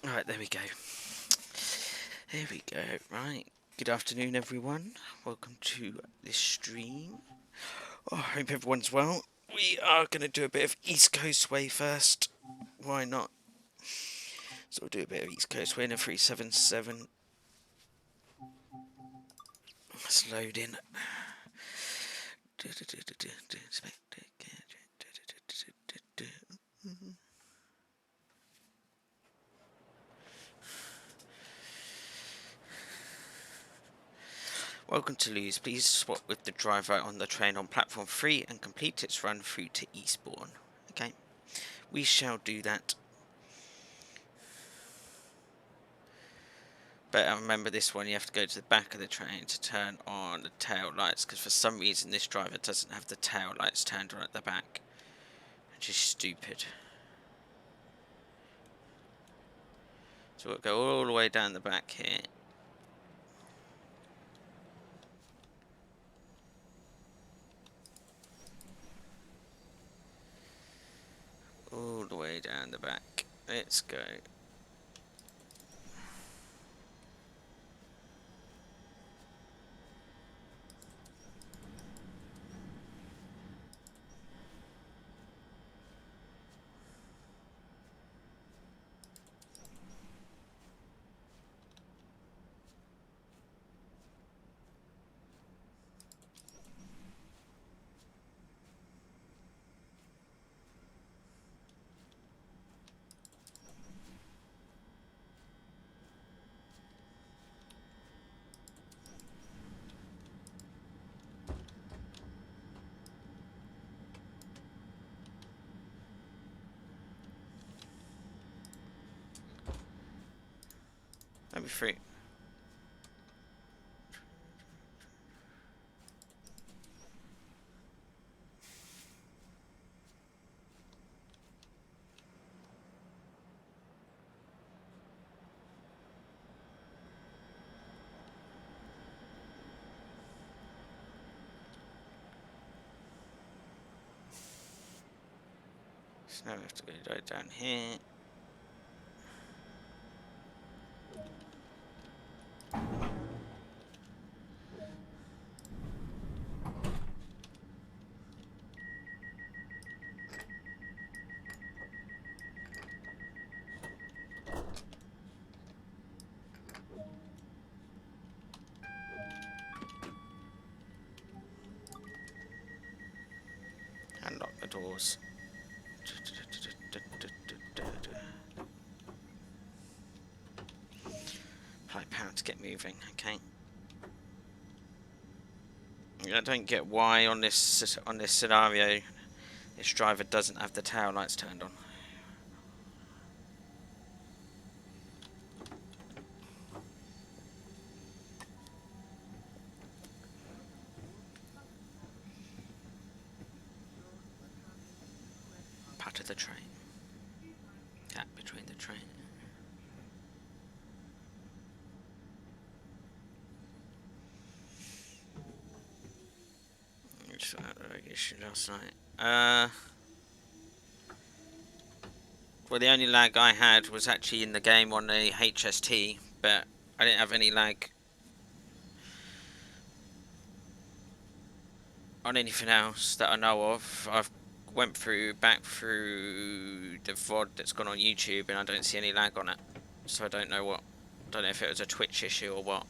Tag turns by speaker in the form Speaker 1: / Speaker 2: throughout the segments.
Speaker 1: Alright, there we go. Here we go. Right. Good afternoon, everyone. Welcome to this stream. I hope everyone's well. We are going to do a bit of East Coast Way first. Why not? So we'll do a bit of East Coast Way in a 377. Let's load in. Welcome to Lewes. Please swap with the driver on the train on platform 3 and complete its run through to Eastbourne. Okay, we shall do that. But remember this one, you have to go to the back of the train to turn on the tail lights, because for some reason this driver doesn't have the tail lights turned on at the back. Which is stupid. So we'll go all the way down the back here. All the way down the back. Let's go. That'd be free. So now we have to go right down here. And lock the doors. £5 to get moving, okay. I don't get why on this scenario this driver doesn't have the tail lights turned on. Part of the train. Gap between the train. Issue last night. Well, the only lag I had was actually in the game on the HST, but I didn't have any lag on anything else that I know of. I've went back through the VOD that's gone on YouTube, and I don't see any lag on it. So I don't know if it was a Twitch issue or what.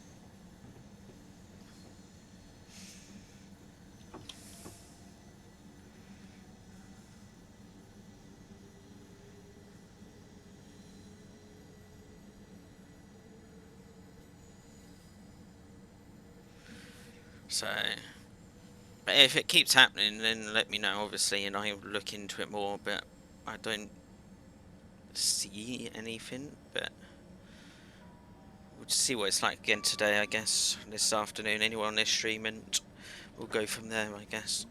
Speaker 1: So, but if it keeps happening, then let me know, obviously, and I'll look into it more. But I don't see anything. But we'll see what it's like again today, I guess. This afternoon, anyone on this stream, and we'll go from there, I guess.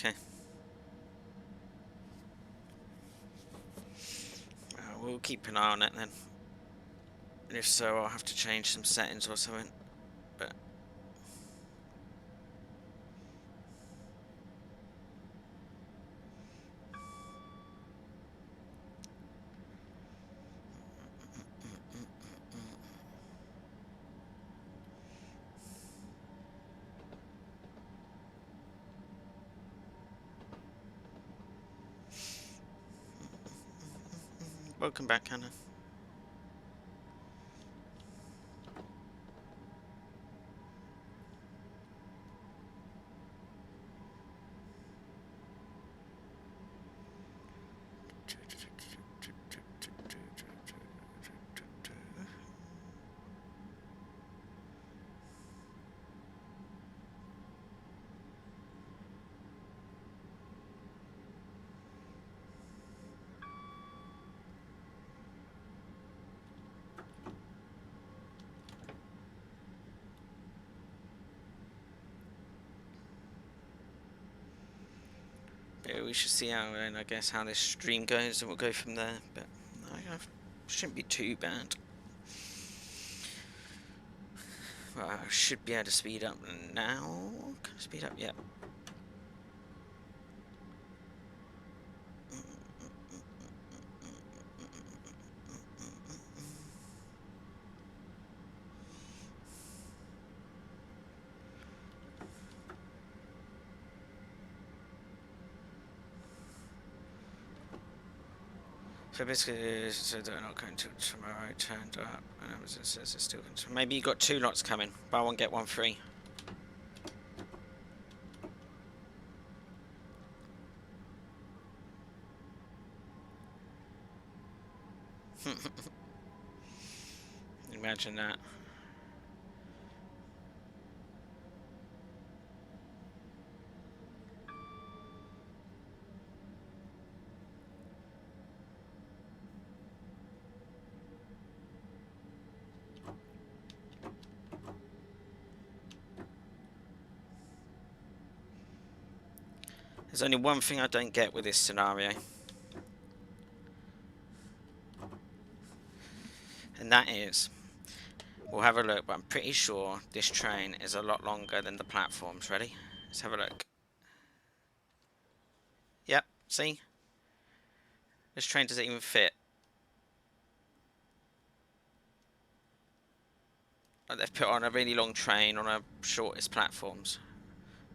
Speaker 1: Okay. We'll keep an eye on it then. And if so, I'll have to change some settings or something. But welcome back, Hannah. Yeah, we should see how, and I guess how this stream goes, and we'll go from there. But shouldn't be too bad. Well, I should be able to speed up now. Can I speed up? Yep. So basically, so they're not going to tomorrow. Turned up, and it says it's still. Maybe you got 2 lots coming. Buy one get one free. Imagine that. There's only one thing I don't get with this scenario. And that is, we'll have a look, but I'm pretty sure this train is a lot longer than the platforms. Ready? Let's have a look. Yep, see? This train doesn't even fit. Like they've put on a really long train on a shortest platforms.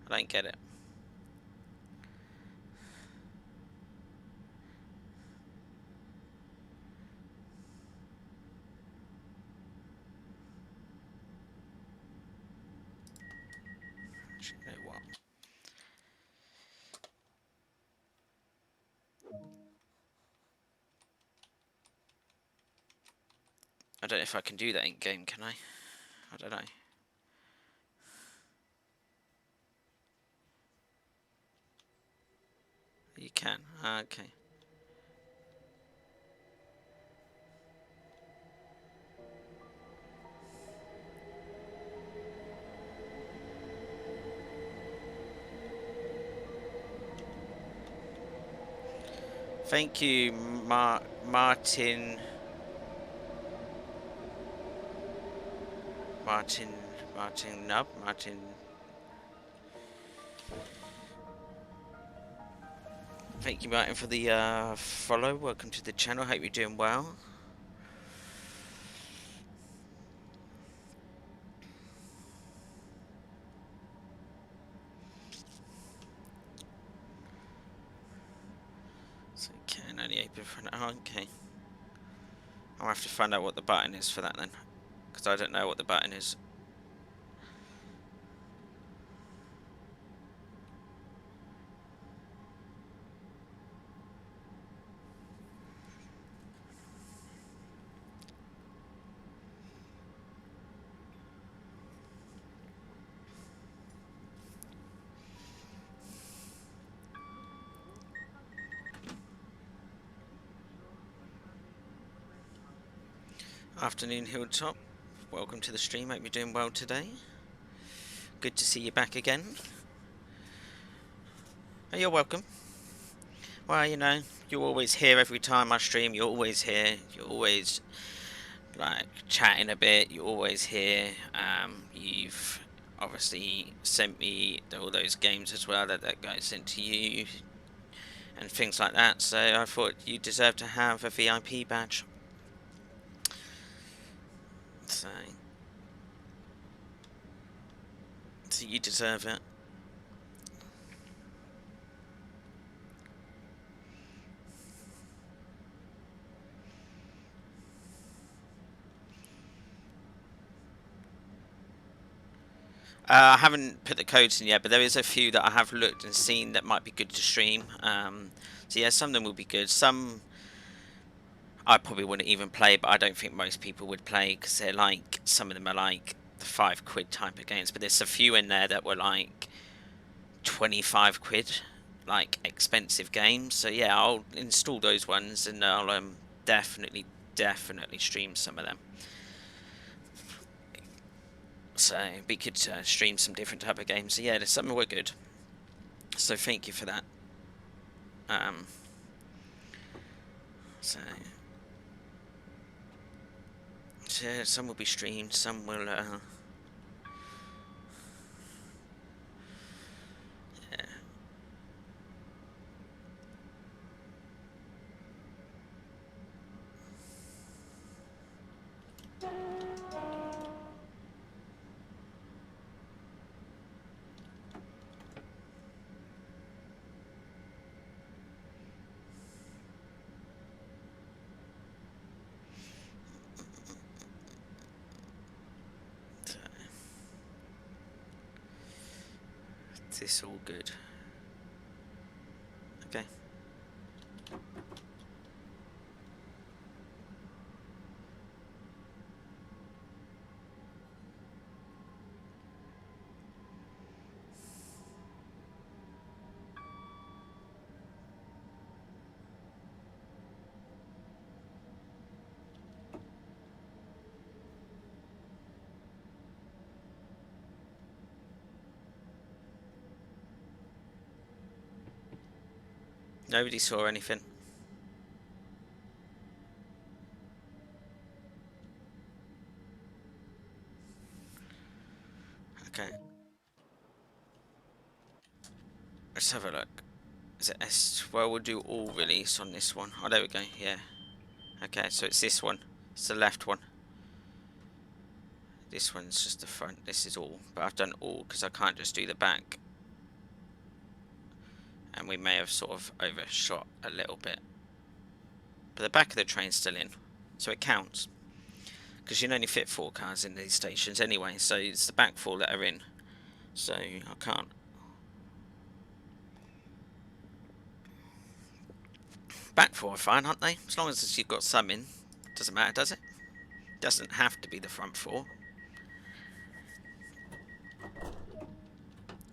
Speaker 1: I don't get it. Actually, you know what? I don't know if I can do that in game, can I? I don't know. You can. Okay. Thank you, Martin. Thank you, Martin, for the follow. Welcome to the channel. Hope you're doing well. So can only open for an. Oh, okay. I'll have to find out what the button is for that then, because I don't know what the button is. Afternoon, Hilltop. Welcome to the stream. Hope you're doing well today. Good to see you back again. Oh, you're welcome. Well, you know, you're always here every time I stream. You're always here. You're always like chatting a bit. You're always here. You've obviously sent me all those games as well that guy sent to you and things like that. So I thought you deserve to have a VIP badge. So, so you deserve it. I haven't put the codes in yet, but there is a few that I have looked and seen that might be good to stream. So yeah, some of them will be good. Some I probably wouldn't even play, but I don't think most people would play because they're like some of them are like the £5 type of games. But there's a few in there that were like 25 quid, like expensive games. So yeah, I'll install those ones and I'll definitely stream some of them. So we could stream some different type of games. So yeah, there's some were good. So thank you for that. Um, so, so yeah, some will be streamed, some will. Yeah. So, is this all good? Okay. Nobody saw anything. Okay. Let's have a look. Is it S? Well, we'll do all release on this one. Oh, there we go. Yeah. Okay, so it's this one. It's the left one. This one's just the front. This is all. But I've done all because I can't just do the back. And we may have sort of overshot a little bit. But the back of the train's still in. So it counts. Because you can only fit 4 cars in these stations anyway. So it's the back 4 that are in. So I can't. Back 4 are fine, aren't they? As long as you've got some in. Doesn't matter, does it? Doesn't have to be the front 4.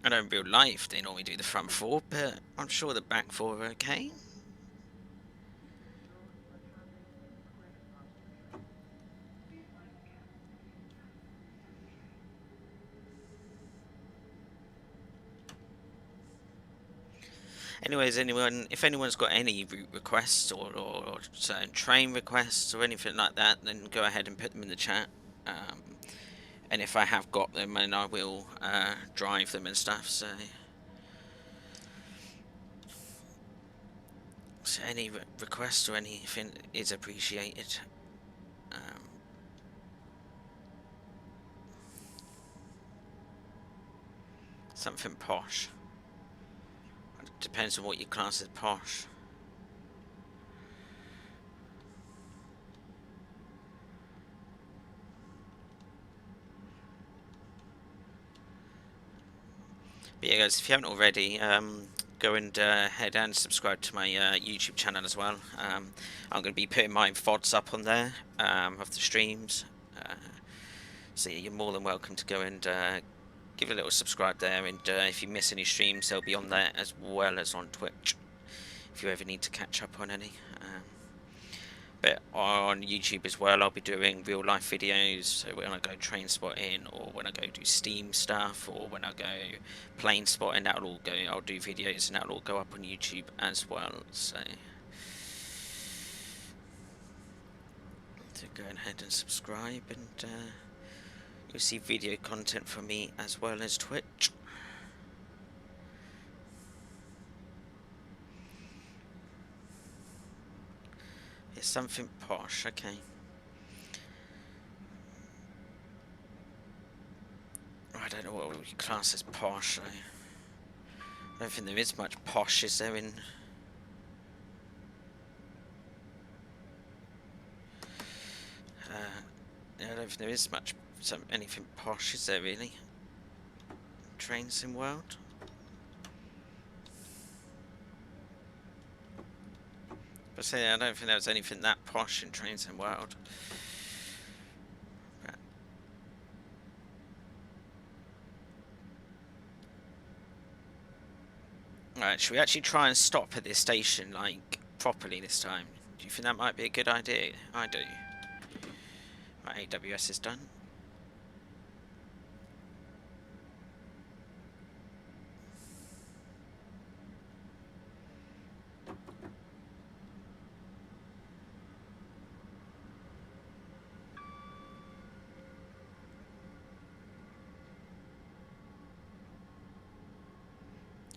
Speaker 1: I know in real life they normally do the front 4, but I'm sure the back 4 are okay. Anyways, if anyone's got any route requests or certain train requests or anything like that, then go ahead and put them in the chat. And if I have got them, then I will drive them and stuff. So any requests or anything is appreciated. Something posh. Depends on what you class as posh. But yeah, guys, if you haven't already, go and head and subscribe to my YouTube channel as well. I'm going to be putting my VODs up on there of the streams. So yeah, you're more than welcome to go and give a little subscribe there. And if you miss any streams, they'll be on there as well as on Twitch if you ever need to catch up on any. But on YouTube as well, I'll be doing real life videos. So when I go train spotting, or when I go do steam stuff, or when I go plane spotting, that'll all go. I'll do videos and that'll all go up on YouTube as well. So go ahead and subscribe, and you'll see video content from me as well as Twitch. It's something posh, okay. I don't know what we class as posh. I don't think there is much posh, is there, in... I don't think there is much anything posh, is there really? Train sim world? But say I don't think there was anything that posh in Train sim world. But right, should we actually try and stop at this station, like, properly this time? Do you think that might be a good idea? I do. Right, AWS is done.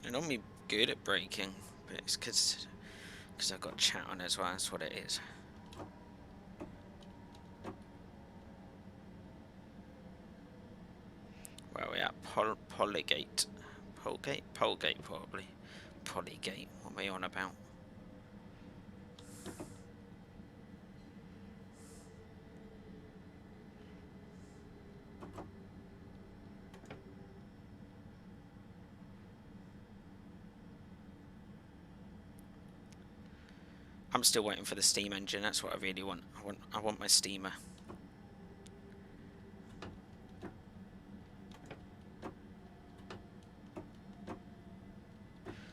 Speaker 1: I'm normally good at braking, but it's because I've got chat on as well, that's what it is. Where are we at? Polygate. Polgate? Polgate, probably. Polygate, what are we on about? I'm still waiting for the steam engine, that's what I really want. I want my steamer.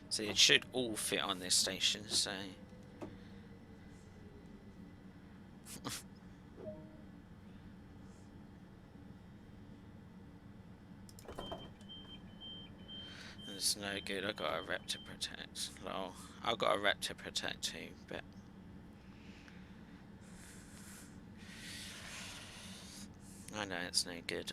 Speaker 1: So it should all fit on this station, so... It's no good, I got a rep to protect. Lol. I've got a rep to protect too, but... I know it's no good.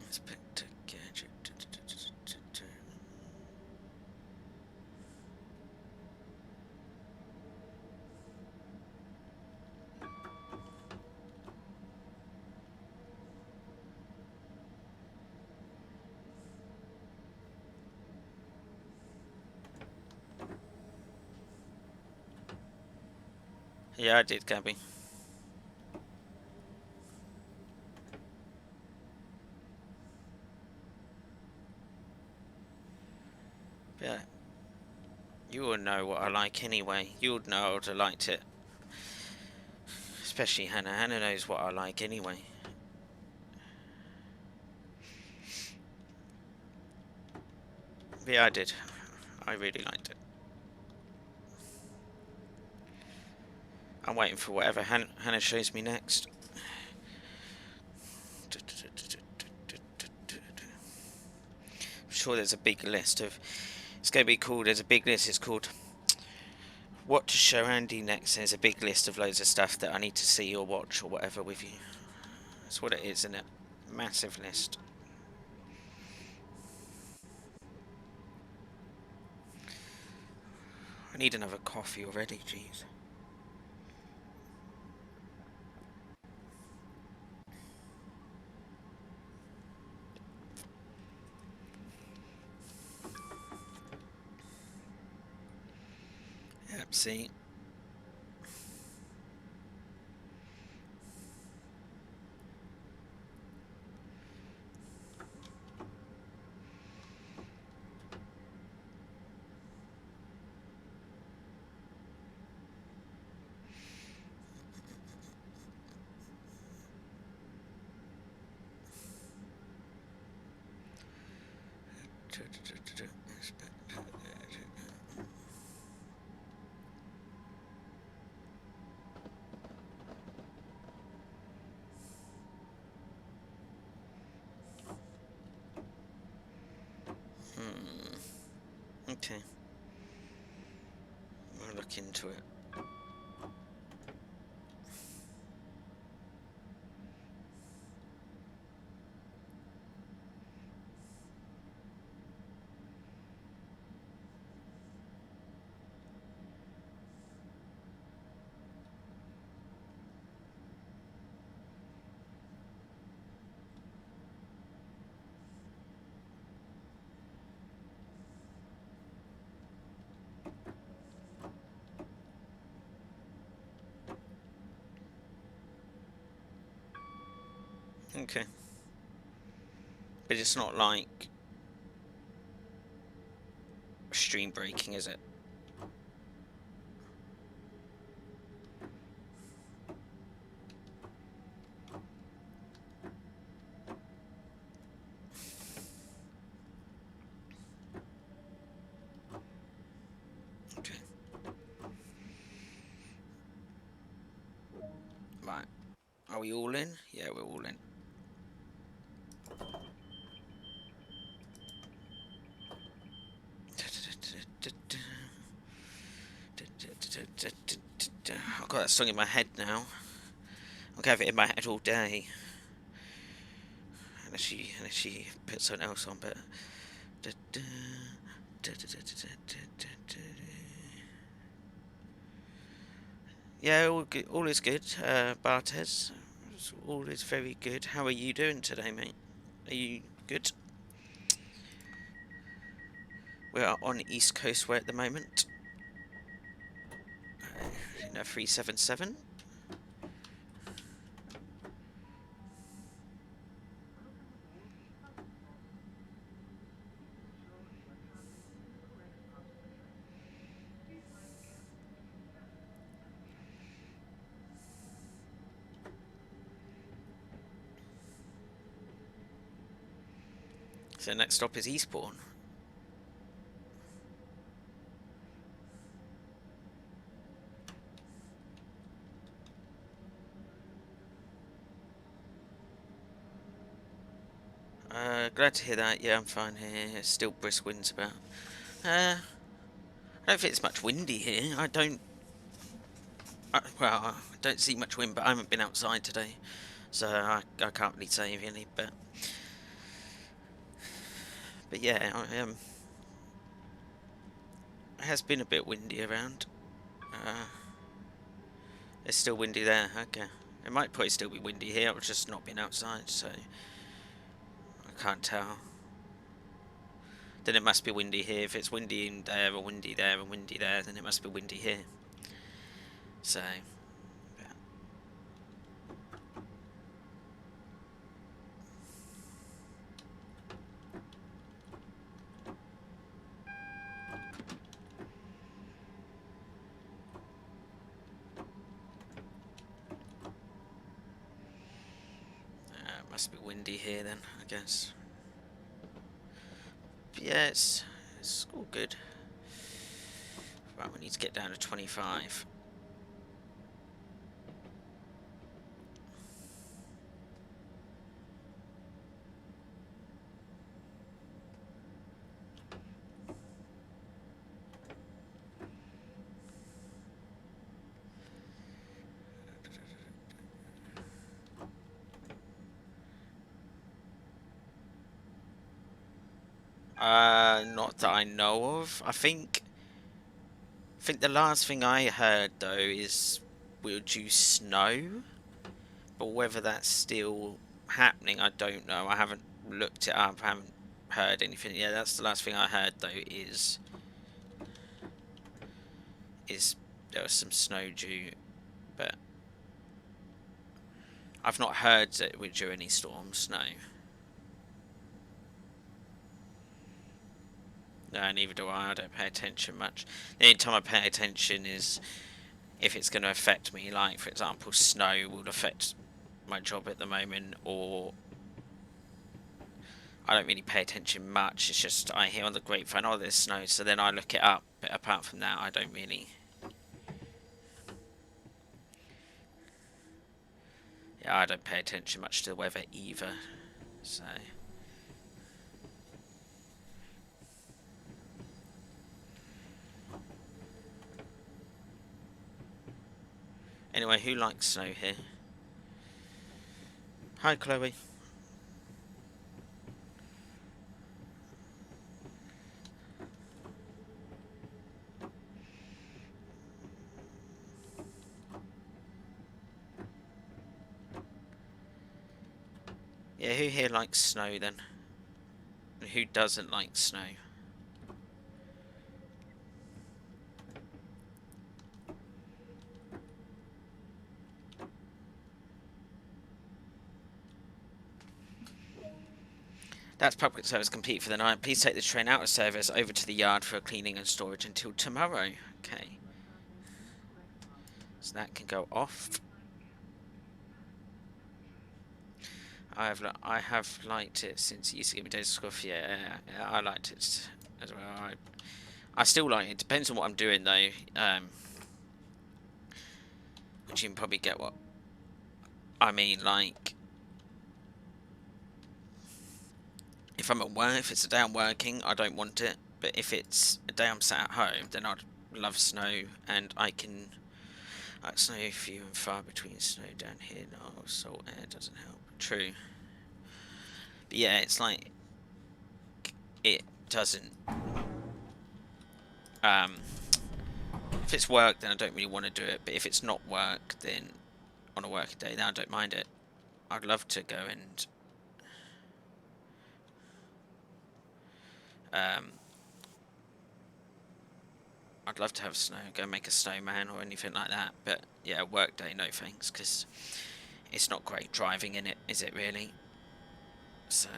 Speaker 1: Inspector gadget. Yeah, I did, Gabby. Yeah. You will know what I like anyway. You would know I would have liked it. Especially Hannah. Hannah knows what I like anyway. Yeah, I did. I really liked it. I'm waiting for whatever Hannah shows me next. I'm sure there's a big list of... It's going to be called... There's a big list. It's called... What to show Andy next. There's a big list of loads of stuff that I need to see or watch or whatever with you. That's what it is, isn't it? Massive list. I need another coffee already, jeez. See. Okay. I'll look into it. Okay. But it's not like stream breaking, is it? Okay. Right. Are we all in? Yeah, we're all in. I've got that song in my head now. I'll have it in my head all day. Unless she puts something else on, but yeah, all is good, Bartes. All is very good. How are you doing today, mate? Are you good? We are on East Coast way at the moment. 377. So next stop is Eastbourne. Glad to hear that. Yeah, I'm fine here. Still brisk winds about. I don't think it's much windy here. Well, I don't see much wind, but I haven't been outside today, so I can't really say any. But yeah, it has been a bit windy around. It's still windy there. Okay, it might probably still be windy here. I've just not been outside, so I can't tell. Then it must be windy here. If it's windy in there or windy there and windy there, then it must be windy here. So, yeah. It must be windy here then, I guess. But yeah, it's all good. Right, we need to get down to 25. Not that I know of. I think the last thing I heard though is we'll do snow, but whether that's still happening, I don't know. I haven't looked it up. I haven't heard anything. Yeah, that's the last thing I heard though is there was some snow due, but I've not heard that we're due any storms, no. No, neither do I. I don't pay attention much. The only time I pay attention is if it's going to affect me, like, for example, snow will affect my job at the moment, or I don't really pay attention much. It's just I hear on the grapevine, oh, there's snow, so then I look it up. But apart from that, I don't really. Yeah, I don't pay attention much to the weather either. So. Anyway, who likes snow here? Hi, Chloe. Yeah, who here likes snow then? And who doesn't like snow? That's public service complete for the night. Please take the train out of service over to the yard for cleaning and storage until tomorrow. Okay. So that can go off. I have liked it since it used to give me days of school. Yeah, I liked it as well. I still like it. Depends on what I'm doing though. Which you can probably get what I mean. Like, if I'm at work, if it's a day I'm working, I don't want it. But if it's a day I'm sat at home, then I'd love snow, and I can. Like, snow few and far between snow down here. No, salt air doesn't help. True. But yeah, it's like it doesn't. If it's work, then I don't really want to do it. But if it's not work, then on a working day, then I don't mind it. I'd love to go and I'd love to have snow, go make a snowman or anything like that. But yeah, work day, no thanks, because it's not great driving in it, is it really? So.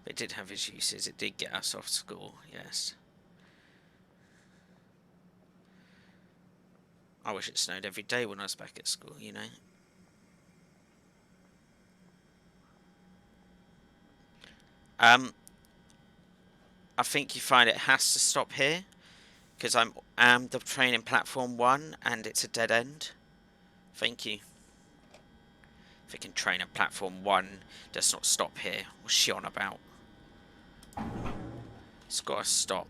Speaker 1: It did have its uses. It did get us off school, yes. I wish it snowed every day when I was back at school, you know. I think you find it has to stop here because I'm the train in platform 1 and it's a dead end. Thank you. If it can train at platform 1, does not stop here. What's she on about? It's got to stop.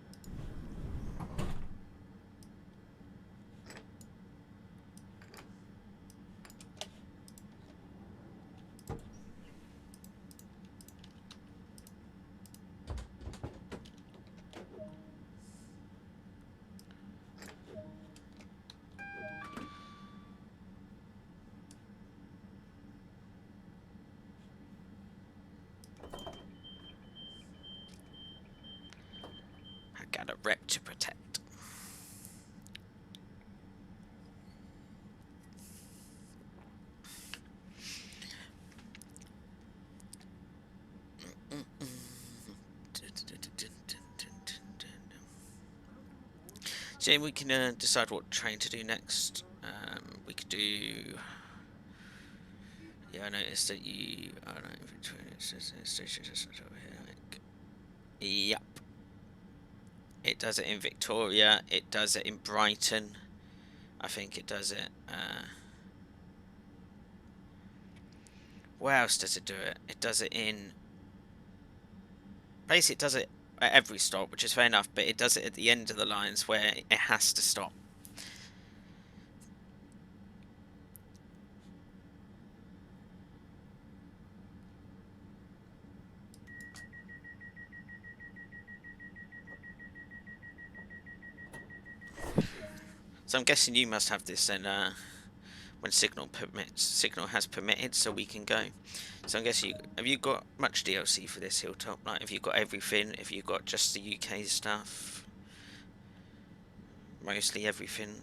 Speaker 1: I got a rep to protect. So we can decide what train to do next. We could do. Yeah, I noticed that you. I don't know if it's station just over here. Like, yep. It does it in Victoria. It does it in Brighton. I think it does it. Where else does it do it? It does it in. Basically, it does it at every stop, which is fair enough. But it does it at the end of the lines where it has to stop. So I'm guessing you must have this then. when Signal permits. Signal has permitted, so we can go. So I guess have you got much DLC for this Hilltop? Like, have you got everything? Have you got just the UK stuff? Mostly everything.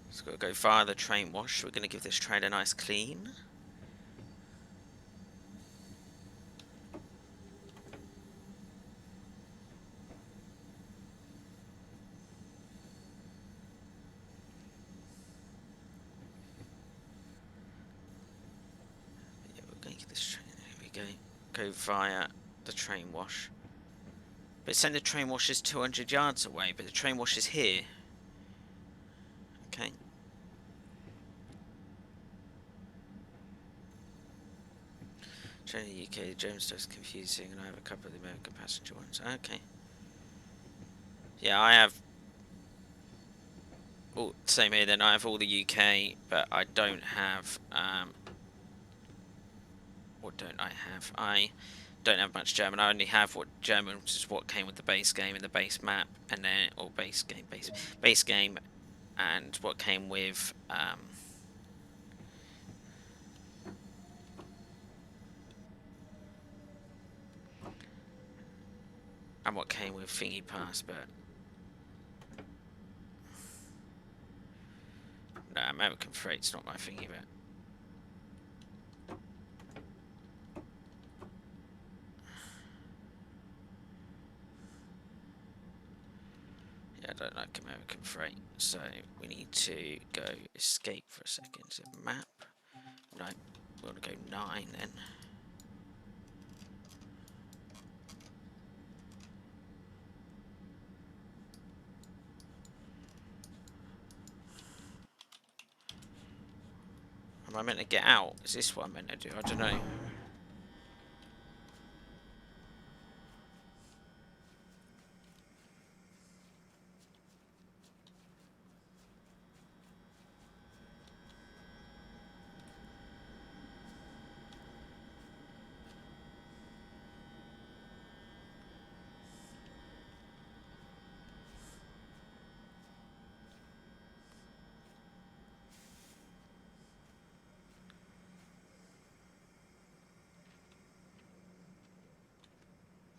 Speaker 1: It's got to go via the train wash. We're going to give this train a nice clean. Yeah, we're going to give this train. Here we go. Go via the train wash. But it's saying the train wash is 200 yards away, but the train wash is here. Okay. Train in the UK, the German stuff's confusing, and I have a couple of the American passenger ones. Okay. Yeah, I have. Oh, same here then. I have all the UK, but I don't have. What don't I have? I don't have much German. I only have what German, which is what came with the base game and the base map, and then or base game, and what came with and what came with Thingy Pass, but no, American Freight's not my thingy, but yeah, I don't like American Freight, so we need to go escape for a second. So map, no, we want to go 9 then. Am I meant to get out? Is this what I'm meant to do? I don't know.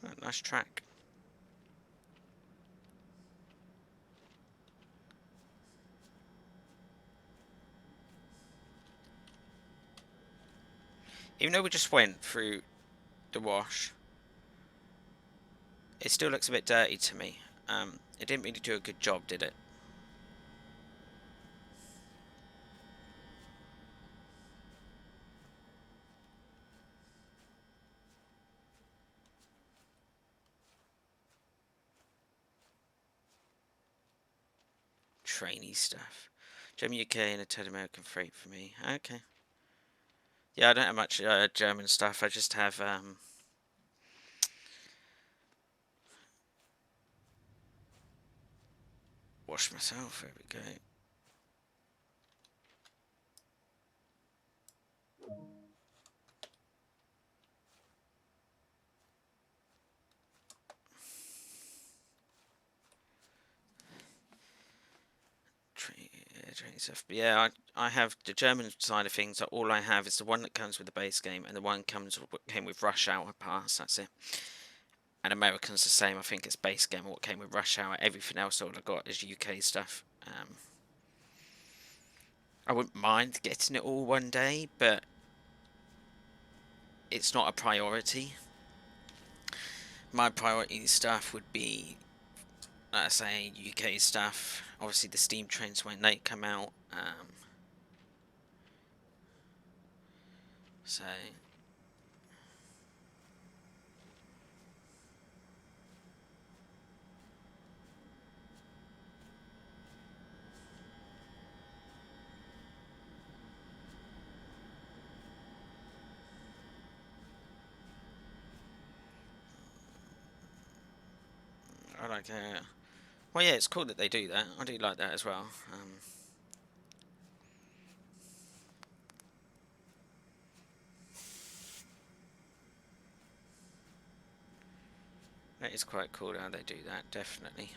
Speaker 1: Oh, nice track. Even though we just went through the wash, it still looks a bit dirty to me. It didn't really do a good job, did it? Trainee stuff. German UK and a Ted American Freight for me. Okay. Yeah, I don't have much German stuff. I just have wash myself. There we go. Training stuff. But yeah, I have the German side of things. All I have is the one that comes with the base game, and the one came with Rush Hour Pass. That's it. And American's the same. I think it's base game or what came with Rush Hour. Everything else all I got is UK stuff. I wouldn't mind getting it all one day, but it's not a priority. My priority stuff would be, like I say, UK stuff. Obviously, the Steam trains when they come out. So like well, yeah, it's cool that they do that. I do like that as well. That is quite cool how they do that, definitely.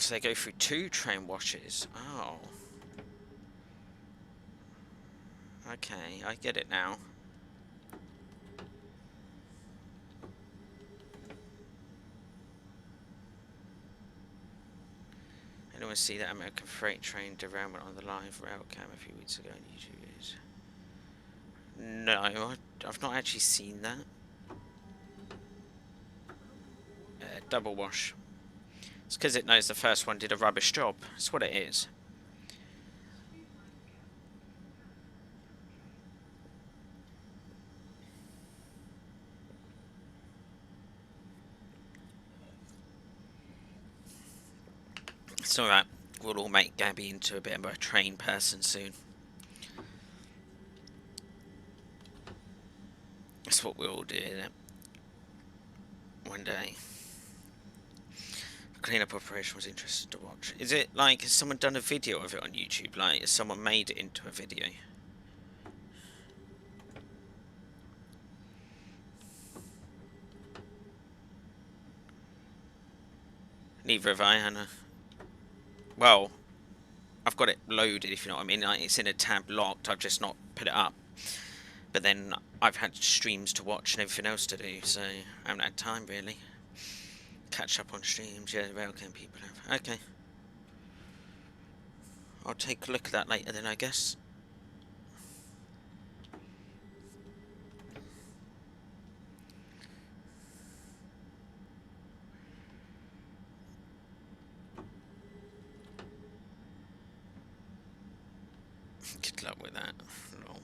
Speaker 1: So they go through 2 train washes. Oh. Okay, I get it now. Anyone see that American freight train derailment on the live rail cam a few weeks ago on YouTube? No, I've not actually seen that. Double wash. It's because it knows the first one did a rubbish job. That's what it is. It's alright. We'll all make Gabby into a bit of a train person soon. That's what we'll all do, isn't it? One day. The cleanup operation was interesting to watch. Is it like, has someone done a video of it on YouTube? Like, has someone made it into a video? Neither have I, Hannah. Well, I've got it loaded, if you know what I mean. Like, it's in a tab locked, I've just not put it up. But then I've had streams to watch and everything else to do, so I haven't had time really. Catch up on streams, yeah, railcam people have. Okay. I'll take a look at that later then, I guess. Good luck with that. Lol.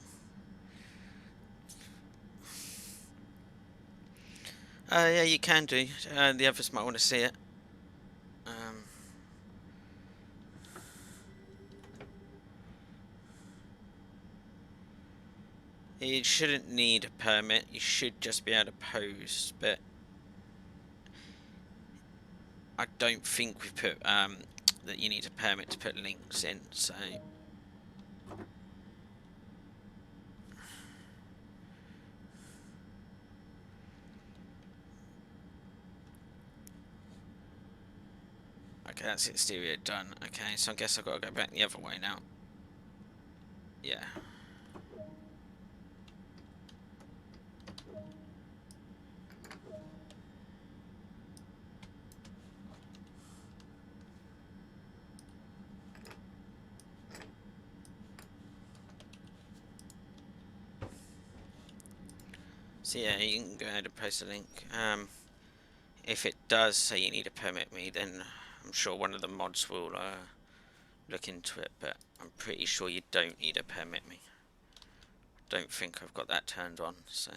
Speaker 1: Yeah, you can do. The others might want to see it. You shouldn't need a permit. You should just be able to post, but I don't think we've put that you need a permit to put links in. So okay, that's exterior done. Okay, so I guess I've got to go back the other way now. Yeah. So yeah, you can go ahead and post a link. If it does say you need to permit me, then I'm sure one of the mods will look into it, but I'm pretty sure you don't need to permit me. Don't think I've got that turned on, so...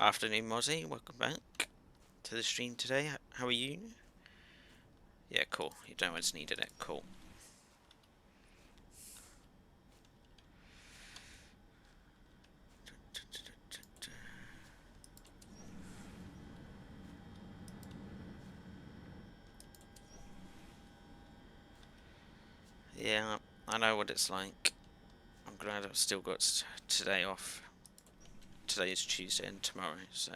Speaker 1: Afternoon, Mozzie. Welcome back to the stream today. How are you? Yeah, cool. You don't always needed it. Cool. Yeah, I know what it's like. I'm glad I've still got today off. Today is Tuesday and tomorrow, so...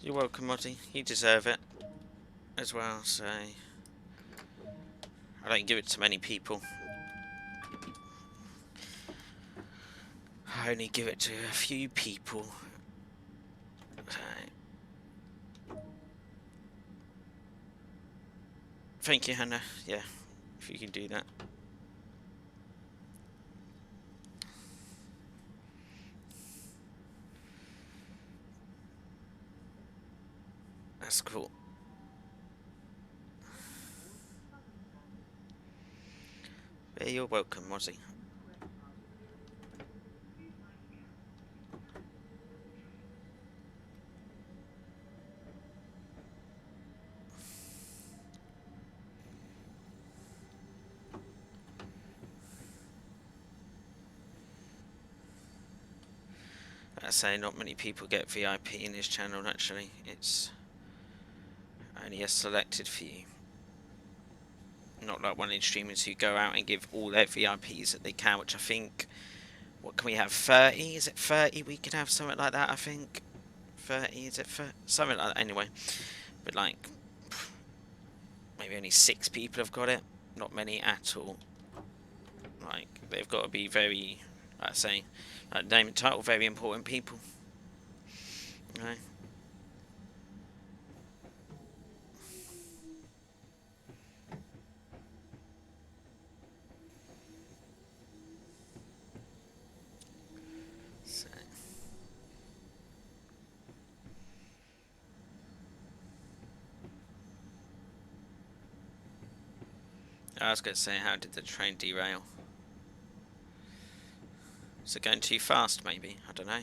Speaker 1: You're welcome, Mozzie. You deserve it as well, so I don't give it to many people. I only give it to a few people. So, thank you, Hannah. Yeah, if you can do that. That's cool. Yeah, you're welcome, Mozzie. I say not many people get VIP in this channel, actually. It's only a selected few. Not like one of the streamers who go out and give all their VIPs that they can, which I think, what can we have, 30? Is it 30 we can have, something like that, I think? 30, is it 30? Something like that, anyway. But like, maybe only 6 people have got it. Not many at all. Like, they've got to be very, like I say, like name and title, very important people. You know? So, I was going to say, how did the train derail? Is it going too fast, maybe? I don't know.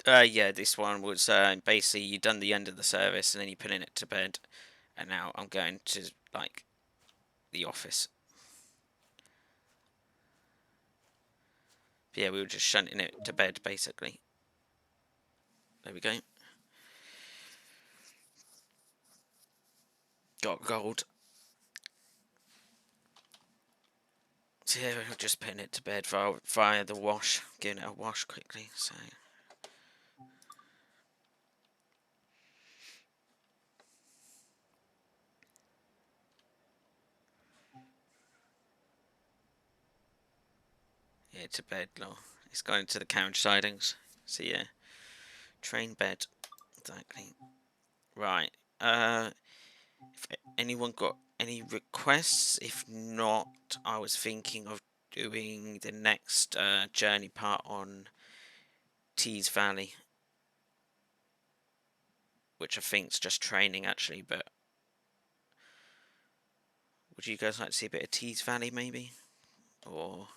Speaker 1: Yeah, this one was basically you done the end of the service and then you putting it to bed, and now I'm going to like the office. But yeah, we were just shunting it to bed basically. There we go. Got gold. So yeah, we're just putting it to bed via the wash, giving it a wash quickly. So yeah, to bed, lol. It's going to the carriage sidings. So yeah, train bed. Exactly. Right. If anyone got any requests? If not, I was thinking of doing the next journey part on Tees Valley, which I think's just training actually. But would you guys like to see a bit of Tees Valley maybe, or?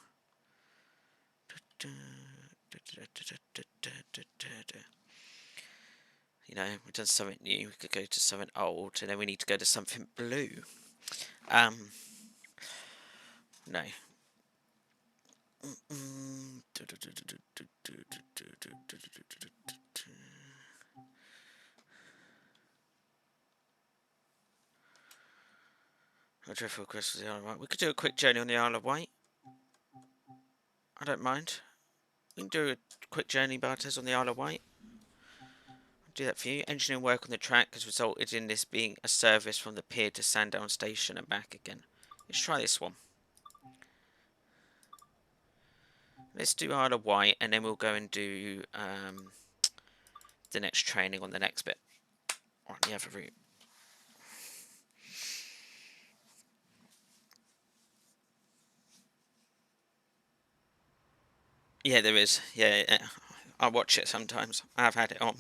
Speaker 1: You know, we've done something new. We could go to something old, and then we need to go to something blue. No. A dreadful Christmas the Isle of Wight. We could do a quick journey on the Isle of Wight. I don't mind. We can do a quick journey, Bartes, on the Isle of Wight. I'll do that for you. Engineering work on the track has resulted in this being a service from the pier to Sandown Station and back again. Let's try this one. Let's do Isle of Wight, and then we'll go and do the next training on the next bit, on the other route. Yeah, there is. Yeah, I watch it sometimes. I've had it on.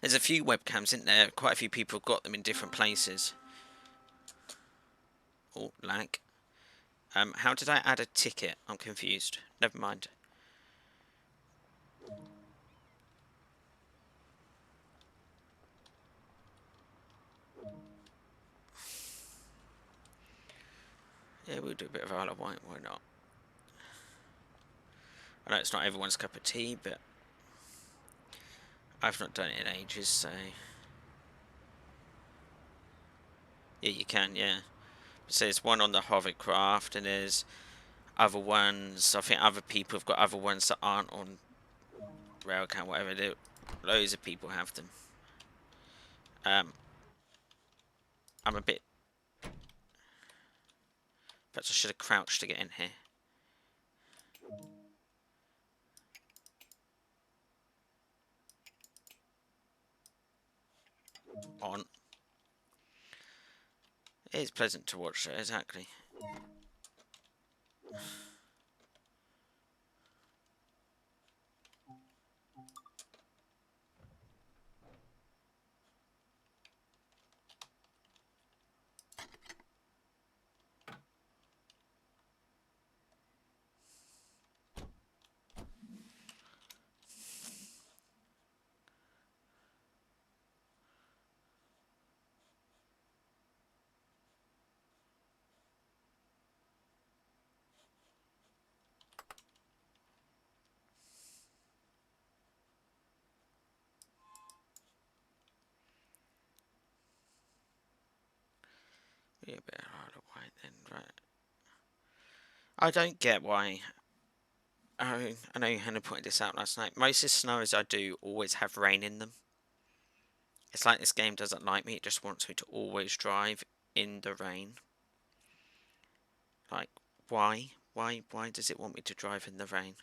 Speaker 1: There's a few webcams, isn't there? Quite a few people have got them in different places. Oh, lag. How did I add a ticket? I'm confused. Never mind. Yeah, we'll do a bit of Isle of Wight. Why not? I know it's not everyone's cup of tea, but I've not done it in ages, so yeah, you can. Yeah. So there's one on the hovercraft, and there's other ones. I think other people have got other ones that aren't on railcam, whatever. Loads of people have them. Um, I'm a bit. Perhaps I should have crouched to get in here. On. It is pleasant to watch, though, exactly. Yeah, a bit harder white then, right? I don't get why. I know Hannah pointed this out last night. Most of the scenarios I do always have rain in them. It's like this game doesn't like me. It just wants me to always drive in the rain. Like, why? Why does it want me to drive in the rain?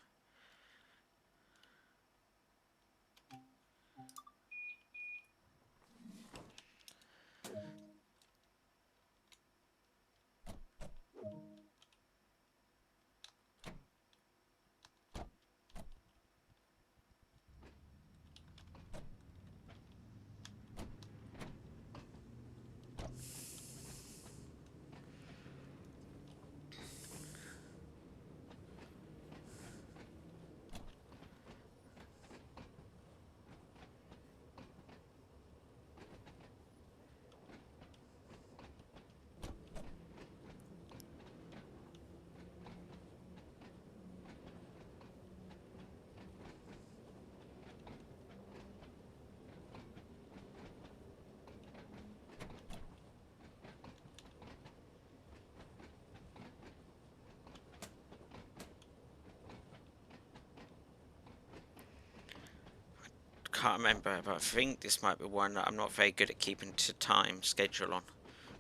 Speaker 1: Can't remember, but I think this might be one that I'm not very good at keeping to time schedule on.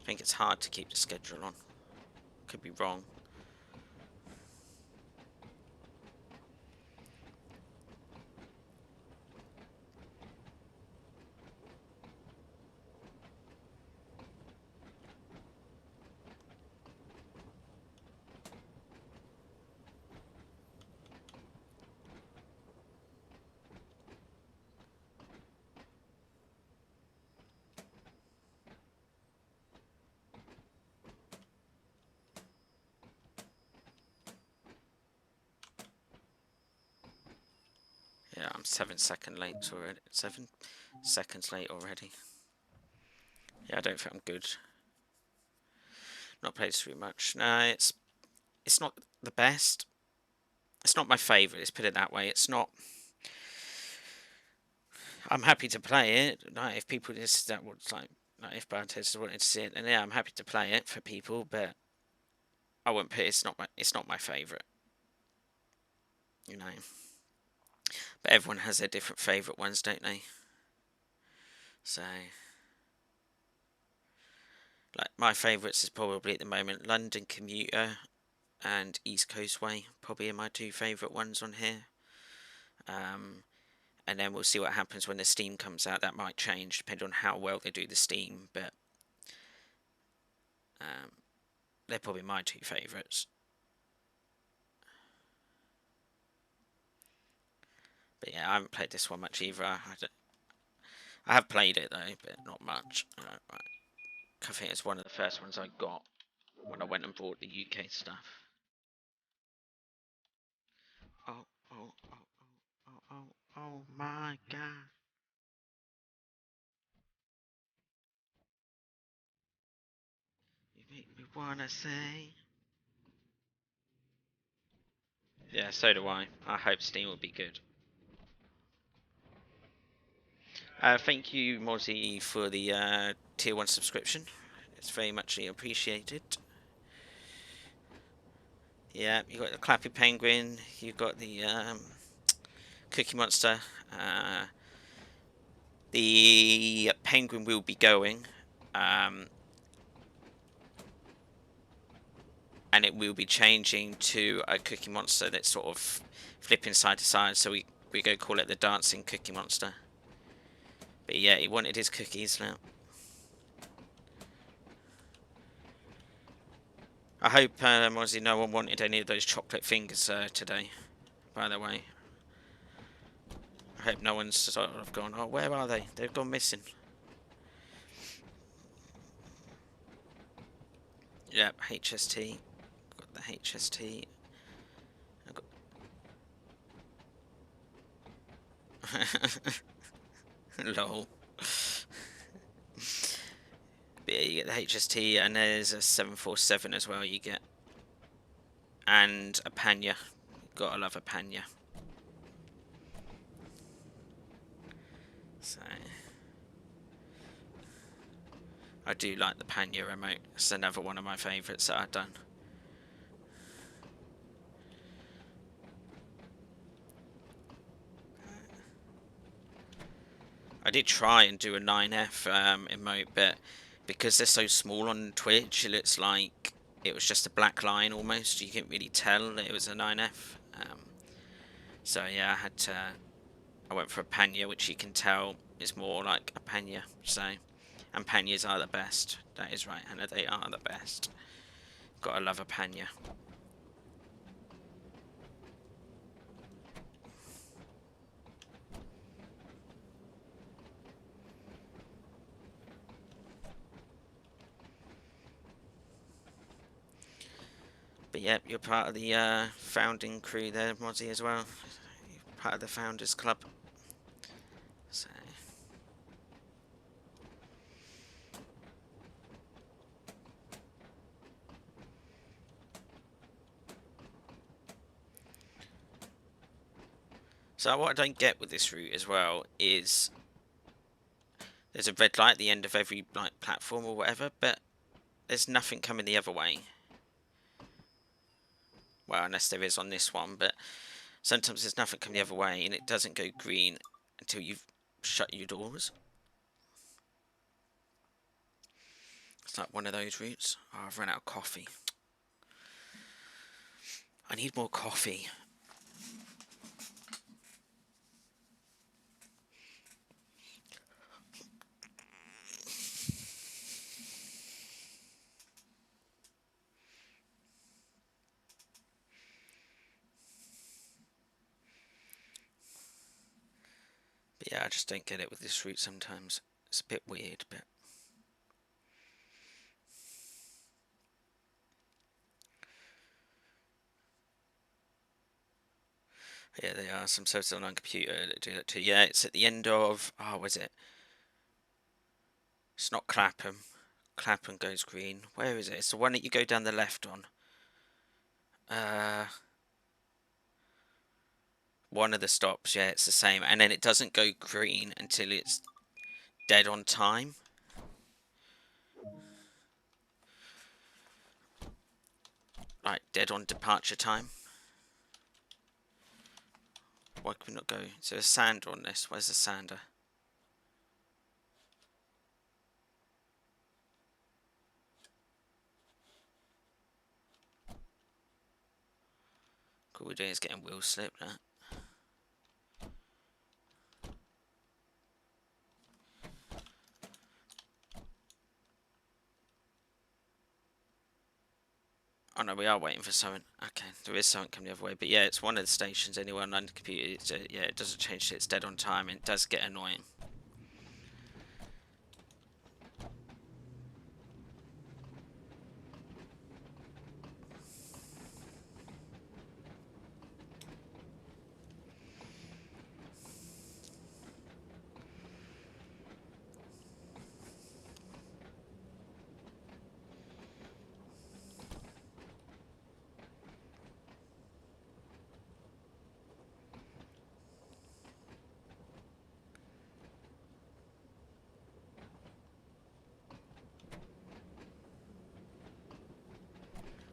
Speaker 1: I think it's hard to keep the schedule on. Could be wrong. Yeah, I'm 7 seconds late already. 7 seconds late already. Yeah, I don't think I'm good. Not played too much. No, it's not the best. It's not my favourite. Let's put it that way. It's not. I'm happy to play it. Like if people just that would like if Bartes wanted to see it, then yeah, I'm happy to play it for people. But I wouldn't put it's not my favourite. You know. But everyone has their different favourite ones, don't they? So like my favourites is probably at the moment London Commuter, and East Coast Way probably are my two favourite ones on here. And then we'll see what happens when the Steam comes out. That might change depending on how well they do the Steam, but they're probably my two favourites. But yeah, I haven't played this one much either. I have played it though, but not much. Right. I think it's one of the first ones I got when I went and bought the UK stuff. Oh, oh, oh, oh, oh, oh, oh my god. You make me wanna say. Yeah, so do I. I hope Steam will be good. Thank you, Mozzie, for the tier 1 subscription. It's very muchly appreciated. Yeah, you got the Clappy Penguin, you got the Cookie Monster. The Penguin will be going, and it will be changing to a Cookie Monster that's sort of flipping side to side, so we go call it the Dancing Cookie Monster. But yeah, he wanted his cookies now. I hope, Mozzie, no one wanted any of those chocolate fingers today, by the way. I hope no one's sort of gone, oh, where are they? They've gone missing. Yep, HST. Got the HST. Lol. But yeah, you get the HST, and there's a 747 as well you get. And a Panya. Gotta love a Panya. So, I do like the Panya remote. It's another one of my favourites that I've done. I did try and do a 9F emote, but because they're so small on Twitch, it looks like it was just a black line almost. You couldn't really tell that it was a 9F. So yeah, I went for a Panya, which you can tell is more like a Panya. So, and Panyas are the best. That is right, Hannah. They are the best. Gotta love a Panya. But yeah, you're part of the founding crew there, Mozzie, as well. You're part of the Founders Club. So. So what I don't get with this route as well is there's a red light at the end of every like platform or whatever, but there's nothing coming the other way. Well, unless there is on this one, but sometimes there's nothing coming the other way, and it doesn't go green until you've shut your doors. It's like one of those routes. Oh, I've run out of coffee. I need more coffee. But yeah, I just don't get it with this route sometimes. It's a bit weird, but... Yeah, there are some services on computer that do that too. Yeah, it's at the end of... Oh, was it? It's not Clapham. Clapham goes green. Where is it? It's the one that you go down the left on. One of the stops, yeah, it's the same. And then it doesn't go green until it's dead on time. Like, dead on departure time. Why can we not go? Is there a sander on this? Where's the sander? All we're doing is getting wheel slip. That. Oh no, we are waiting for something. Okay, there is something coming the other way. But yeah, it's one of the stations anyway on the computer. It's, yeah, it doesn't change. It's dead on time and it does get annoying.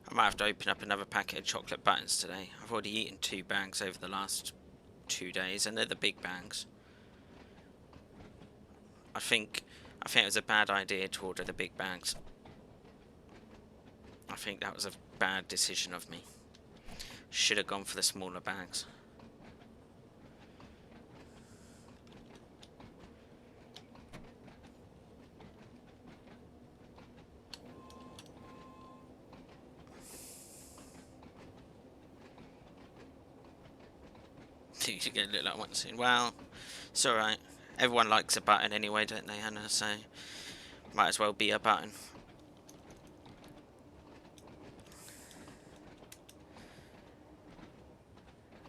Speaker 1: I might have to open up another packet of chocolate buttons today. I've already eaten 2 bags over the last 2 days, and they're the big bags. I think it was a bad idea to order the big bags. I think that was a bad decision of me. Should have gone for the smaller bags. You're going to look like one soon. Well, it's alright. Everyone likes a button anyway, don't they, Hannah? So, might as well be a button.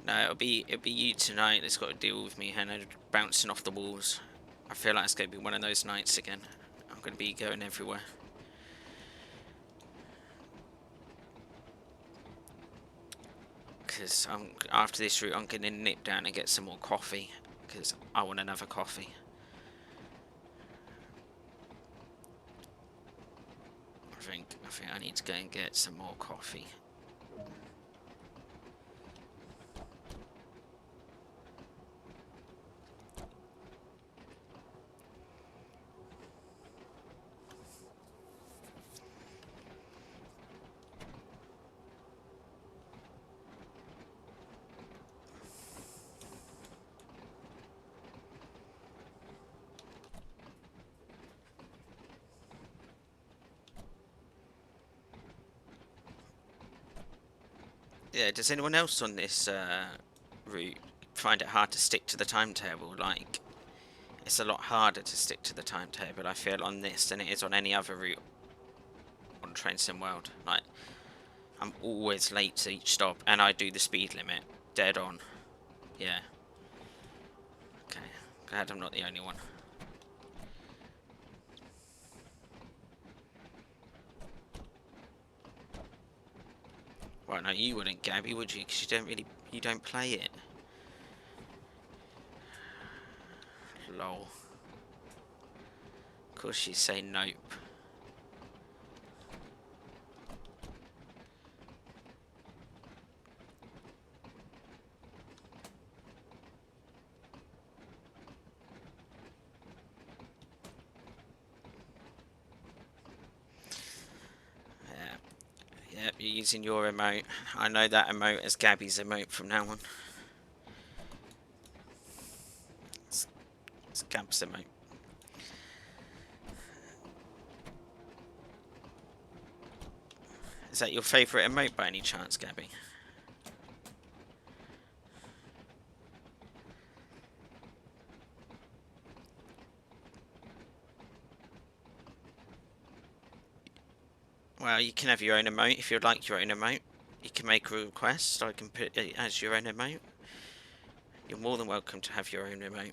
Speaker 1: No, it'll be you tonight that's got to deal with me, Hannah, bouncing off the walls. I feel like it's going to be one of those nights again. I'm going to be going everywhere. Because after this route, I'm going to nip down and get some more coffee. Because I want another coffee. I think I need to go and get some more coffee. Yeah, does anyone else on this route find it hard to stick to the timetable? Like, it's a lot harder to stick to the timetable, I feel, on this than it is on any other route on Train Sim World. Like, I'm always late to each stop, and I do the speed limit. Dead on. Yeah. Okay. Glad I'm not the only one. Well, no, you wouldn't, Gabby, would you? Because you don't play it. Lol. Of course you say nope. Yep, you're using your emote. I know that emote as Gabby's emote from now on. It's Gab's emote. Is that your favourite emote by any chance, Gabby? Well, you can have your own emote if you'd like your own emote. You can make a request, I can put it as your own emote. You're more than welcome to have your own emote.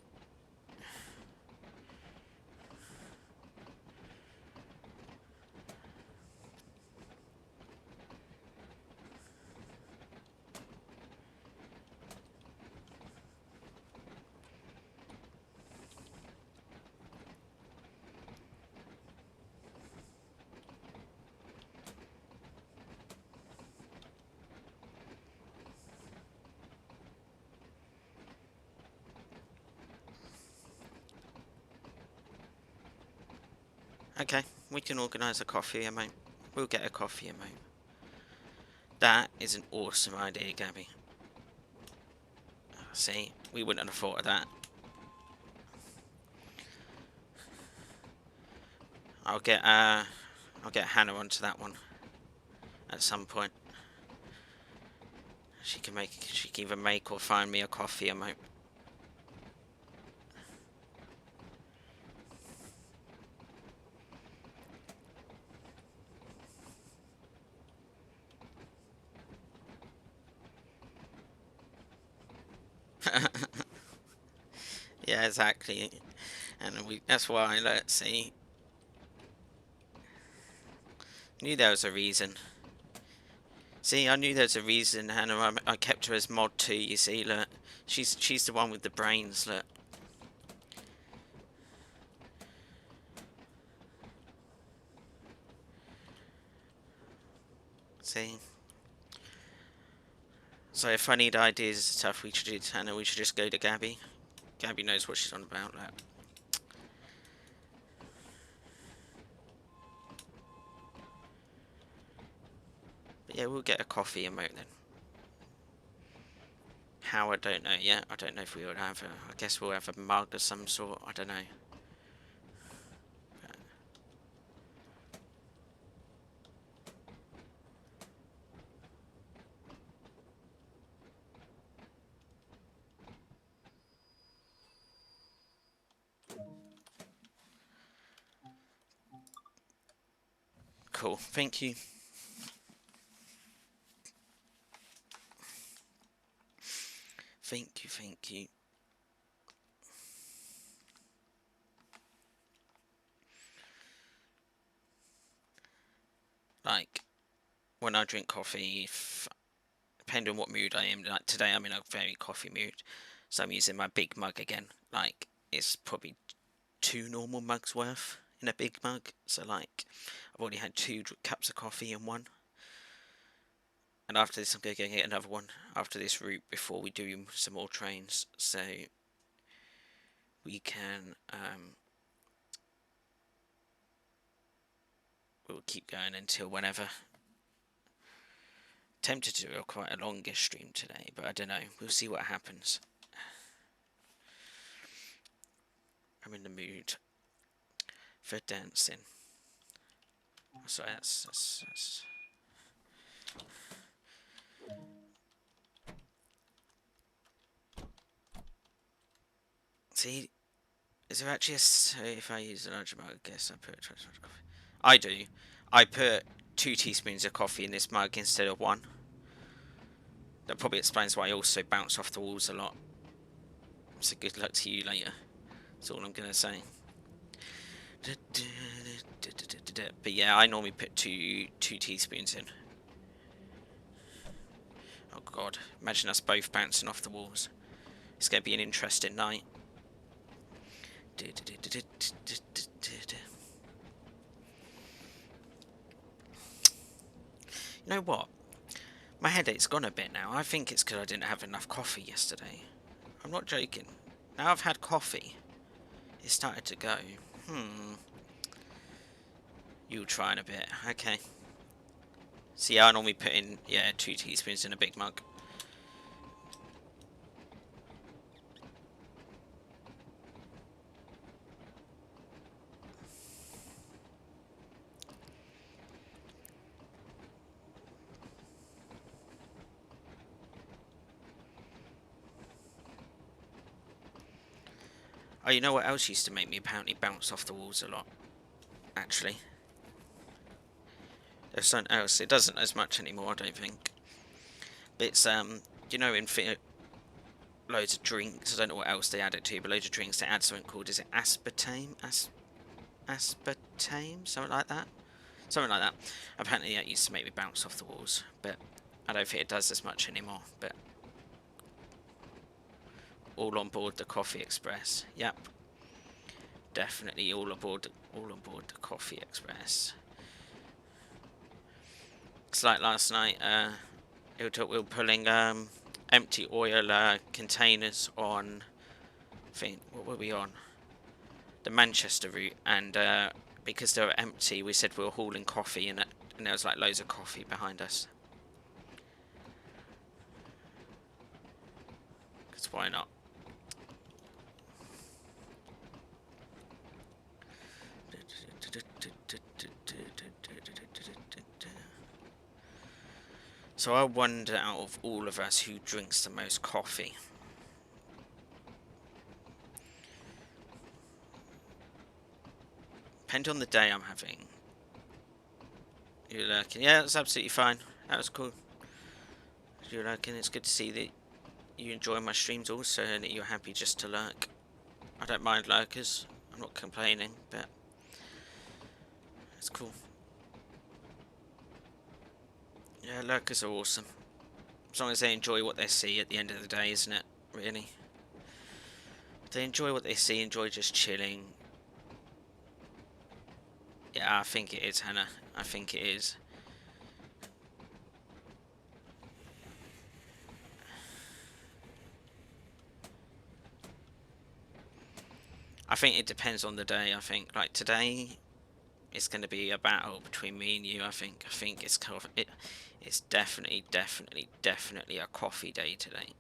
Speaker 1: Okay, we can organise a coffee emote. We'll get a coffee emote. That is an awesome idea, Gabby. See, we wouldn't have thought of that. I'll get Hannah onto that one at some point. She can either make or find me a coffee emote. Yeah, exactly. And that's why, let's see. Knew there was a reason. See, I knew there was a reason, Hannah. I kept her as mod 2, you see, look. She's the one with the brains, look. See? So if I need ideas and stuff, we should do, Hannah, we should just go to Gabby. Gabby knows what she's on about, look. But yeah, we'll get a coffee emote then. How, I don't know yet. I don't know if we would have I guess we'll have a mug of some sort. I don't know. But cool. Thank you. Thank you, thank you. Like, when I drink coffee, depending on what mood I am, like today I'm in a very coffee mood, so I'm using my big mug again. Like, it's probably 2 normal mugs worth in a big mug, so like, I've already had 2 cups of coffee in one. And after this I'm going to get another one after this route before we do some more trains, so we can, we'll keep going until whenever. Tempted to do quite a longish stream today, but I don't know. We'll see what happens. I'm in the mood for dancing. Sorry, that's... See, is there actually so if I use a large amount, I guess I put a coffee. I do. I put 2 teaspoons of coffee in this mug instead of 1. That probably explains why I also bounce off the walls a lot. So good luck to you later. That's all I'm gonna say. But yeah, I normally put two teaspoons in. Oh god, imagine us both bouncing off the walls. It's gonna be an interesting night. You know what? My headache's gone a bit now. I think it's because I didn't have enough coffee yesterday. I'm not joking. Now I've had coffee, it started to go. You'll try in a bit. Okay. See, I normally put in, yeah, 2 teaspoons in a big mug. Oh, you know what else used to make me apparently bounce off the walls a lot? Actually. There's something else. It doesn't as much anymore, I don't think. But it's, you know, in loads of drinks, I don't know what else they add it to, but loads of drinks, they add something called, is it aspartame? Aspartame? Something like that? Something like that. Apparently that used to make me bounce off the walls, but I don't think it does as much anymore, but all on board the Coffee Express. Yep. Definitely all aboard the Coffee Express. It's like last night, we were pulling empty oil containers on, I think, what were we on? The Manchester route, and because they were empty, we said we were hauling coffee, and there was like loads of coffee behind us. Because 'cause why not? So I wonder, out of all of us, who drinks the most coffee? Depending on the day I'm having. You're lurking. Yeah, that's absolutely fine. That was cool. You're lurking. It's good to see that you enjoy my streams also, and that you're happy just to lurk. I don't mind lurkers. I'm not complaining, but it's cool. Yeah, lurkers are awesome. As long as they enjoy what they see at the end of the day, isn't it? Really. They enjoy what they see, enjoy just chilling. Yeah, I think it is, Hannah. I think it is. I think it depends on the day. I think, like, today, it's going to be a battle between me and you. I think it's definitely a coffee day today.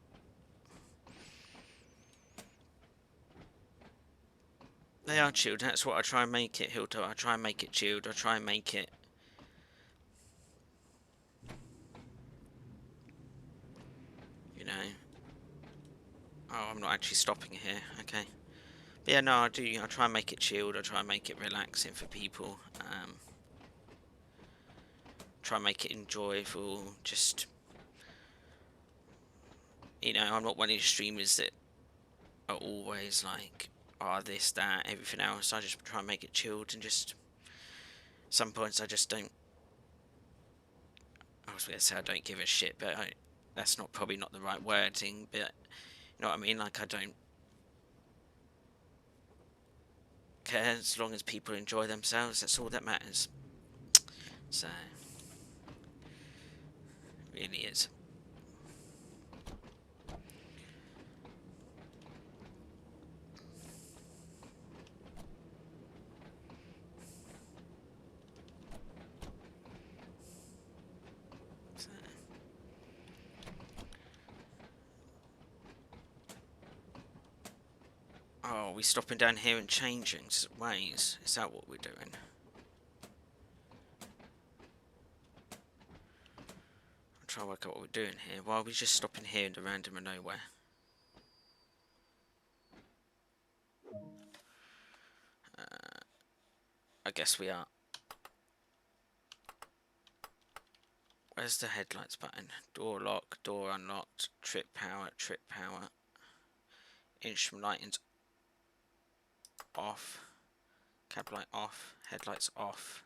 Speaker 1: They are chilled. That's what I try and make it, Hilda. I try and make it chilled. I try and make it, you know. Oh, I'm not actually stopping here. Okay. But yeah, no, I do. I try and make it chilled. I try and make it relaxing for people. Try and make it enjoyable. Just, you know, I'm not one of these streamers that are always like, oh, this, that, everything else. I just try and make it chilled, and just some points I just don't. I was going to say I don't give a shit, but that's probably not the right wording. But you know what I mean? Like, I don't care as long as people enjoy themselves. That's all that matters. So, it really is. Oh, we stopping down here and changing ways? Is that what we're doing? I'm trying to work out what we're doing here. Why are we just stopping here in the random of nowhere? I guess we are. Where's the headlights button? Door lock, door unlocked, trip power, instrument lighting's off, cab light off, headlights off.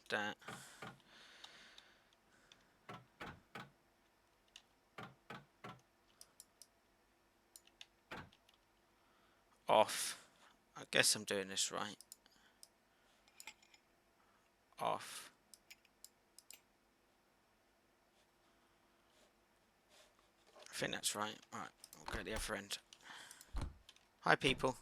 Speaker 1: That. Off. I guess I'm doing this right. Off. I think that's right. Right, we'll go to the other end. Hi, people.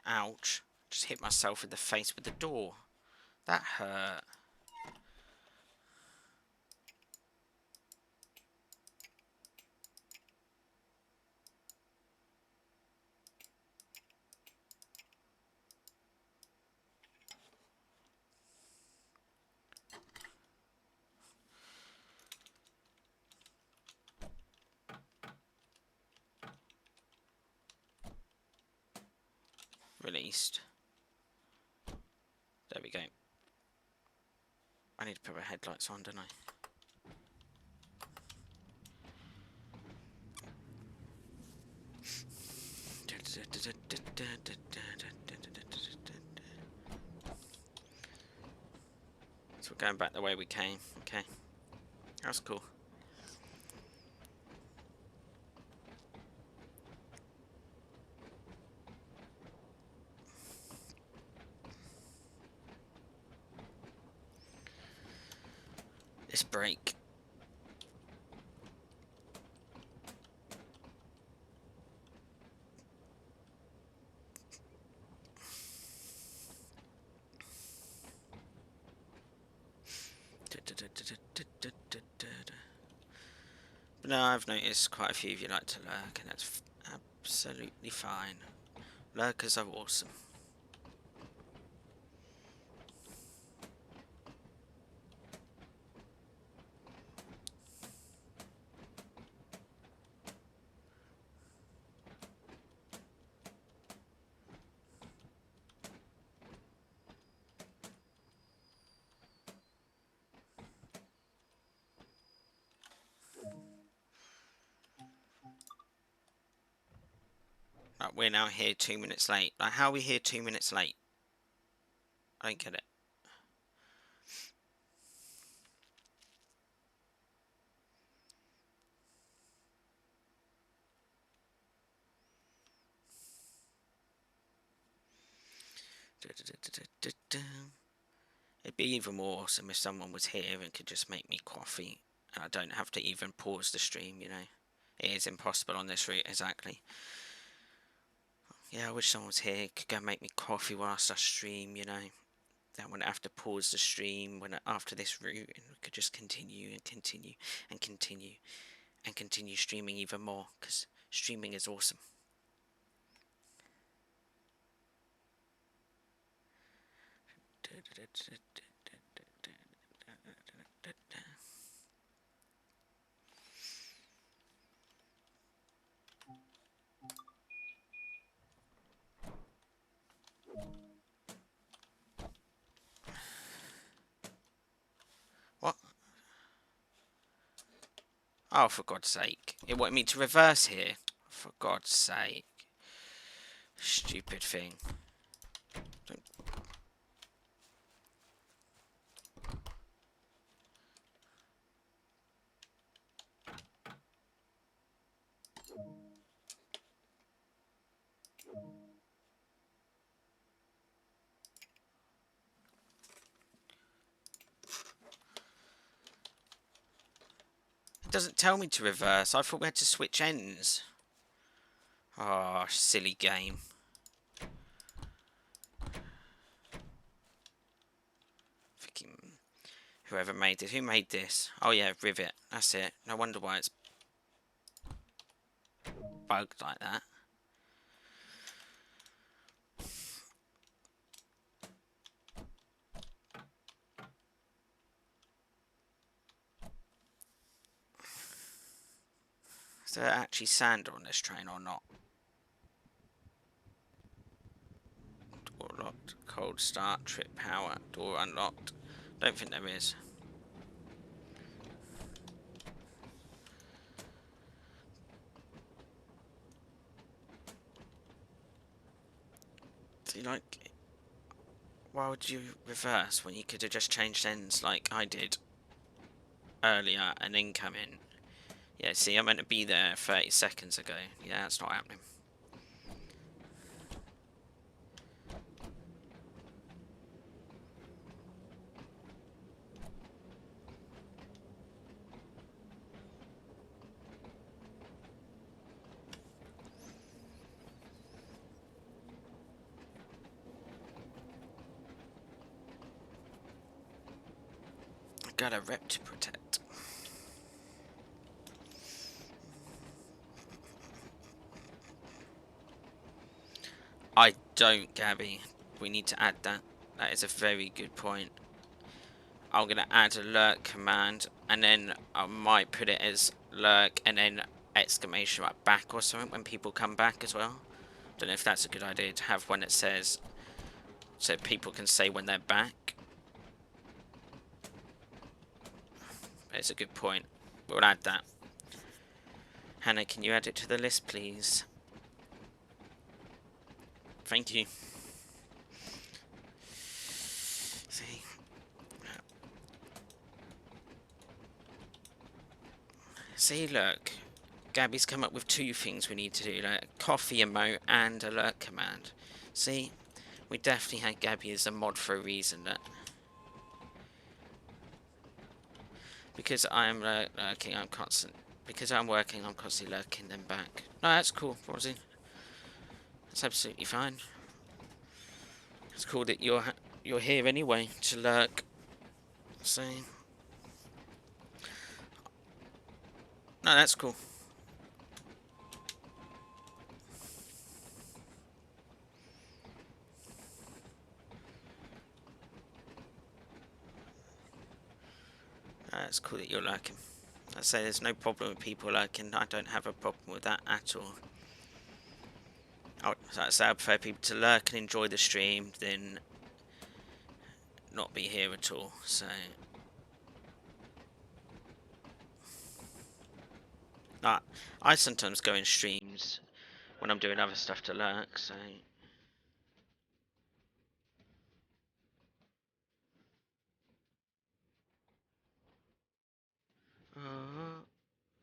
Speaker 1: Ouch. Just hit myself in the face with the door. That hurt. Released. There we go. I need to put my headlights on, don't I? So we're going back the way we came. Okay. That's cool. this break. But no, I've noticed quite a few of you like to lurk, and that's absolutely fine. Lurkers are awesome. Right, we're now here 2 minutes late. Like, how are we here 2 minutes late? I don't get it. It'd be even more awesome if someone was here and could just make me coffee. And I don't have to even pause the stream, you know. It is impossible on this route, exactly. Yeah, I wish someone was here, could go make me coffee whilst I stream, you know. Then I wouldn't have to pause the stream after this route, and we could just continue and continue and continue and continue streaming even more, because streaming is awesome. What? Oh, for God's sake. It wanted me to reverse here. For God's sake. Stupid thing. Don't... It doesn't tell me to reverse. I thought we had to switch ends. Oh, silly game. Freaking... Whoever made it. Who made this? Oh yeah, Rivet. That's it. No wonder why it's bugged like that. Is there actually sand on this train or not? Door locked. Cold start. Trip power. Door unlocked. Don't think there is. See, like... Why would you reverse when you could have just changed ends like I did earlier and then come in? Yeah, see, I meant to be there 30 seconds ago. Yeah, that's not happening. I got a rep to protect. I don't, Gabby. We need to add that. That is a very good point. I'm going to add a lurk command, and then I might put it as lurk and then exclamation mark back or something when people come back as well. Don't know if that's a good idea to have one that says, so people can say when they're back. It's a good point. We'll add that. Hannah, can you add it to the list, please? Thank you. See. See, look. Gabby's come up with two things we need to do, like a coffee emote and alert command. See? We definitely had Gabby as a mod for a reason. But Because I'm lurking, I'm constant. Because I'm working, I'm constantly lurking them back. No, that's cool, Rosie. That's absolutely fine. It's cool that you're here anyway to lurk. So no, that's cool. It's cool that you're lurking. I say there's no problem with people lurking. I don't have a problem with that at all. I prefer people to lurk and enjoy the stream than not be here at all. So I sometimes go in streams when I'm doing other stuff to lurk. So oh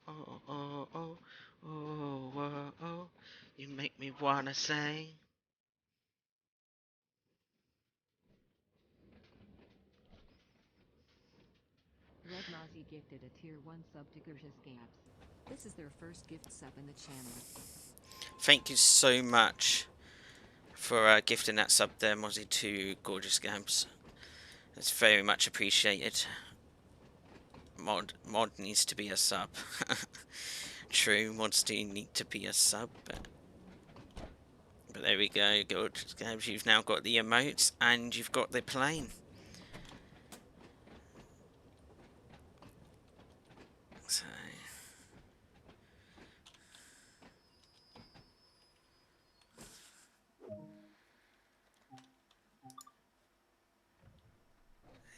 Speaker 1: oh oh oh oh oh, oh. You make me wanna say.
Speaker 2: Red Nazi gifted a tier 1 sub to Gorgeous Gaps. This is their first gift sub in the channel.
Speaker 1: Thank you so much for gifting that sub there, Mozzie, to Gorgeous Gabs. It's very much appreciated. Mod needs to be a sub. True, mods do need to be a sub, but there we go, Gorgeous Gabs. You've now got the emotes and you've got the plane. So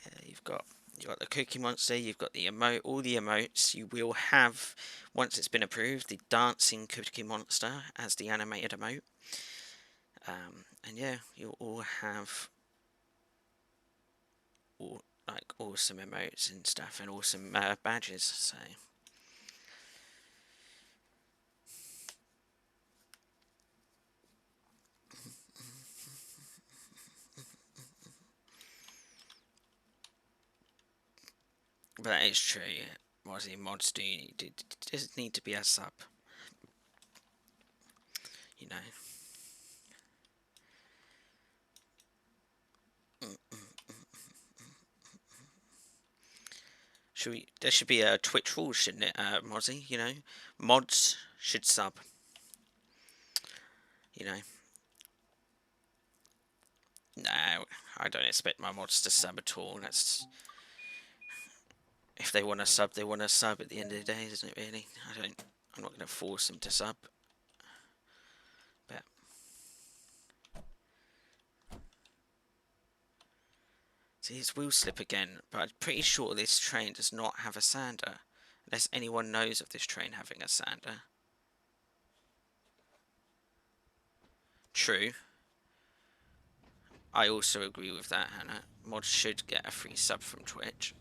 Speaker 1: yeah, you've got the Cookie Monster, you've got the emote, all the emotes. You will have, once it's been approved, the Dancing Cookie Monster as the animated emote. And yeah, you'll all have like awesome emotes and stuff and awesome badges. So but that is true. Mozzie, mods does need to be a sub, you know. There should be a Twitch rule, shouldn't it, Mozzie? You know, mods should sub. You know, no, I don't expect my mods to sub at all. That's if they want to sub, they want to sub. At the end of the day, isn't it? Really, I'm not going to force them to sub. But see, it's wheel slip again. But I'm pretty sure this train does not have a sander, unless anyone knows of this train having a sander. True. I also agree with that, Hannah. Mods should get a free sub from Twitch.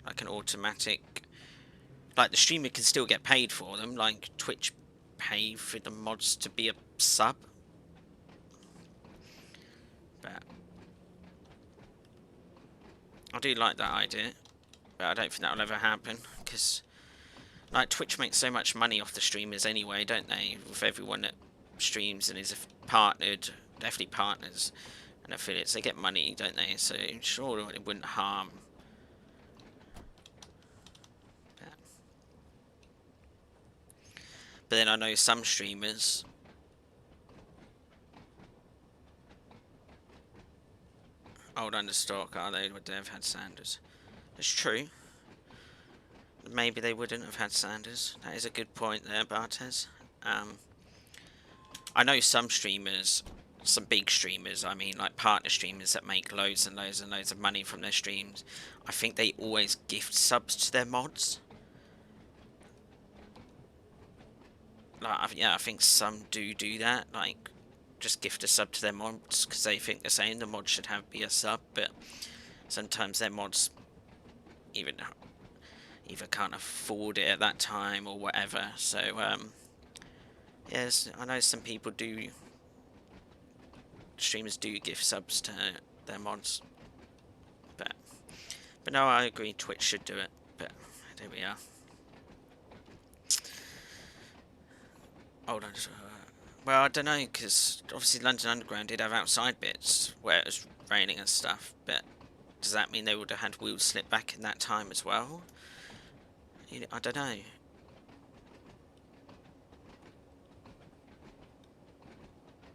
Speaker 1: Like an automatic. Like the streamer can still get paid for them. Like Twitch pay for the mods to be a sub. But I do like that idea. But I don't think that'll ever happen. Because like Twitch makes so much money off the streamers anyway, don't they? With everyone that streams and is partnered, definitely partners and affiliates, they get money, don't they? So sure, it wouldn't harm. But then I know some streamers old under stock, are they? Would they have had Sanders? It's true. Maybe they wouldn't have had Sanders. That is a good point there, Bartes. I know some streamers, some big streamers, I mean, like partner streamers that make loads and loads and loads of money from their streams. I think they always gift subs to their mods. Like, yeah, I think some do that. Like, just gift a sub to their mods because they think the same. The mod should be a sub, but sometimes their mods either can't afford it at that time or whatever. So yes, I know some people do. Streamers do give subs to their mods, but But no, I agree Twitch should do it. But there we are. Hold on. Well, I don't know, because obviously London Underground did have outside bits where it was raining and stuff, but does that mean they would have had wheels slip back in that time as well? I don't know.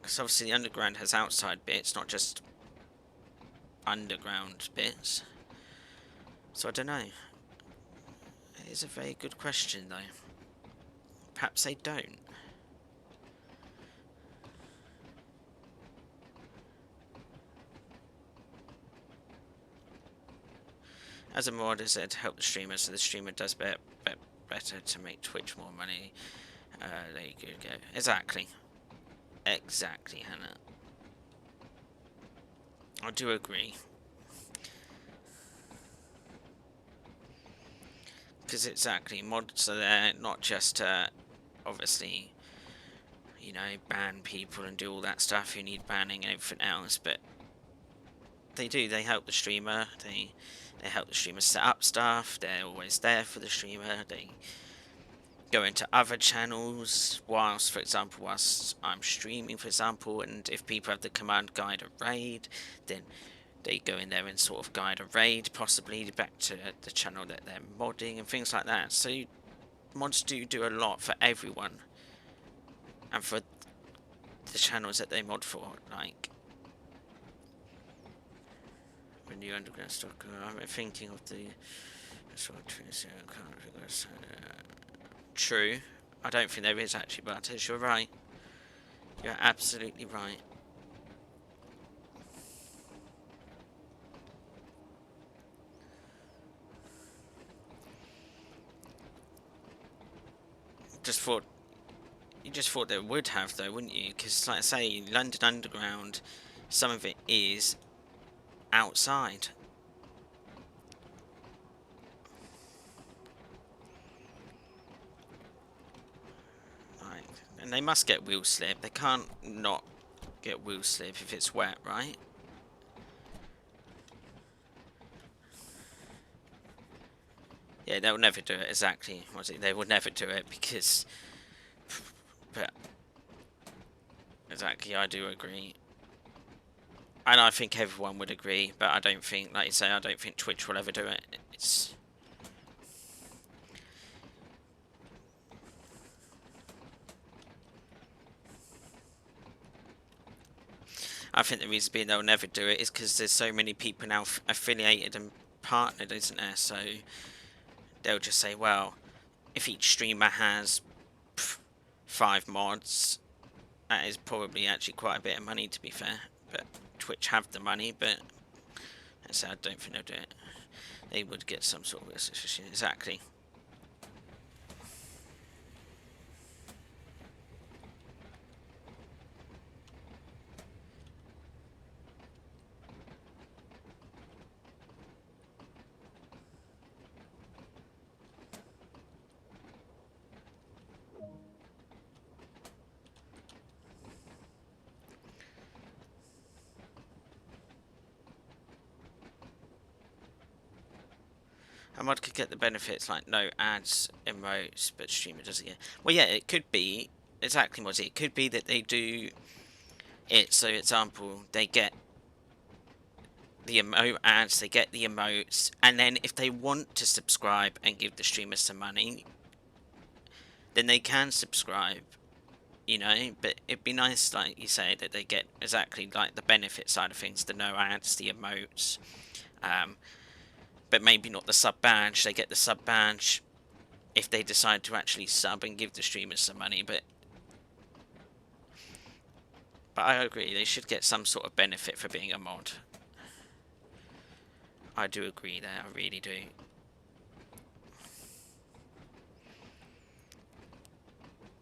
Speaker 1: Because obviously the Underground has outside bits, not just underground bits. So I don't know. It is a very good question, though. Perhaps they don't. As a mod, I said, help the streamer, so the streamer does better to make Twitch more money. There you go. Exactly. Exactly, Hannah. I do agree. Because exactly, mods are there not just to, obviously, ban people and do all that stuff. You need banning and everything else, but they help the streamer. They help the streamer set up stuff. They're always there for the streamer. They go into other channels for example, whilst I'm streaming, for example, and if people have the command guide a raid, then they go in there and sort of guide a raid, possibly back to the channel that they're modding and things like that. So mods do a lot for everyone, and for the channels that they mod for, like when you underground stock. I'm thinking of the true. I don't think there is actually, but you're right. You're absolutely right. Just thought You just thought they would have, though, wouldn't you? Because, like I say, London Underground, some of it is outside. Right. And they must get wheel slip. They can't not get wheel slip if it's wet, right? Yeah, they'll never do it, exactly. They will never do it because... But, exactly, I do agree. And I think everyone would agree, but I don't think, like you say, I don't think Twitch will ever do it. I think the reason being they'll never do it is because there's so many people now affiliated and partnered, isn't there? So they'll just say, well, if each streamer has 5 mods, that is probably actually quite a bit of money, to be fair. But Twitch have the money, but I say I don't think they'll do it. They would get some sort of exactly. A mod could get the benefits like no ads, emotes, but streamer doesn't get. Well, yeah, it could be exactly what it could be that they do it. So, example, they get the emote ads, they get the emotes, and then if they want to subscribe and give the streamer some money, then they can subscribe. But it'd be nice, like you say, that they get exactly like the benefit side of things, the no ads, the emotes, um, but maybe not the sub badge. They get the sub badge if they decide to actually sub and give the streamers some money, but I agree, they should get some sort of benefit for being a mod. I do agree there, I really do.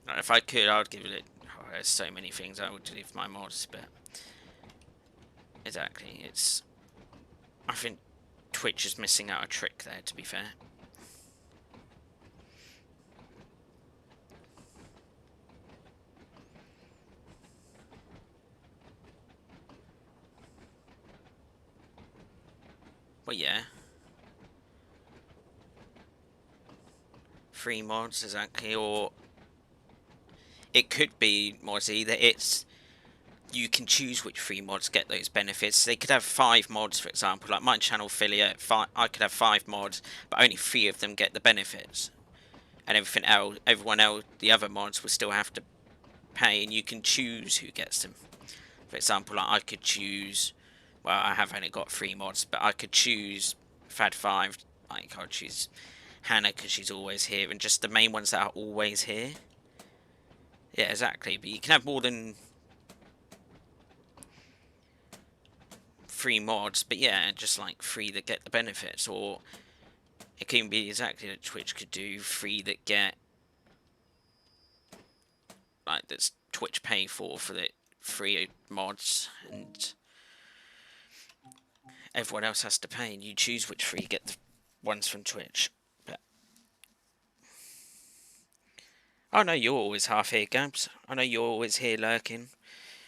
Speaker 1: If I could, I would give it. Oh, there's so many things I would do for my mods, but exactly, I think Twitch is missing out a trick there, to be fair. Well, yeah. free mods, exactly. Or it could be, Mozzie, that it's you can choose which free mods get those benefits. They could have 5 mods, for example, like my channel affiliate. I could have 5 mods, but only 3 of them get the benefits, and everyone else, the other mods, will still have to pay. And you can choose who gets them. For example, like I could choose. Well, I have only got 3 mods, but I could choose Fad5. Like I'd choose Hannah because she's always here, and just the main ones that are always here. Yeah, exactly. But you can have more than 3 mods, but yeah, just like 3 that get the benefits, or it can be exactly that Twitch could do 3 that get like that's Twitch pay for the 3 mods, and everyone else has to pay, and you choose which 3 get the ones from Twitch. But I know you're always half here, Gabs. I know you're always here lurking.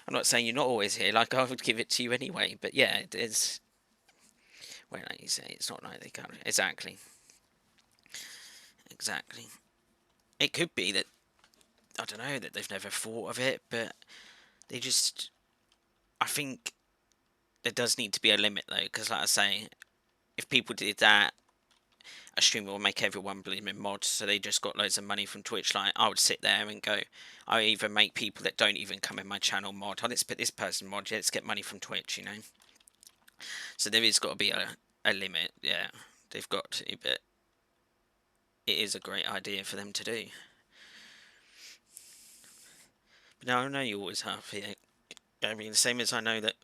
Speaker 1: I'm not saying you're not always here. Like I would give it to you anyway. But yeah, it is. Well, like you say, it's not like they can't. Exactly. Exactly. It could be that I don't know that they've never thought of it, but they just. I think there does need to be a limit though, because like I say, if people did that, a streamer will make everyone blooming mods, so they just got loads of money from Twitch. Like I would sit there and go, I either make people that don't even come in my channel mod. Oh, let's put this person mod. Yeah, let's get money from Twitch. So there is got to be a limit. Yeah, they've got to, but it is a great idea for them to do. But no, I know you always half here. I mean, the same as I know that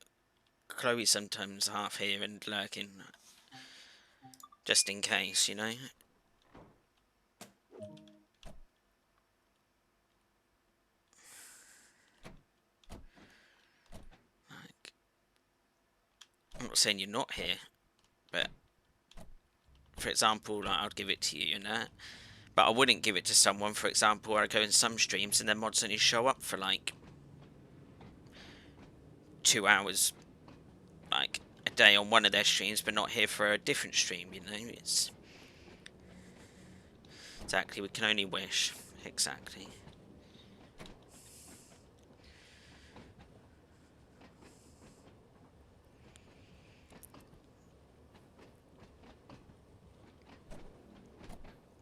Speaker 1: Chloe's sometimes half here and lurking, just in case. Like, I'm not saying you're not here, but for example, like I'd give it to you and that, but I wouldn't give it to someone, for example, where I go in some streams and their mods only show up for like 2 hours, like a day on one of their streams, but not here for a different stream. It's exactly, we can only wish. Exactly.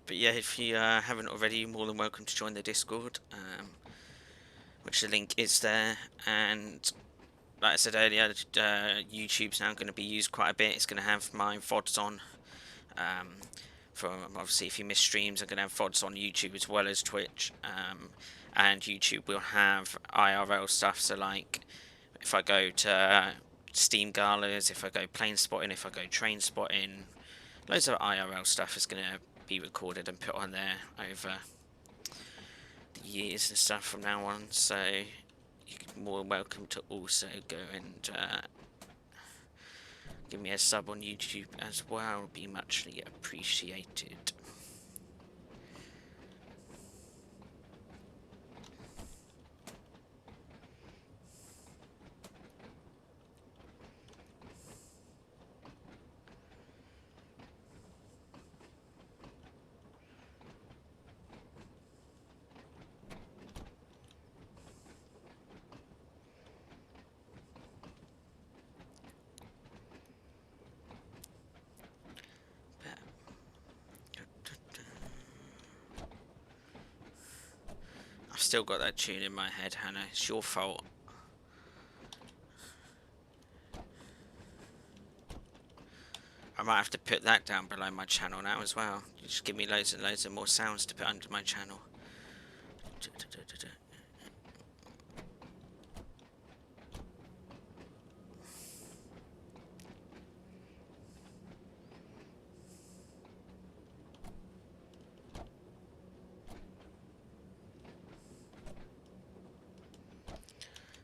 Speaker 1: But yeah, if you haven't already, you're more than welcome to join the Discord, which the link is there. And like I said earlier, YouTube's now going to be used quite a bit. It's going to have my VODs on. Um, for obviously, if you miss streams, I'm going to have VODs on YouTube as well as Twitch. And YouTube will have IRL stuff. So like, if I go to Steam galas, if I go plane spotting, if I go train spotting, loads of IRL stuff is going to be recorded and put on there over the years and stuff from now on. So you're more welcome to also go and give me a sub on YouTube as well. Would be muchly appreciated. I've still got that tune in my head, Hannah. It's your fault. I might have to put that down below my channel now as well. Just give me loads and loads of more sounds to put under my channel.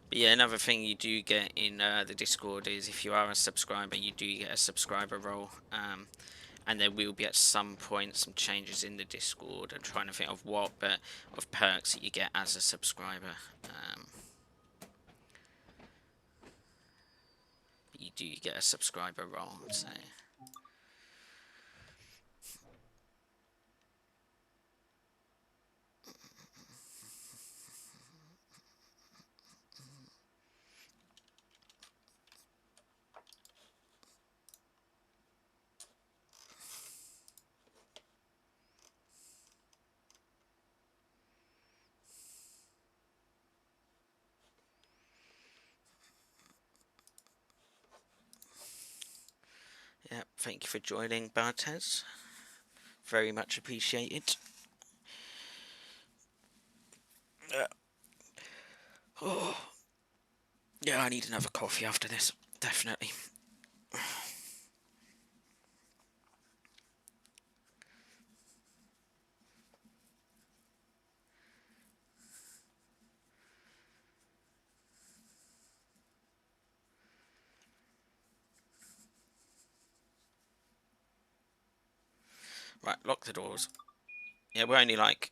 Speaker 1: But yeah, another thing you do get in the Discord is if you are a subscriber, you do get a subscriber role. And there will be at some point some changes in the Discord. I'm trying to think of what, but of perks that you get as a subscriber. You do get a subscriber role, so. Thank you for joining, Bartez. Very much appreciated. Oh, yeah, I need another coffee after this. Definitely. Right, lock the doors. Yeah, we're only like,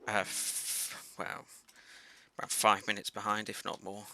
Speaker 1: well, about 5 minutes behind, if not more.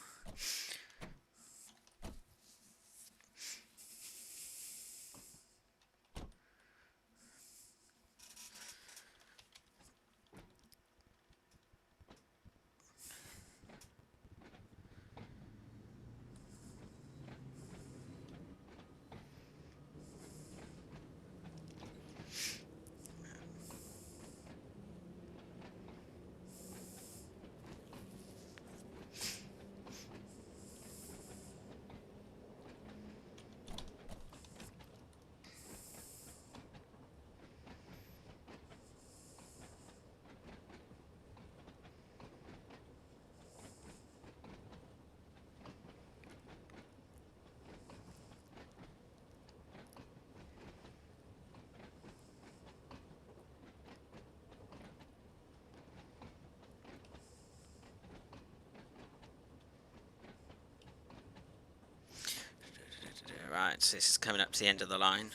Speaker 1: Right, so this is coming up to the end of the line.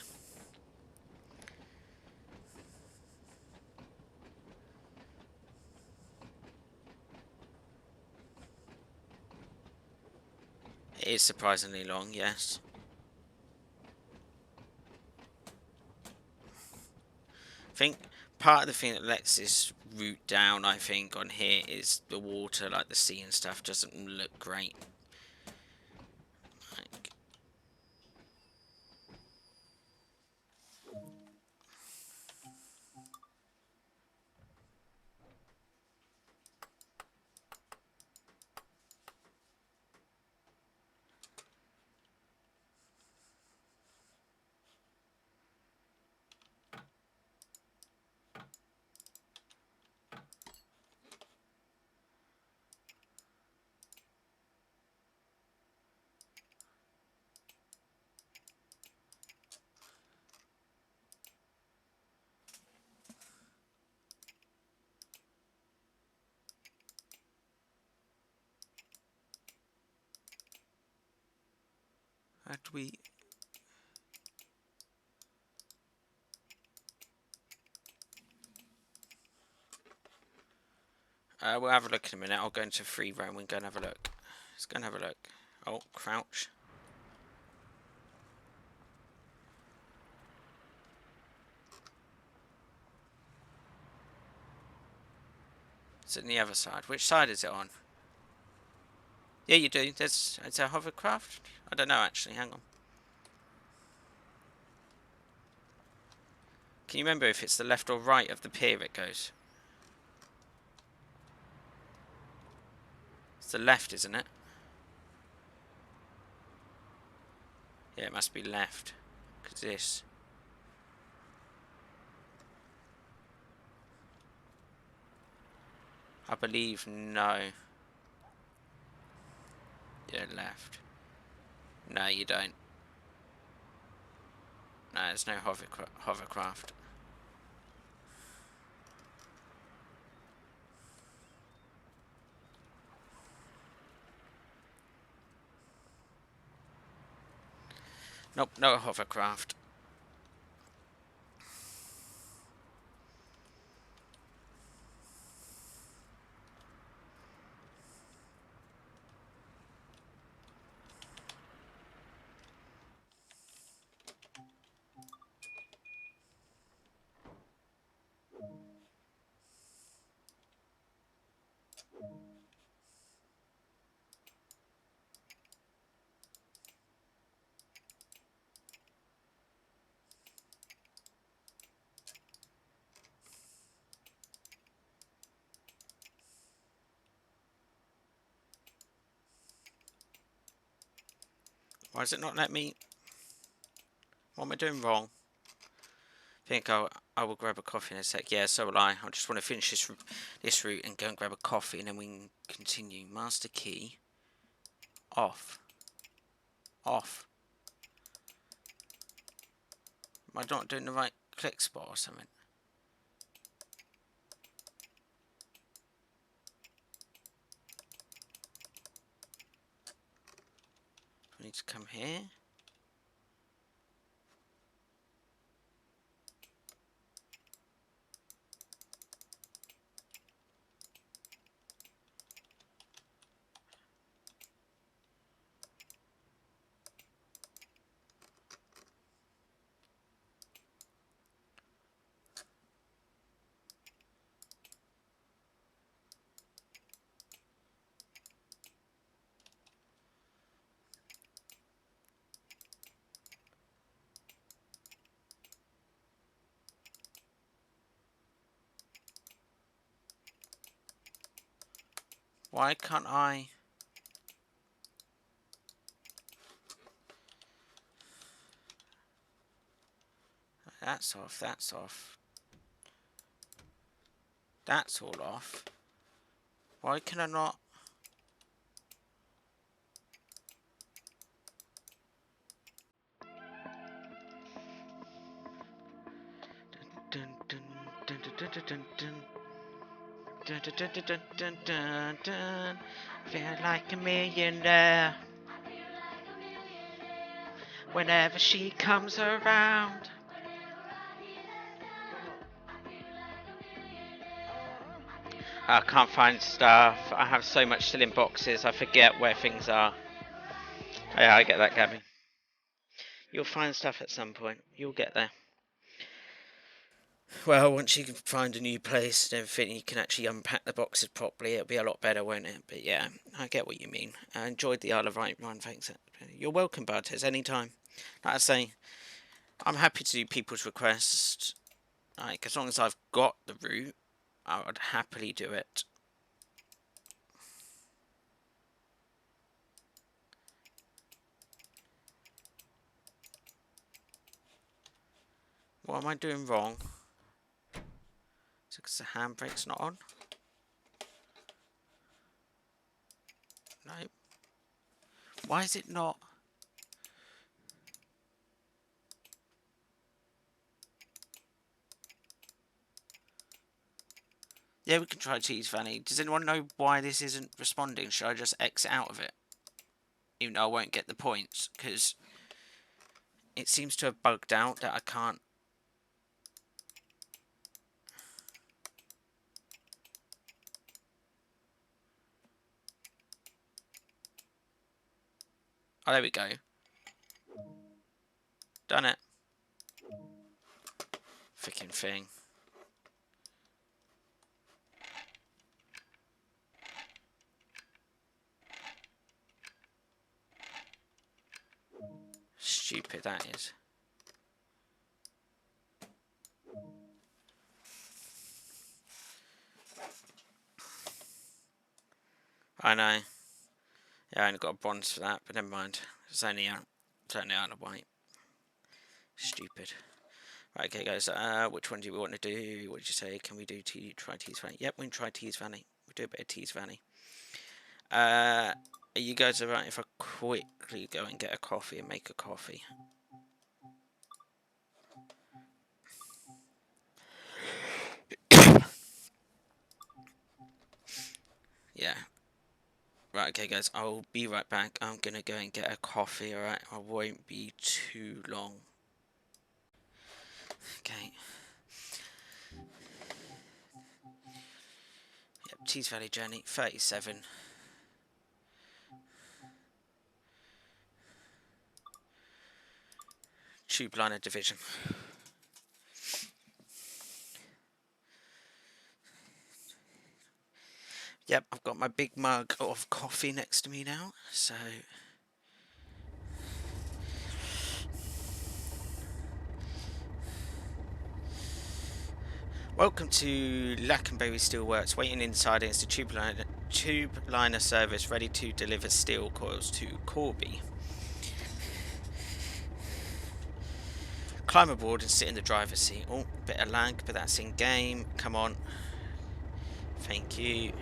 Speaker 1: It is surprisingly long, yes. I think part of the thing that lets this route down, I think, on here is the water, like the sea and stuff, doesn't look great. Like, how do we... we'll have a look in a minute. I'll go into free roam and go and have a look. Let's go and have a look. Oh, crouch. It's on the other side. Which side is it on? Yeah, you do. It's a hovercraft? I don't know, actually. Hang on. Can you remember if it's the left or right of the pier it goes? It's the left, isn't it? Yeah, it must be left. Because this... I believe no. Yeah, left. No, you don't. No, there's no hovercraft. Nope, no hovercraft. Why does it not let me... What am I doing wrong? I think I will grab a coffee in a sec. Yeah, so will I. I just want to finish this route and go and grab a coffee, and then we can continue. Master key. Off. Off. Am I not doing the right click spot or something? I need to come here. Why can't I? That's off. That's off. That's all off. Why can I not? Dun, dun, dun, dun, dun, dun, dun. Dun, dun, dun, dun, dun, dun, dun. Feel like a millionaire whenever she comes around. I can't find stuff. I have so much still in boxes. I forget where things are. Yeah, I get that, Gabby. You'll find stuff at some point. You'll get there. Well, once you can find a new place and everything, you can actually unpack the boxes properly. It'll be a lot better, won't it? But yeah, I get what you mean. I enjoyed the Isle of Wight run, thanks. You're welcome, Bartes, anytime. Like I say, I'm happy to do people's requests. Like, as long as I've got the route, I would happily do it. What am I doing wrong? Is it because the handbrake's not on? No. Why is it not? Yeah, we can try Tees Valley. Does anyone know why this isn't responding? Should I just exit out of it? Even though I won't get the points, because it seems to have bugged out that I can't. Oh, there we go. Done it. Freaking thing. Stupid that is. I know. Yeah, I only got a bronze for that, but never mind. It's only out of white. Stupid. Right, okay, guys. Which one do we want to do? What did you say? Can we try Tees Valley? Yep, we can try Tees Valley. We'll do a bit of Tees Valley. Are you guys alright if I quickly go and get a coffee and make a coffee? Yeah. Right, okay, guys. I'll be right back. I'm gonna go and get a coffee, alright? I won't be too long. Okay. Yep, Tees Valley journey, 37. Tube liner division. Yep, I've got my big mug of coffee next to me now, so... Welcome to Lackenberry Steelworks. Waiting inside is the tube liner service ready to deliver steel coils to Corby. Climb aboard and sit in the driver's seat. Oh, bit of lag, but that's in game. Come on. Thank you.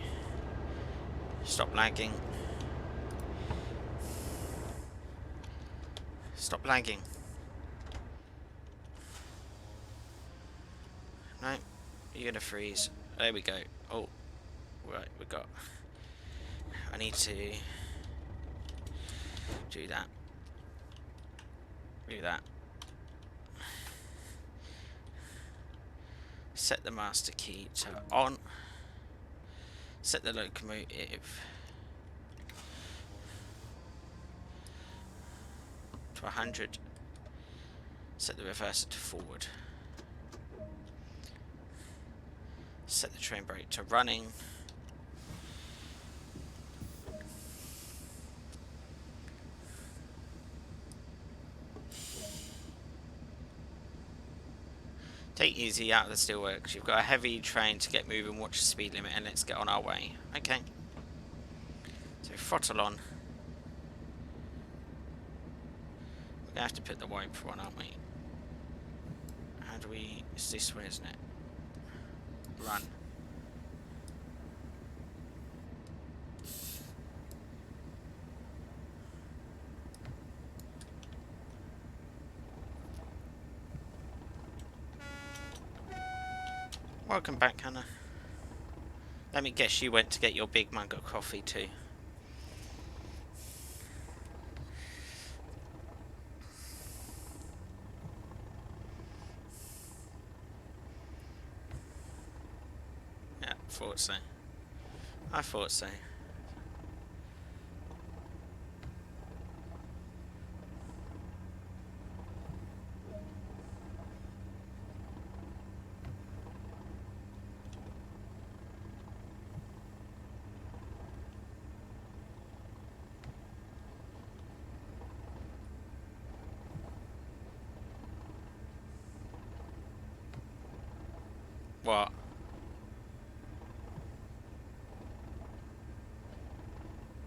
Speaker 1: Stop lagging. Stop lagging. No, you're gonna freeze. There we go. Oh, right, we got. I need to do that. Do that. Set the master key to on. Set the locomotive to 100. Set the reverser to forward. Set the train brake to running. Take easy out of the steelworks. You've got a heavy train to get moving. Watch the speed limit and let's get on our way. Okay. So throttle on. We're gonna have to put the wiper on, aren't we? How do we? It's this way, isn't it? Run. Welcome back, Hannah. Let me guess, you went to get your big mug of coffee too. Yeah, thought so. I thought so. What?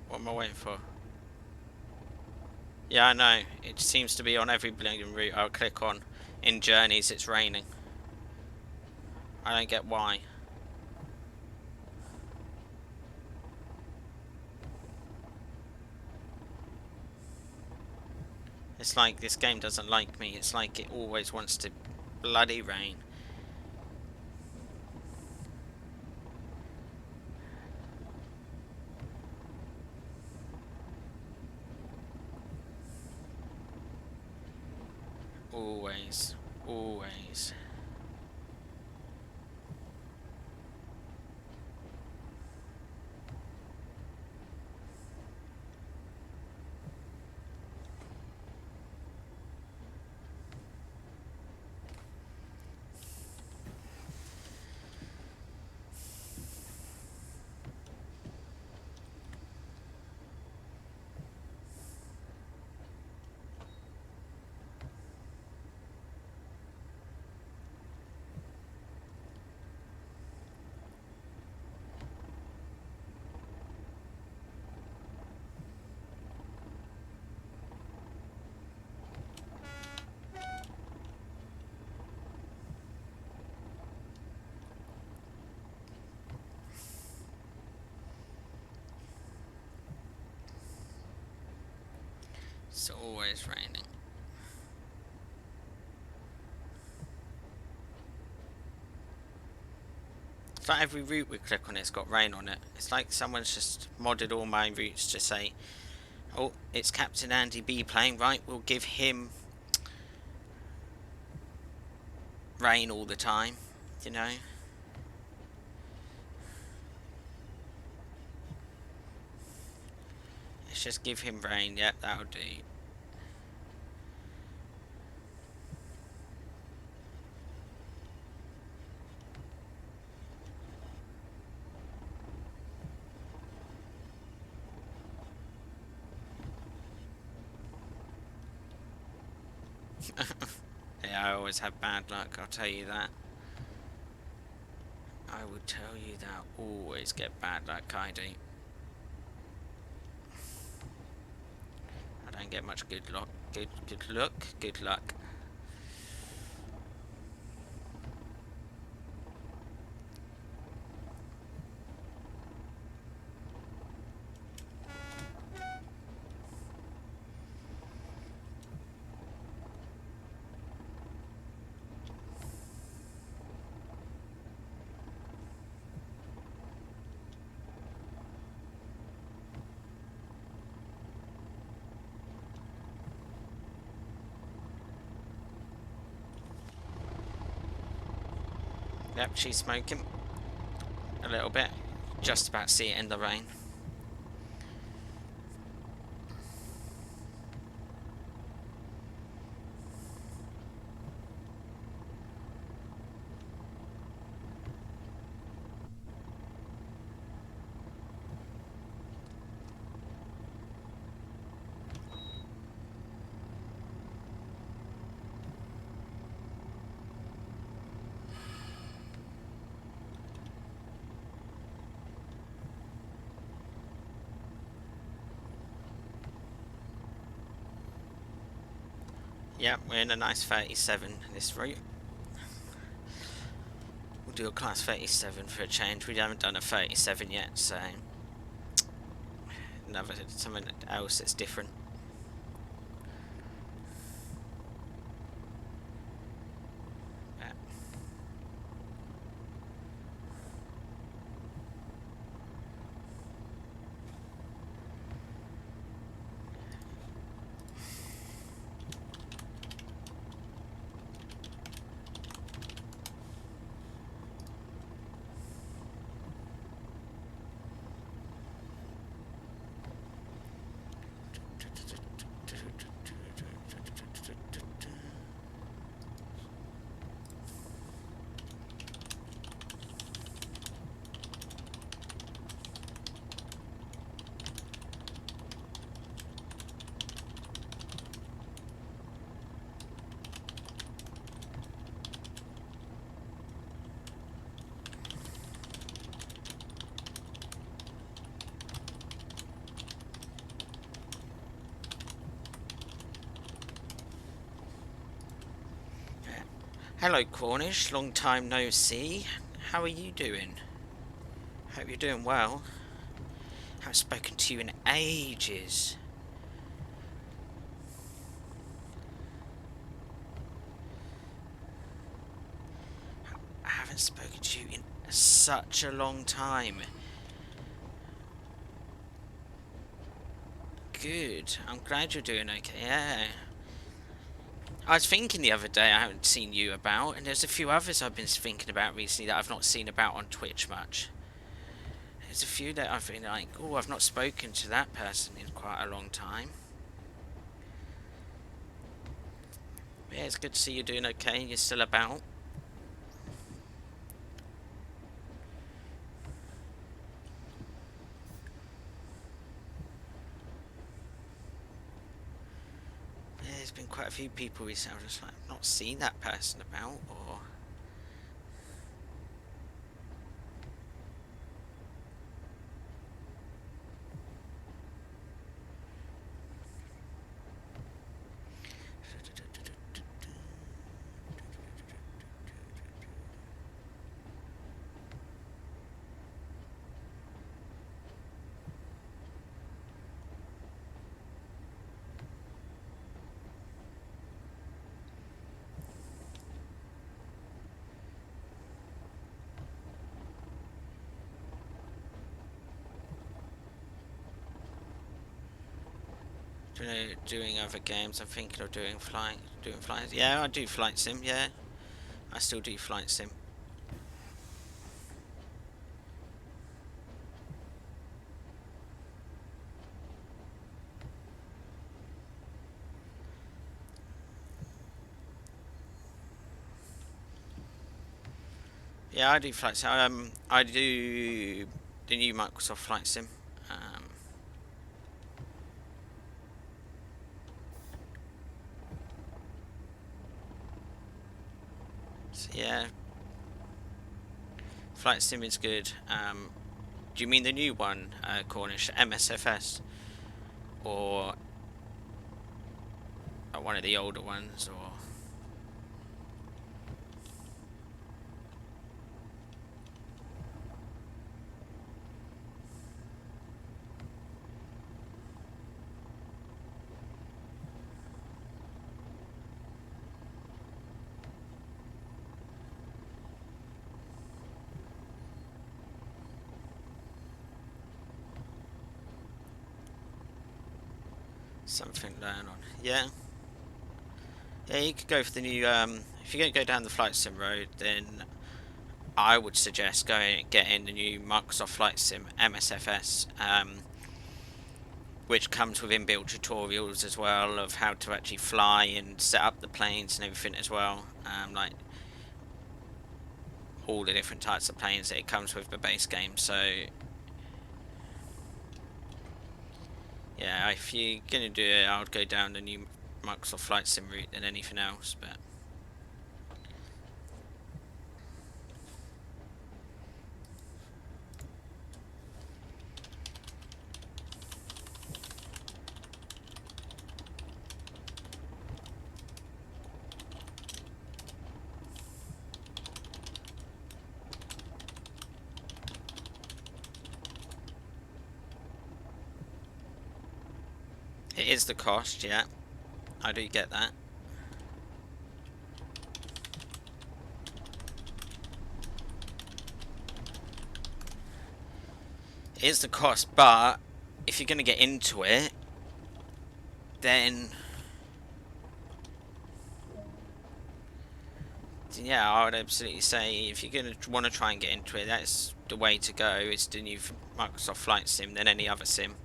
Speaker 1: What am I waiting for? Yeah, I know. It seems to be on every blinking route I'll click on. In journeys, it's raining. I don't get why. It's like this game doesn't like me. It's like it always wants to bloody rain. Always. Always. It's always raining. It's like every route we click on it's got rain on it. It's like someone's just modded all my routes to say, oh, it's Captain Andy B playing, right, we'll give him rain all the time, you know? Let's just give him rain, yep, that'll do. Yeah, I always have bad luck, I'll tell you that. I would tell you that I always get bad luck, I do. I don't get much good luck. Good luck. Yep, she's smoking a little bit. Just about to see it in the rain. Yep, we're in a nice 37 this route. We'll do a class 37 for a change. We haven't done a 37 yet, so something else that's different. Hello Cornish, long time no see. How are you doing? Hope you're doing well. Haven't spoken to you in ages. I haven't spoken to you in such a long time. Good. I'm glad you're doing okay. Yeah. I was thinking the other day I haven't seen you about, and there's a few others I've been thinking about recently that I've not seen about on Twitch much. There's a few that I've been like, oh, I've not spoken to that person in quite a long time. Yeah, it's good to see you doing okay. You're still about. Yeah, there's been quite a few people recently. I've just like not seen that person about, or doing other games. I'm thinking of doing flight. Yeah, I do flight sim. Yeah, I still do flight sim. Yeah, I do flight sim. I do the new Microsoft Flight Sim. Um, so yeah, Flight Sim is good. Do you mean the new one, Cornish MSFS, or one of the older ones, or? Something learn on. Yeah. Yeah, you could go for the new, if you're going to go down the flight sim road, then I would suggest going getting the new Microsoft Flight Sim MSFS, which comes with inbuilt tutorials as well of how to actually fly and set up the planes and everything as well. Like all the different types of planes that it comes with the base game. So yeah, if you're gonna do it, I would go down the new Microsoft Flight Sim route than anything else. But it is the cost, yeah. I do get that. It is the cost, but if you're gonna get into it, then yeah, I would absolutely say if you're gonna want to try and get into it, that's the way to go. It's the new Microsoft Flight Sim than any other sim.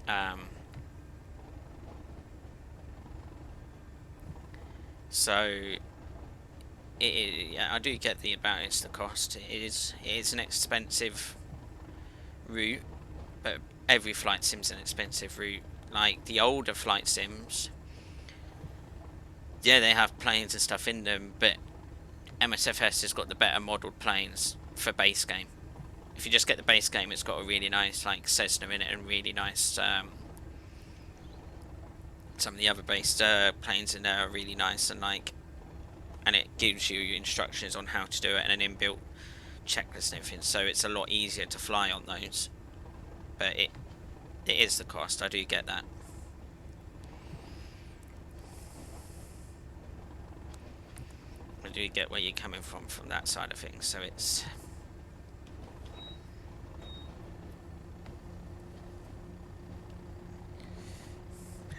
Speaker 1: Um, so yeah, I do get the about it's the cost. It is an expensive route, but every flight sim's an expensive route. Like the older flight sims, yeah, they have planes and stuff in them, but MSFS has got the better modelled planes for base game. If you just get the base game, it's got a really nice like Cessna in it and really nice. Some of the other base planes in there are really nice and like, and it gives you instructions on how to do it and an inbuilt checklist and everything. So it's a lot easier to fly on those. But it is the cost. I do get that. I do get where you're coming from that side of things. So it's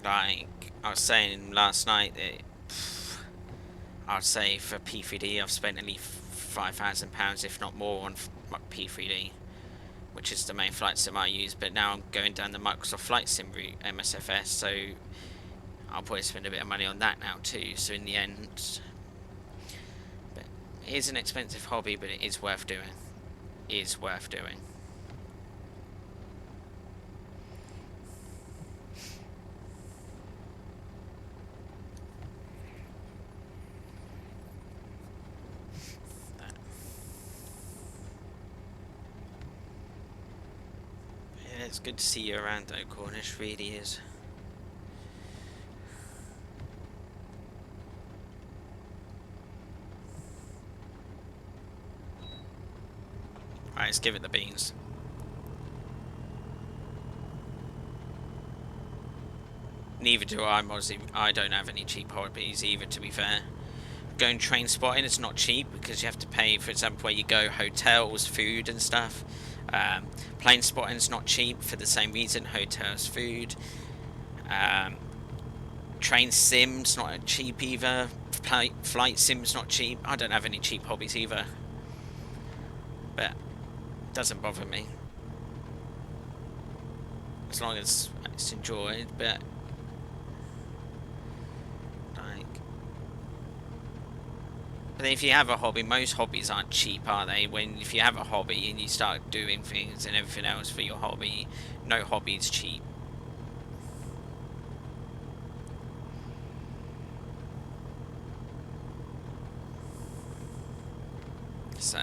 Speaker 1: like I was saying last night that I'd say for P3D I've spent at least £5,000, if not more, on P3D, which is the main flight sim I use. But now I'm going down the Microsoft Flight Sim route, MSFS, so I'll probably spend a bit of money on that now too. So in the end, but it is an expensive hobby, but it is worth doing. It is worth doing. Yeah, it's good to see you around though, Cornish, really is. Right, let's give it the beans. Neither do I, Mozzie. I don't have any cheap hobbies either, to be fair. Going train spotting, it's not cheap because you have to pay, for example, where you go, hotels, food and stuff. Plane spotting is not cheap for the same reason, hotels, food. Um, Train sims not cheap either. Flight sims not cheap. I don't have any cheap hobbies either, but it doesn't bother me as long as it's enjoyed. But like, but if you have a hobby, most hobbies aren't cheap, are they? When if you have a hobby and you start doing things and everything else for your hobby, no hobby is cheap. So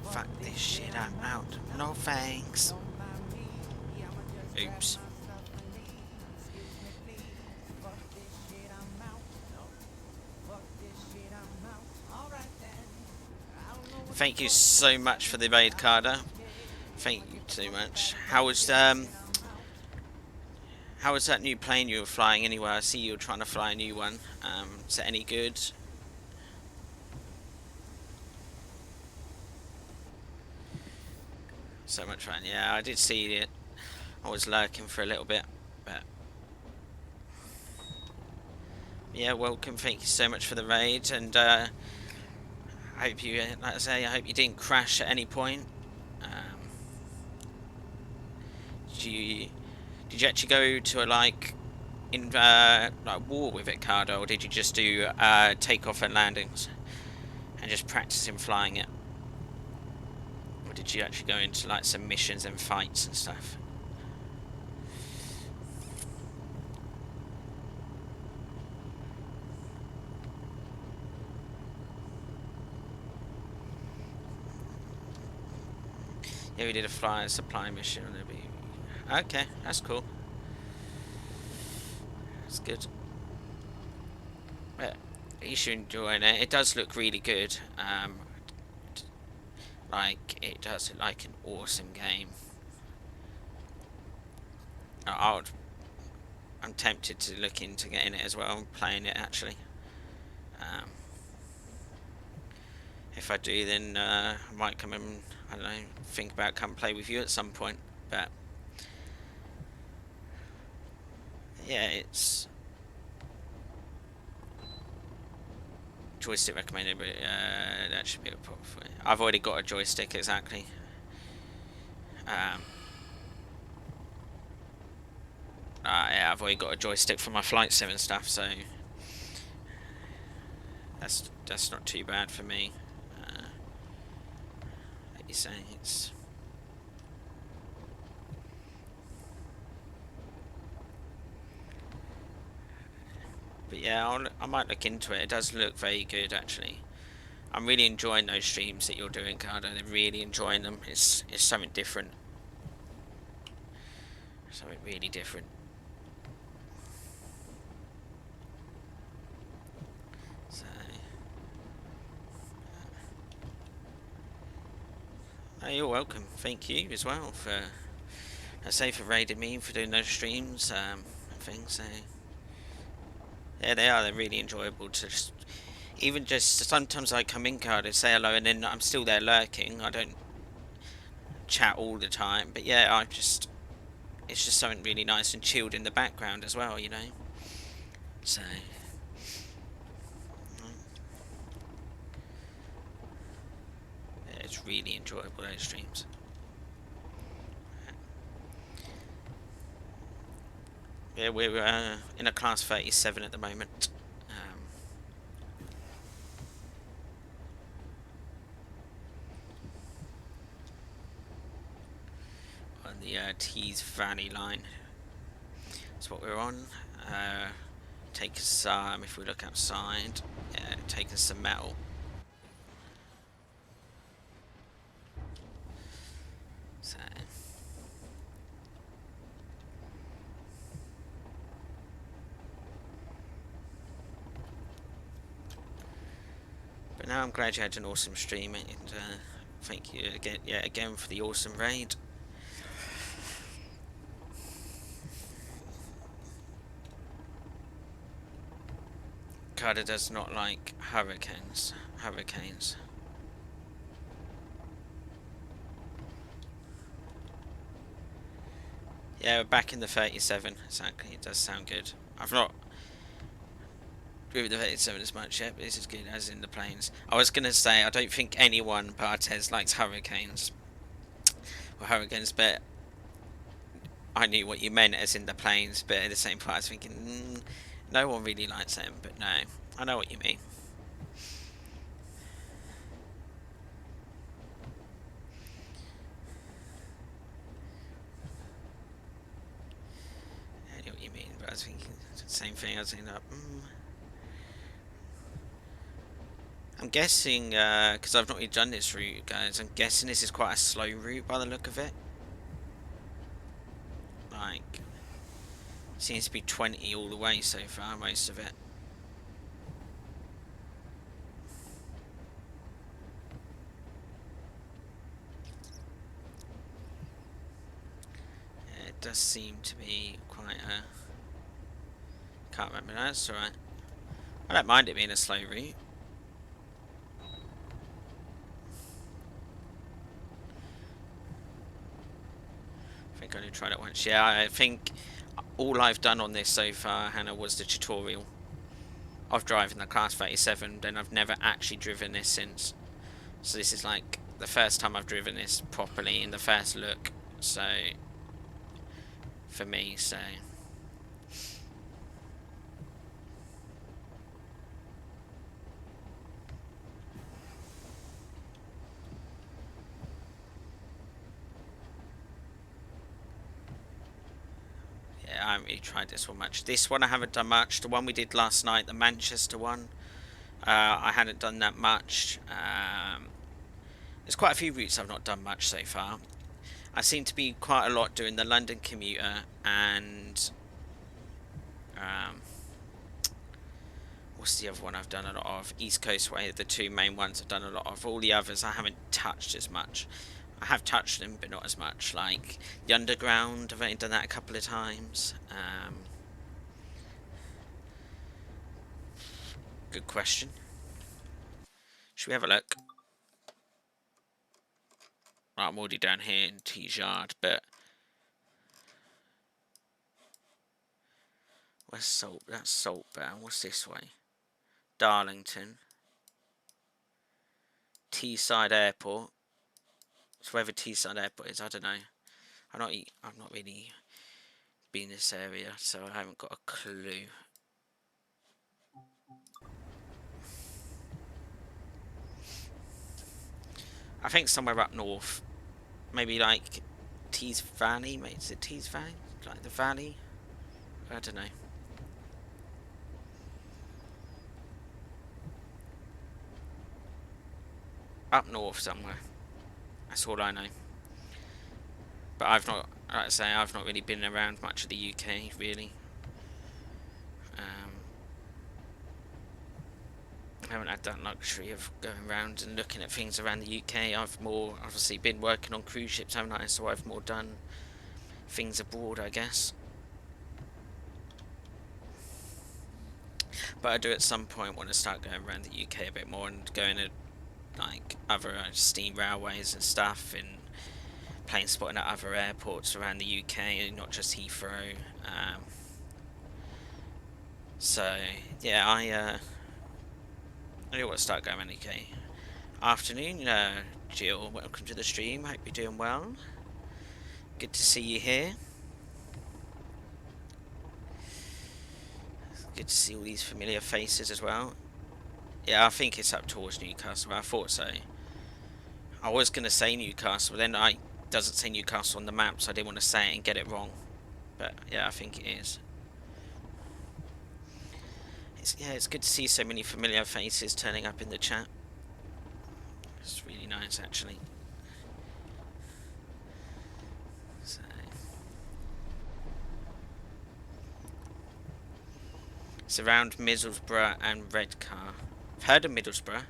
Speaker 1: fuck this shit, I'm out. No thanks. Oops. Thank you so much for the raid, Carter. Thank you so much. How was that new plane you were flying anyway? I see you were trying to fly a new one. Is it any good? So much fun. Yeah, I did see it. I was lurking for a little bit. Yeah, welcome. Thank you so much for the raid, and I hope you, like I say, I hope you didn't crash at any point. Um, did you did you actually go to a like war with it, Cardo, or did you just do takeoff and landings and just practicing flying it, or did you actually go into like some missions and fights and stuff? Yeah, we did a fly supply mission. Okay, that's cool. That's good. But you should enjoy it. It does look really good. Like it does look like an awesome game. I would, I'm tempted to look into getting it as well and playing it actually. Um, if I do, then I might come and I don't know, think about come play with you at some point. But yeah, it's joystick recommended, but that should be a problem for you. I've already got a joystick exactly. Um, yeah, I've already got a joystick for my flight sim and stuff, so that's not too bad for me. Like you say, it's. But yeah, I might look into it. It does look very good actually. I'm really enjoying those streams that you're doing, Cardo. I'm really enjoying them. It's something different, something really different. So, oh, you're welcome. Thank you as well for, I say, for raiding me and for doing those streams and things. So, yeah, they are. They're really enjoyable to just, even just sometimes I come in, Cardo, say hello, and then I'm still there lurking. I don't chat all the time, but yeah, it's just something really nice and chilled in the background as well, you know. So, yeah, it's really enjoyable those streams. Yeah, we're in a class 37 at the moment. On the Tees Valley line. That's what we're on. Uh, take us some, if we look outside, take us some metal. So, but now I'm glad you had an awesome stream, and thank you again, yeah, again for the awesome raid. Carter does not like hurricanes. Hurricanes. Yeah, we're back in the 37. Exactly. It does sound good. I've not with the 37 as much yet, but this is good as in the planes. I was gonna say I don't think anyone Bartez likes hurricanes or hurricanes, but I knew what you meant as in the planes. But at the same time, I was thinking no one really likes them. But no, I know what you mean. I know what you mean. But I was thinking the same thing. I was thinking, I'm guessing because I've not really done this route, guys. I'm guessing this is quite a slow route by the look of it. Like, seems to be 20 all the way so far, most of it. Yeah, it does seem to be quite a. Can't remember. That's alright. I don't mind it being a slow route. I think I only tried it once. Yeah, I think all I've done on this so far, Hannah, was the tutorial. of driving the Class 37, then I've never actually driven this since. So this is like the first time I've driven this properly in the first look. So for me, so yeah, I haven't really tried this one much. This one I haven't done much. The one we did last night, the Manchester one, I hadn't done that much. There's quite a few routes I've not done much so far. I seem to be quite a lot doing the London commuter and um, what's the other one I've done a lot of? East Coast Way, the two main ones I've done a lot of. All the others I haven't touched as much. I have touched them, but not as much. Like the Underground, I've only done that a couple of times. Good question. Should we have a look? Right, I'm already down here in Tees Yard, but where's Salt? That's Saltburn. What's this way? Darlington. Teesside Airport. So wherever Teesside Airport is, I don't know. I've not really been in this area, so I haven't got a clue. I think somewhere up north, maybe like Tees Valley. Maybe is it Tees Valley? Like the valley? I don't know. Up north somewhere. That's all I know. But I've not, like I say, I've not really been around much of the UK really. Um, I haven't had that luxury of going around and looking at things around the UK. I've more obviously been working on cruise ships, haven't I? So I've more done things abroad, I guess. But I do at some point want to start going around the UK a bit more and going to like other steam railways and stuff and plane spotting at other airports around the UK, not just Heathrow. So yeah, I do want to start going around the UK. Afternoon, Jill. Welcome to the stream. Hope you're doing well. Good to see you here. Good to see all these familiar faces as well. Yeah, I think it's up towards Newcastle. I thought so. I was going to say Newcastle, but then I doesn't say Newcastle on the map, so I didn't want to say it and get it wrong. But yeah, I think it is. It's good to see so many familiar faces turning up in the chat. It's really nice, actually. So, it's around Middlesbrough and Redcar. I've heard of Middlesbrough,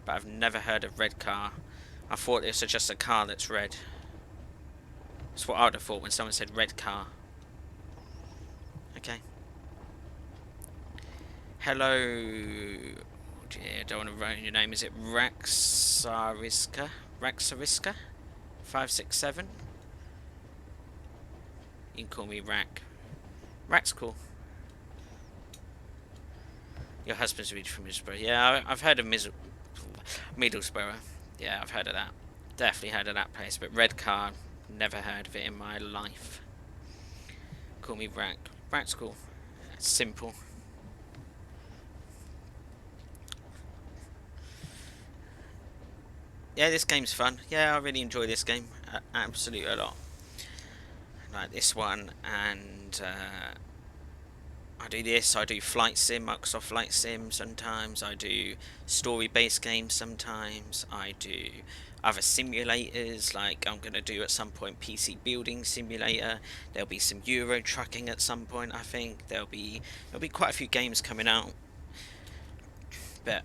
Speaker 1: but I've never heard of Redcar. I thought this was just a car that's red. That's what I would have thought when someone said red car. Okay. Hello. Oh dear, I don't want to ruin your name. Is it Raxariska? Raxariska? 567? You can call me Rack. Rack's cool. Your husband's reached from Middlesbrough. Yeah, I've heard of Middlesbrough. Yeah, I've heard of that. Definitely heard of that place. But red car, never heard of it in my life. Call me Rack. Rack's cool. It's simple. Yeah, this game's fun. Yeah, I really enjoy this game. Absolutely a lot. Like this one, and I do this. I do Flight Sim, Microsoft Flight Sim sometimes. I do story-based games sometimes. I do other simulators, like I'm going to do at some point PC Building Simulator. There'll be some Euro Trucking at some point, I think. There'll be quite a few games coming out. But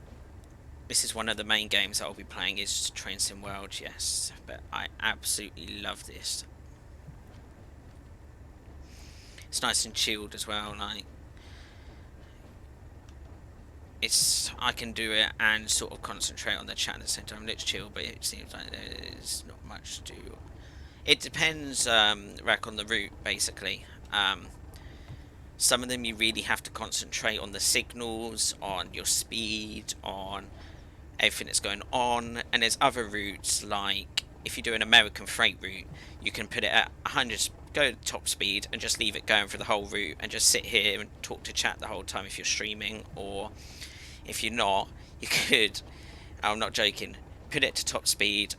Speaker 1: this is one of the main games that I'll be playing is Train Sim World, yes. But I absolutely love this. It's nice and chilled as well, like I can do it and sort of concentrate on the chat at the same time. Let's chill, but it seems like there's not much to do. It depends, Rack, on the route basically. Some of them you really have to concentrate on the signals, on your speed, on everything that's going on. And there's other routes, like if you do an American freight route, you can put it at 100, go to top speed and just leave it going for the whole route and just sit here and talk to chat the whole time if you're streaming. Or if you're not, you could, I'm not joking, put it to top speed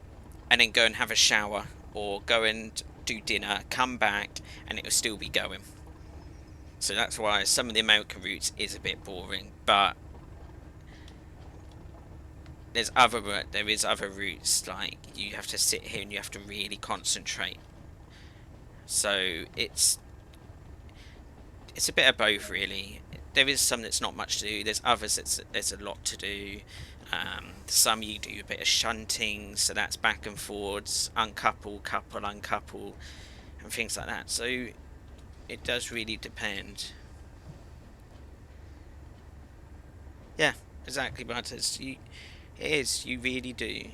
Speaker 1: and then go and have a shower or go and do dinner, come back, and it will still be going. So that's why some of the American routes is a bit boring, but there is other routes, like you have to sit here and you have to really concentrate. So it's a bit of both, really. There is some that's not much to do. There's others there's a lot to do. Some you do a bit of shunting, so that's back and forwards, uncouple, couple, uncouple, and things like that. So it does really depend. Yeah, exactly, but it is. You really do.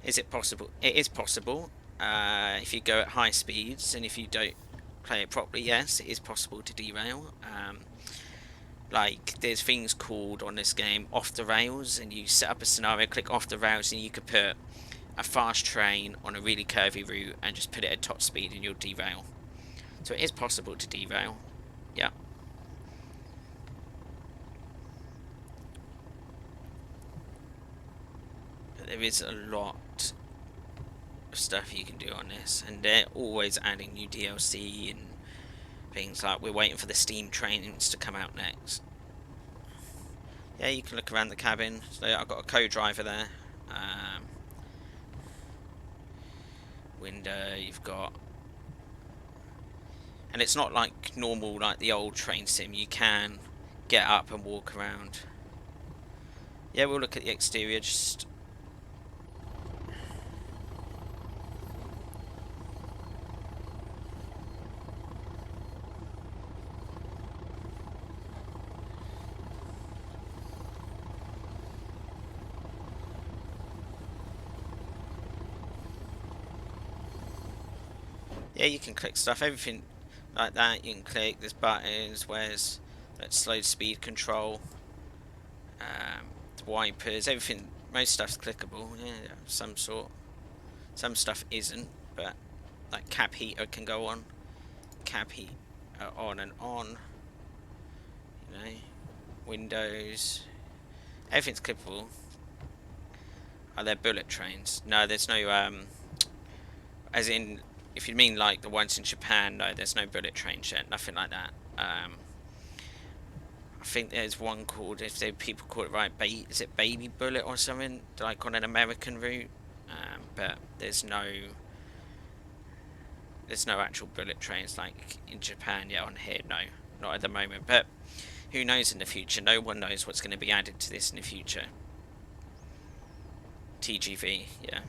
Speaker 1: Is it possible? It is possible. If you go at high speeds and if you don't play it properly, yes, it is possible to derail. Like there's things called on this game off the rails, and you set up a scenario, click off the rails, and you could put a fast train on a really curvy route and just put it at top speed, and you'll derail. So it is possible to derail. Yeah. But there is a lot of stuff you can do on this, and they're always adding new DLC and things. Like we're waiting for the Steam trains to come out next. Yeah, you can look around the cabin. So I've got a co-driver there. Um, Window, you've got, and it's not like normal like the old train sim. You can get up and walk around. Yeah, we'll look at the exterior. Just yeah, you can click stuff. Everything like that you can click. There's buttons. Where's that slow speed control? The wipers. Everything. Most stuff's clickable. Yeah, some sort. Some stuff isn't, but like cab heater can go on. Cab heat on and on. You know, windows. Everything's clippable. Are there bullet trains? No, there's no. As in, if you mean like the ones in Japan, no, there's no bullet trains yet. Nothing like that. I think there's one called, if they people call it right, is it Baby Bullet or something, like on an American route. But there's no actual bullet trains like in Japan yet on here. No, not at the moment. But who knows in the future? No one knows what's going to be added to this in the future. TGV, yeah.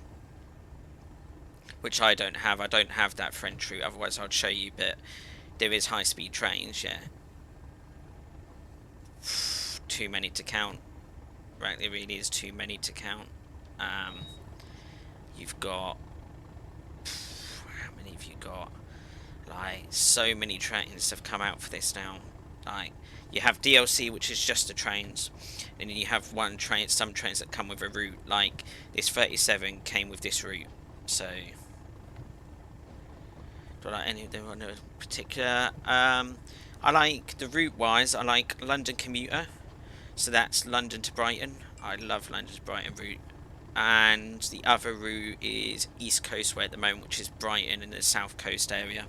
Speaker 1: Which I don't have. I don't have that French route. Otherwise, I'd show you. But there is high-speed trains, yeah. Too many to count. Right, there really is too many to count. You've got, how many have you got? Like, so many trains have come out for this now. Like, you have DLC, which is just the trains, and then you have some trains that come with a route. Like this 37 came with this route. So, do I like any of them in particular? I like the route wise. I like London commuter, so that's London to Brighton. I love London to Brighton route. And the other route is East Coast way at the moment, which is Brighton in the South Coast area.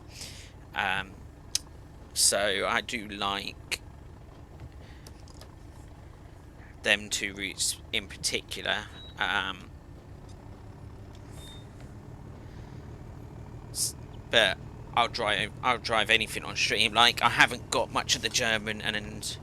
Speaker 1: So I do like them two routes in particular. But I'll drive anything on stream. Like, I haven't got much of the German, and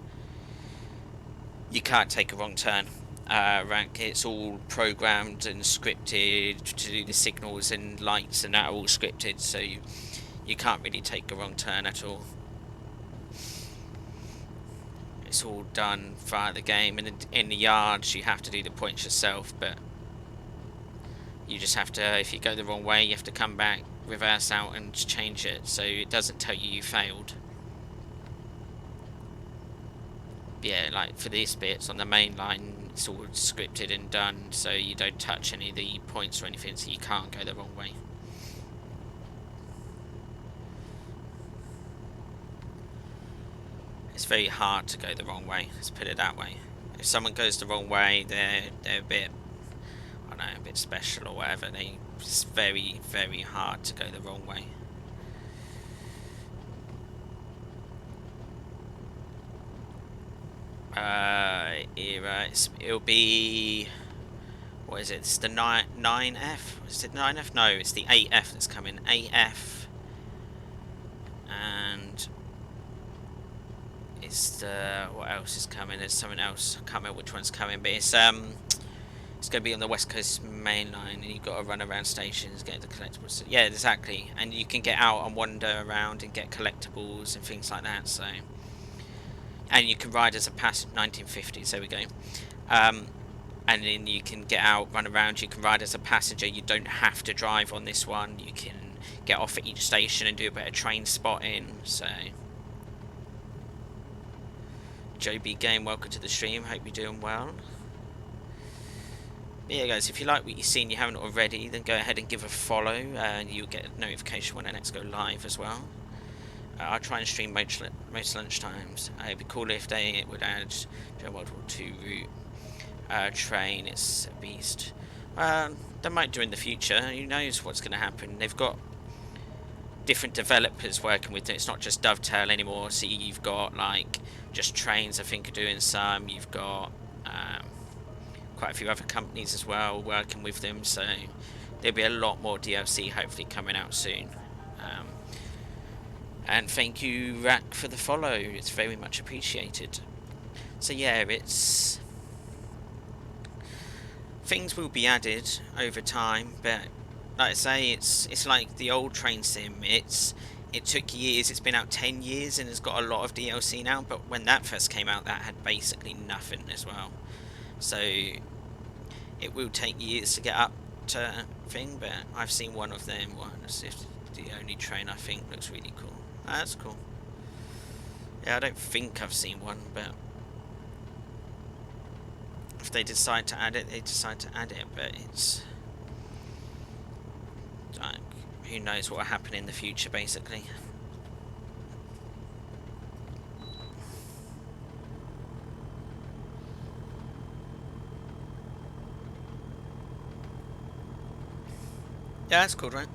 Speaker 1: you can't take a wrong turn. Rank, it's all programmed and scripted to do the signals and lights, and that are all scripted, so you can't really take a wrong turn at all. It's all done via the game, and in the yards you have to do the points yourself, but you just have to, if you go the wrong way, you have to come back, reverse out and change it so it doesn't tell you you failed. Yeah, like for these bits on the main line, it's all scripted and done, so you don't touch any of the points or anything, so you can't go the wrong way. It's very hard to go the wrong way, let's put it that way. If someone goes the wrong way, they're a bit, I don't know, a bit special or whatever. It's very, very hard to go the wrong way. It'll be, what is it? It's the 9F. Is it 9F? No, it's the 8F that's coming. 8F, and it's the, what else is coming? There's something else. I can't remember which one's coming, but it's going to be on the West Coast main line, and you've got to run around stations, get the collectibles. Yeah, exactly. And you can get out and wander around and get collectibles and things like that. So, and you can ride as a passenger. 1950s. There we go. And then you can get out, run around. You can ride as a passenger. You don't have to drive on this one. You can get off at each station and do a bit of train spotting. So, Joe B Game, welcome to the stream. Hope you're doing well. But yeah, guys, if you like what you've seen, you haven't already, then go ahead and give a follow, and you'll get a notification when I next go live as well. I'll try and stream most lunchtimes. It'd be cool if they would add World War II route train. It's a beast. They might do in the future. Who knows what's going to happen? They've got different developers working with it. It's not just Dovetail anymore. So you've got like just trains, I think, are doing some. You've got quite a few other companies as well working with them, so there'll be a lot more DLC hopefully coming out soon. And thank you, Rack, for the follow. It's very much appreciated. So yeah, it's things will be added over time, but like I say, it's like the old train sim. It took years. It's been out 10 years and has got a lot of DLC now. But when that first came out, that had basically nothing as well. So it will take years to get up to thing, but I've seen one of them. It's the only train I think looks really cool. That's cool. Yeah, I don't think I've seen one, but if they decide to add it, they decide to add it. But it's like, who knows what will happen in the future, basically. Yeah, that's cool, right?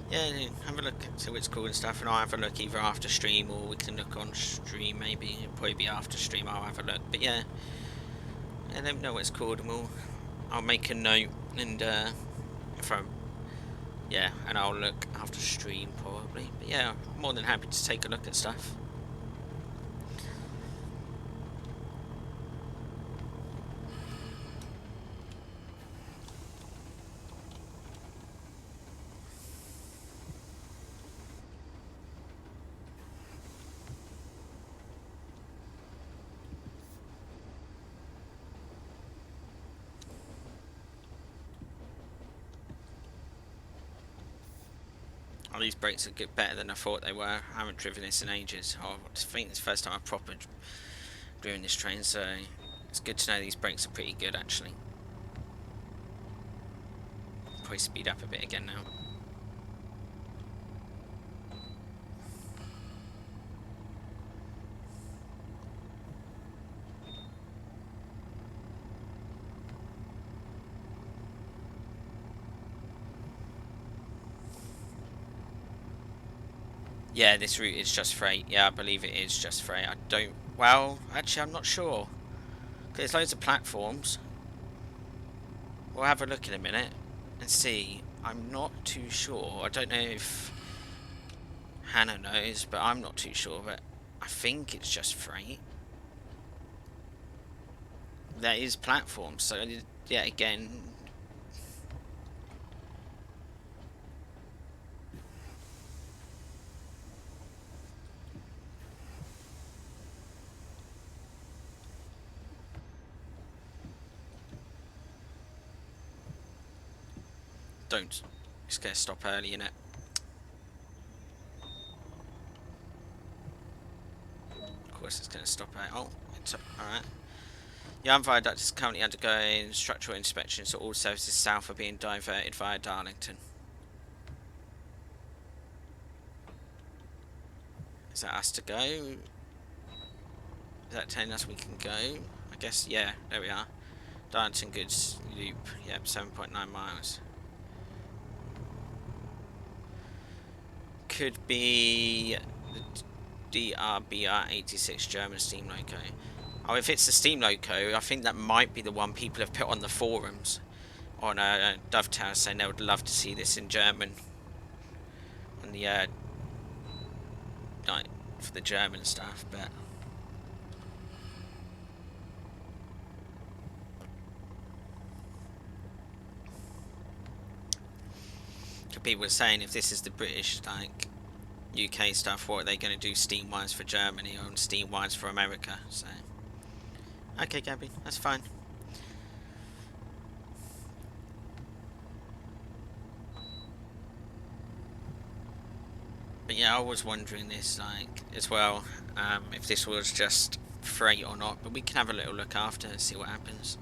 Speaker 1: Yeah, have a look, see what's cool and stuff, and I'll have a look either after stream or we can look on stream. Maybe it'll probably be after stream. I'll have a look, but yeah, let me know what's called, and I'll make a note, and if I'm, yeah, and I'll look after stream probably. But yeah, I'm more than happy to take a look at stuff. Oh, these brakes are get better than I thought they were. I haven't driven this in ages. I think it's the first time I've proper driven this train, so it's good to know these brakes are pretty good actually. Probably speed up a bit again now. Yeah, this route is just freight. Yeah, I believe it is just freight. I don't... Well, actually, I'm not sure. There's loads of platforms. We'll have a look in a minute and see. I'm not too sure. I don't know if Hannah knows, but I'm not too sure. But I think it's just freight. There is platforms, so yeah, again... Don't. It's going to stop early, innit? Of course it's going to stop early. Oh, it's alright. The Yarm Viaduct is currently undergoing structural inspection, so all services south are being diverted via Darlington. Is that us to go? Is that telling us we can go? I guess, yeah, there we are. Darlington Goods Loop, yep, 7.9 miles. Could be the DRBR 86 German steam loco. Oh, if it's the steam loco, I think that might be the one people have put on the forums on Dovetail, saying they would love to see this in German on the like for the German stuff, but people were saying if this is the British like UK stuff, what are they going to do steam wise for Germany or steam wise for America? So okay, Gabby, that's fine. But yeah, I was wondering this like as well, if this was just freight or not. But we can have a little look after and see what happens.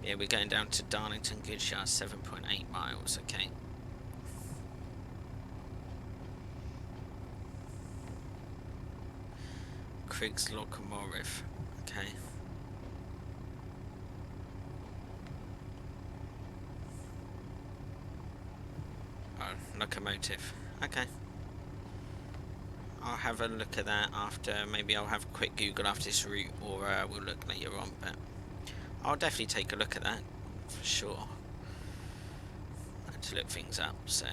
Speaker 1: Yeah, we're going down to Darlington Goods Yard, 7.8 miles. Okay. Kriegs Locomotive. Okay. Oh, locomotive. Okay. I'll have a look at that after. Maybe I'll have a quick Google after this route, or we'll look later on. But I'll definitely take a look at that for sure. I had to look things up. So.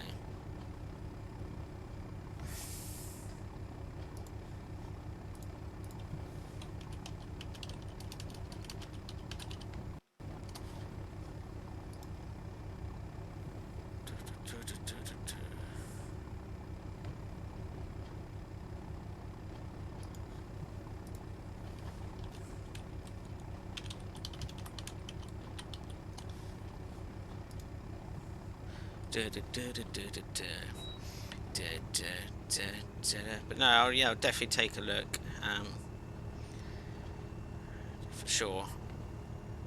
Speaker 1: But no, yeah, I'll definitely take a look. For sure.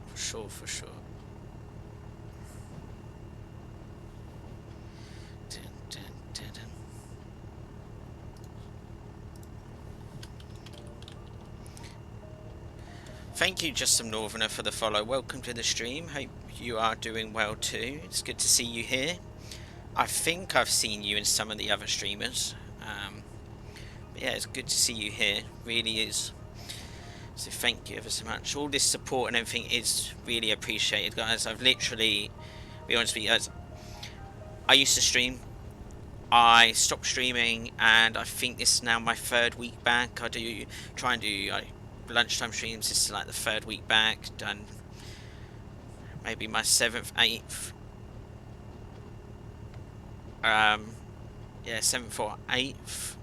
Speaker 1: For sure, for sure. Thank you, Just Some Northerner, for the follow. Welcome to the stream. Hope you are doing well too. It's good to see you here. I think I've seen you in some of the other streamers. But yeah, it's good to see you here. Really is. So thank you ever so much. All this support and everything is really appreciated, guys. I've literally, be honest with you guys, I used to stream. I stopped streaming, and I think this is now my third week back. I do try and do lunchtime streams. This is like the third week back. Done maybe my 7th, 8th. Yeah, 7th or 8th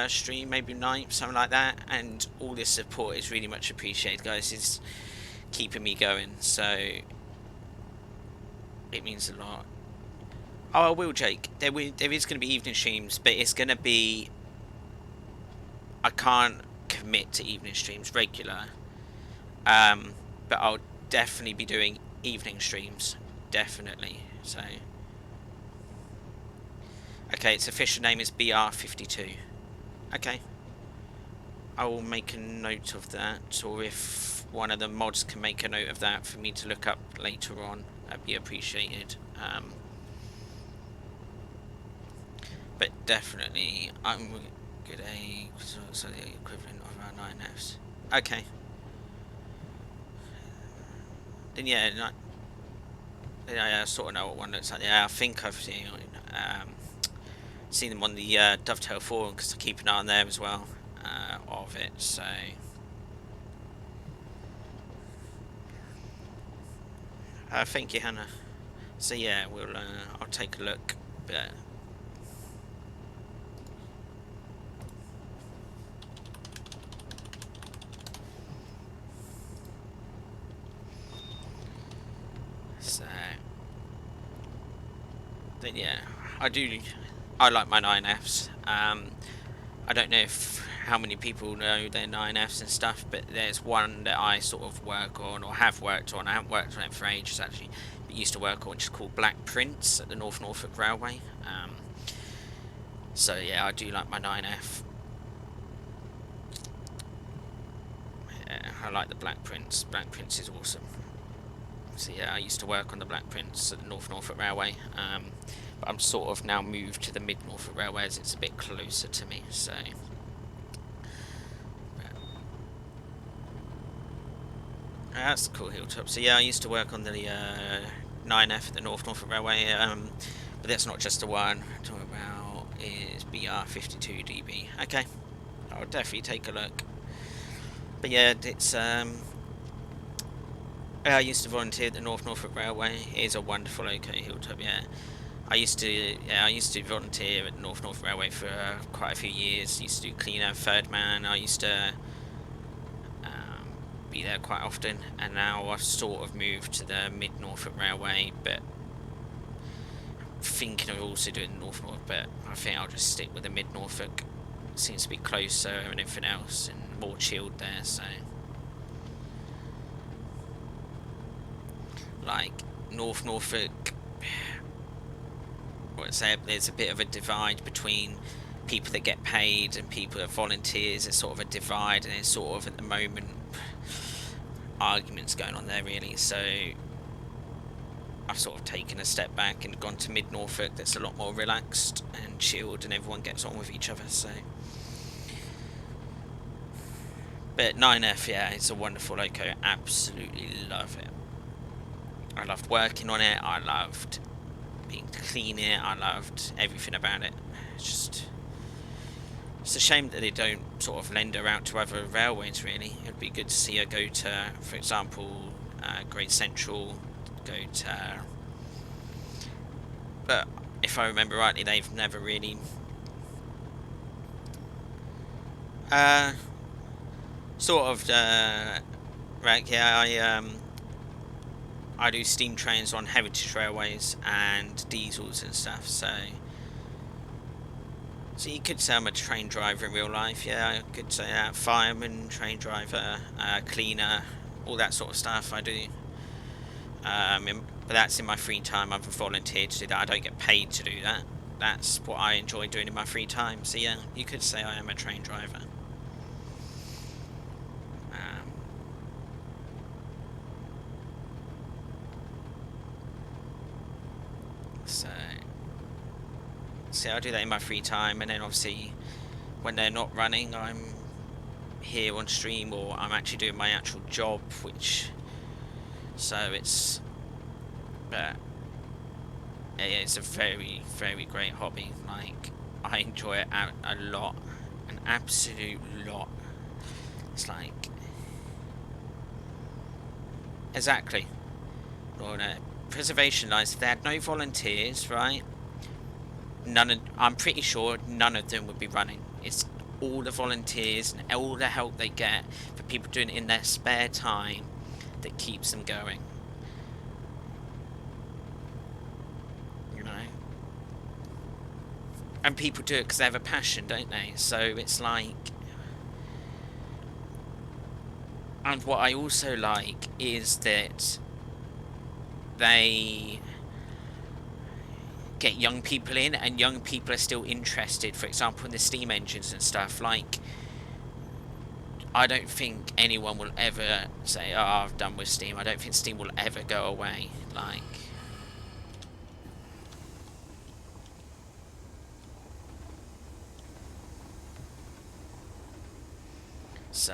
Speaker 1: stream, maybe 9th, something like that. And all this support is really much appreciated, guys. It's keeping me going, so it means a lot. Oh, I will, Jake. There is going to be evening streams, but it's going to be. I can't commit to evening streams regular. But I'll definitely be doing evening streams, definitely. So, okay, its official name is BR52. Okay, I will make a note of that, or if one of the mods can make a note of that for me to look up later on, that'd be appreciated. But definitely, I'm good a so the equivalent of our 9Fs. Okay. Then yeah, I sort of know what one looks like. Yeah, I think I've seen them on the Dovetail forum because I keep an eye on them as well of it. So thank you, Hannah. So yeah, I'll take a look. But so Then yeah, I do. I like my 9Fs. I don't know if how many people know their 9Fs and stuff, but there's one that I sort of work on or have worked on. I haven't worked on it for ages actually, but used to work on, which is called Black Prince at the North Norfolk Railway. So yeah, I do like my 9F. Yeah, I like the Black Prince. Black Prince is awesome. So yeah, I used to work on the Black Prince at the North Norfolk Railway. But I'm sort of now moved to the Mid Norfolk Railway as it's a bit closer to me. So that's a cool hilltop. So yeah, I used to work on the 9F at the North Norfolk Railway. But that's not just the one I'm talking about. Is BR52DB. Okay, I'll definitely take a look. But yeah, it's I used to volunteer at the North Norfolk Railway. It is a wonderful loco hilltop. Yeah, I used to volunteer at North Norfolk Railway for quite a few years. Used to do cleaner, third man. I used to be there quite often, and now I've sort of moved to the Mid Norfolk Railway, but thinking of also doing North Norfolk, but I think I'll just stick with the Mid Norfolk. Seems to be closer and everything else, and more chilled there. So, like North Norfolk, what's there? There's a bit of a divide between people that get paid and people that volunteers. It's sort of a divide, and it's sort of at the moment arguments going on there really. So I've sort of taken a step back and gone to Mid Norfolk. That's a lot more relaxed and chilled, and everyone gets on with each other. So, but 9F, yeah, it's a wonderful loco. Absolutely love it. I loved working on it. I loved being clean it. I loved everything about it. It's a shame that they don't sort of lend her out to other railways. Really, it'd be good to see her go to, for example, Great Central, go to. But if I remember rightly, they've never really uh, sort of right. Yeah, I do steam trains on heritage railways and diesels and stuff. So you could say I'm a train driver in real life. Yeah, I could say that. Fireman, train driver, cleaner, all that sort of stuff. I do. But that's in my free time. I've volunteered to do that. I don't get paid to do that. That's what I enjoy doing in my free time. So yeah, you could say I am a train driver. Um, so, I do that in my free time, and then obviously when they're not running, I'm here on stream, or I'm actually doing my actual job, which so but it's a very, very great hobby. Like, I enjoy it out a lot, an absolute lot. It's like exactly. Well, no, preservation lines. If they had no volunteers, right? I'm pretty sure none of them would be running. It's all the volunteers and all the help they get for people doing it in their spare time that keeps them going. You know, and people do it because they have a passion, don't they? So it's like, and what I also like is that they get young people in, and young people are still interested, for example in the steam engines and stuff. Like, I don't think anyone will ever say, oh, I've done with steam. I don't think steam will ever go away. Like, so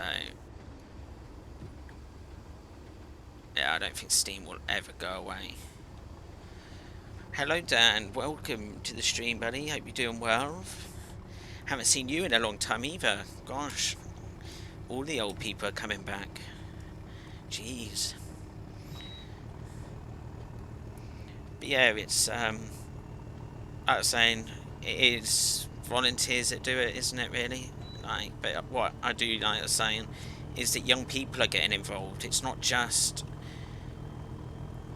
Speaker 1: yeah, I don't think steam will ever go away. Hello Dan, welcome to the stream, buddy. Hope you're doing well. Haven't seen you in a long time either. Gosh, all the old people are coming back. Jeez. But yeah, it's I was saying, it is volunteers that do it, isn't it? Really, like, but what I do like I was saying is that young people are getting involved. It's not just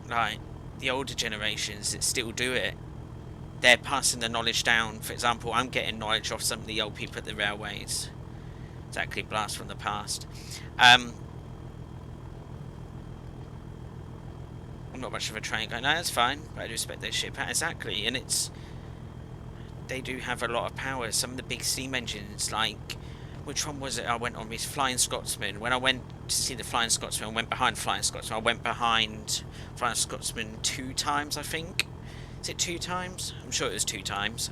Speaker 1: like the older generations that still do it. they're passing the knowledge down. For example, I'm getting knowledge off some of the old people at the railways. Exactly, blast from the past. I'm not much of a train guy. No, that's fine. I do respect their ship out. Exactly, and they do have a lot of power. Some of the big steam engines, like, which one was it I went on with? Flying Scotsman. When I went to see the Flying Scotsman, I went behind Flying Scotsman. I went behind Flying Scotsman 2 times, I think. Is it 2 times? I'm sure it was 2 times.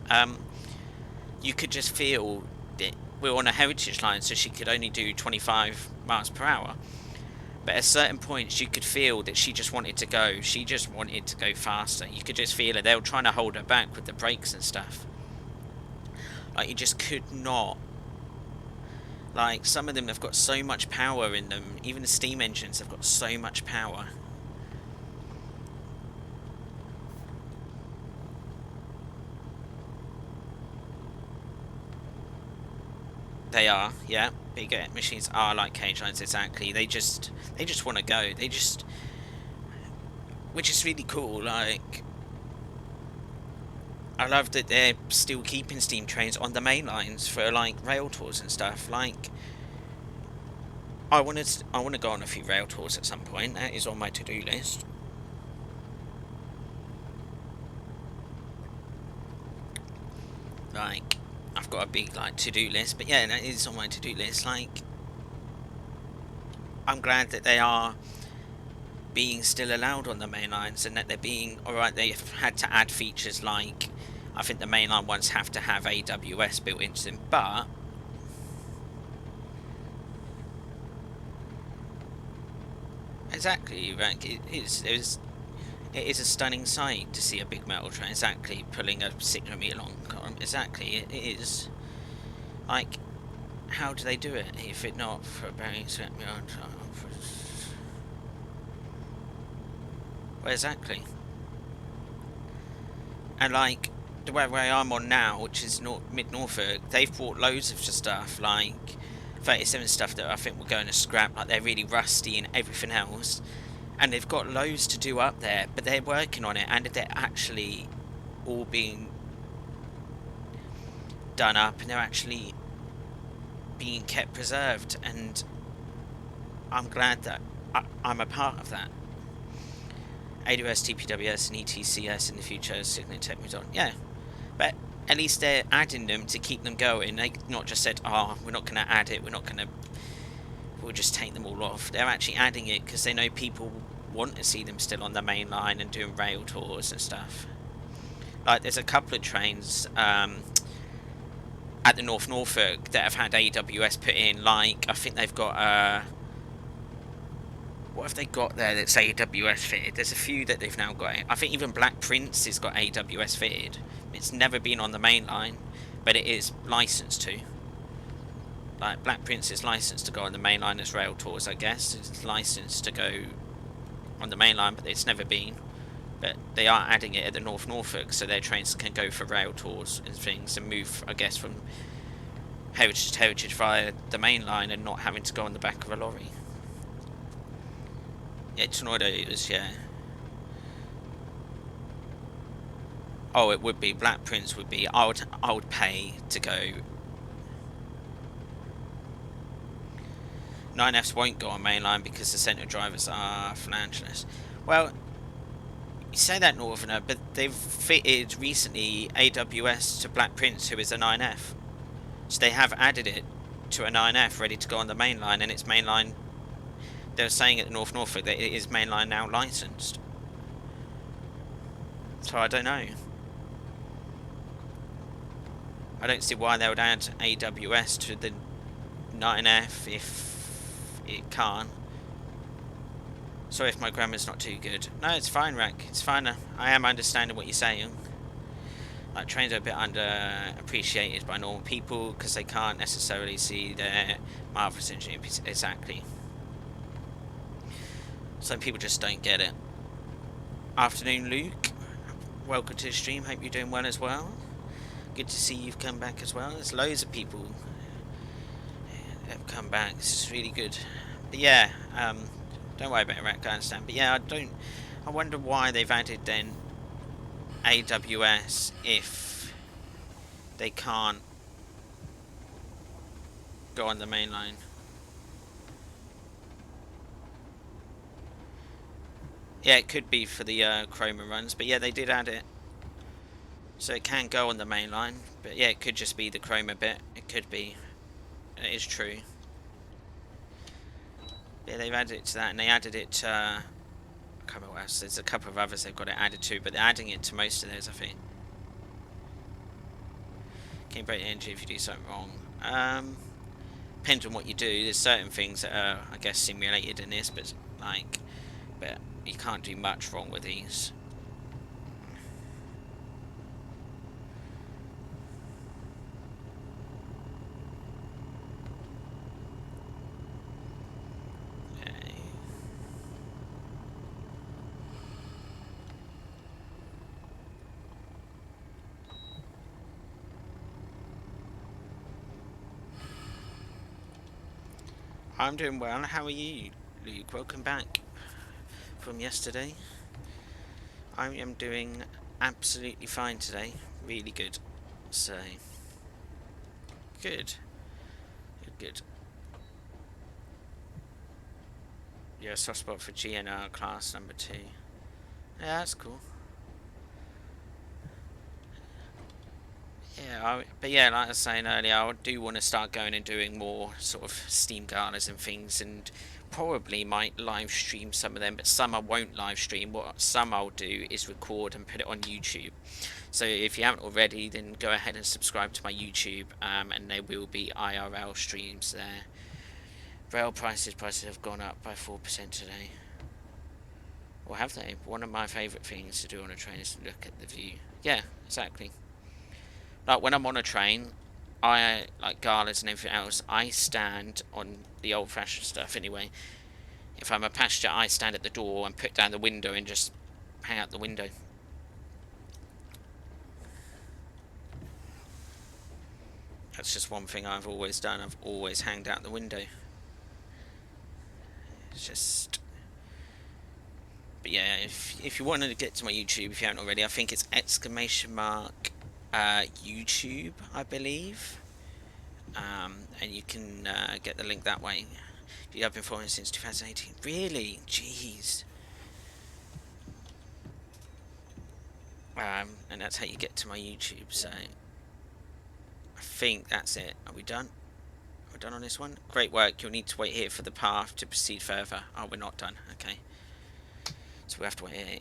Speaker 1: You could just feel that we were on a heritage line, so she could only do 25 miles per hour. But at certain points, you could feel that she just wanted to go. She just wanted to go faster. You could just feel it. They were trying to hold her back with the brakes and stuff. Like, you just could not. Like, some of them have got so much power in them. Even the steam engines have got so much power. They are, yeah. Bigger machines are like cage lines, exactly. They just want to go. Which is really cool. Like, I love that they're still keeping steam trains on the main lines for like rail tours and stuff. Like, I want to go on a few rail tours at some point. That is on my to-do list. Like, I've got a big like to-do list, but yeah, that is on my to-do list. Like, I'm glad that they are being still allowed on the main lines, and that they're being alright. They've had to add features like, I think the mainline ones have to have AWS built into them, but exactly, like, it is a stunning sight to see a big metal train exactly pulling a 600 meter long column. Exactly, it is. Like, how do they do it if it not for bearing well, exactly. And like the way I'm on now, which is mid Norfolk, they've brought loads of stuff like 37 stuff that I think we're going to scrap. Like, they're really rusty and everything else, and they've got loads to do up there, but they're working on it, and they're actually all being done up, and they're actually being kept preserved, and I'm glad that I'm a part of that. AWS, TPWS, and ETCS in the future, Signet Tech moves on. Yeah, but at least they're adding them to keep them going. They not just said, "Oh, we're not going to add it. We'll just take them all off." They're actually adding it because they know people want to see them still on the main line and doing rail tours and stuff. Like, there's a couple of trains at the North Norfolk that have had AWS put in. Like, I think they've got what have they got there that's AWS fitted? There's a few that they've now got. I think even Black Prince has got AWS fitted. It's never been on the main line, but it is licensed to. Like, Black Prince is licensed to go on the main line as rail tours, I guess. It's licensed to go on the main line, but it's never been. But they are adding it at the North Norfolk, so their trains can go for rail tours and things, and move, I guess, from heritage to heritage via the main line and not having to go on the back of a lorry. Yeah, Tornadoes, yeah. Oh, it would be. Black Prince would be. I would pay to go. 9Fs won't go on mainline because the centre drivers are financialists. Well, you say that, Northerner, but they've fitted recently AWS to Black Prince, who is a 9F. So they have added it to a 9F ready to go on the mainline, and it's mainline. They're saying at the North Norfolk that it is mainline now licensed. So I don't know. I don't see why they would add AWS to the 9F if it can't. Sorry if my grammar's not too good. No, it's fine, Rack. It's fine. I am understanding what you're saying. Like, trains are a bit underappreciated by normal people because they can't necessarily see their marvelous engineering piece. Exactly. Some people just don't get it. Afternoon, Luke. Welcome to the stream. Hope you're doing well as well. Good to see you've come back as well. There's loads of people that have come back. This is really good. But yeah, don't worry about it, Rack. I understand. But yeah, I wonder why they've added then AWS if they can't go on the main line. Yeah, it could be for the Chroma runs, but yeah, they did add it. So it can go on the main line, but yeah, it could just be the Chroma bit. It could be. It is true. Yeah, they've added it to that, and they added it to... I can't remember what else. There's a couple of others they've got it added to, but they're adding it to most of those, I think. Can break the energy if you do something wrong. Depends on what you do. There's certain things that are, I guess, simulated in this, but you can't do much wrong with these. Okay. I'm doing well. How are you, Luke? Welcome back from yesterday. I am doing absolutely fine today. Really good. So, good. Good, good. Yeah, soft spot for GNR class number 2. Yeah, that's cool. Yeah, but yeah, like I was saying earlier, I do want to start going and doing more sort of Steam galas and things, and probably might live stream some of them, but some I won't live stream. What some I'll do is record and put it on YouTube. So if you haven't already, then go ahead and subscribe to my YouTube, and there will be IRL streams there. Rail prices have gone up by 4% today. Or have they? One of my favourite things to do on a train is to look at the view. Yeah, exactly. Like when I'm on a train, I like galas and everything else. I stand on the old-fashioned stuff anyway. If I'm a passenger, I stand at the door and put down the window and just hang out the window. That's just one thing I've always done. I've always hanged out the window. It's just. But yeah, if you wanted to get to my YouTube, if you haven't already, I think it's exclamation mark YouTube, I believe. And you can get the link that way. I've been following since 2018. Really? Jeez. And that's how you get to my YouTube. So I think that's it. Are we done? Are we done on this one? Great work. You'll need to wait here for the path to proceed further. Oh, we're not done. Okay. So we have to wait here.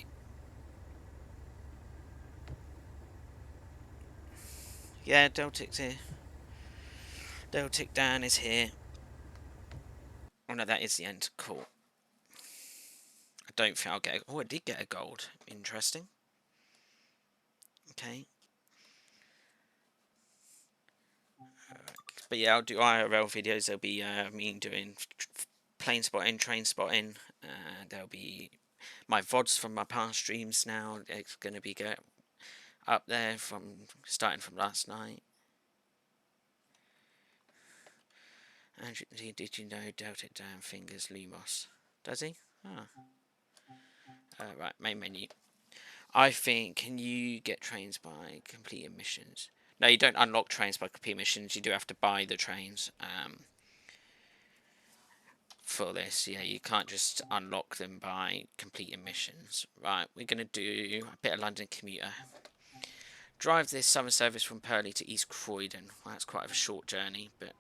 Speaker 1: Yeah, Deltic's here. Deltic Dan is here. Oh no, that is the end. Cool. I don't think I'll get a... Oh, I did get a gold. Interesting. Okay. But yeah, I'll do IRL videos. There'll be me doing plane spotting, train spotting. There'll be my VODs from my past streams now. It's going to be up there from starting from last night. And did you know Deltic Dan fingers Lumos? Does he? Ah. Right, main menu. I think, can you get trains by completing missions? No, you don't unlock trains by completing missions. You do have to buy the trains for this. Yeah, you can't just unlock them by completing missions. Right, we're going to do a bit of London commuter. Drive this summer service from Purley to East Croydon. Well, that's quite a short journey, but...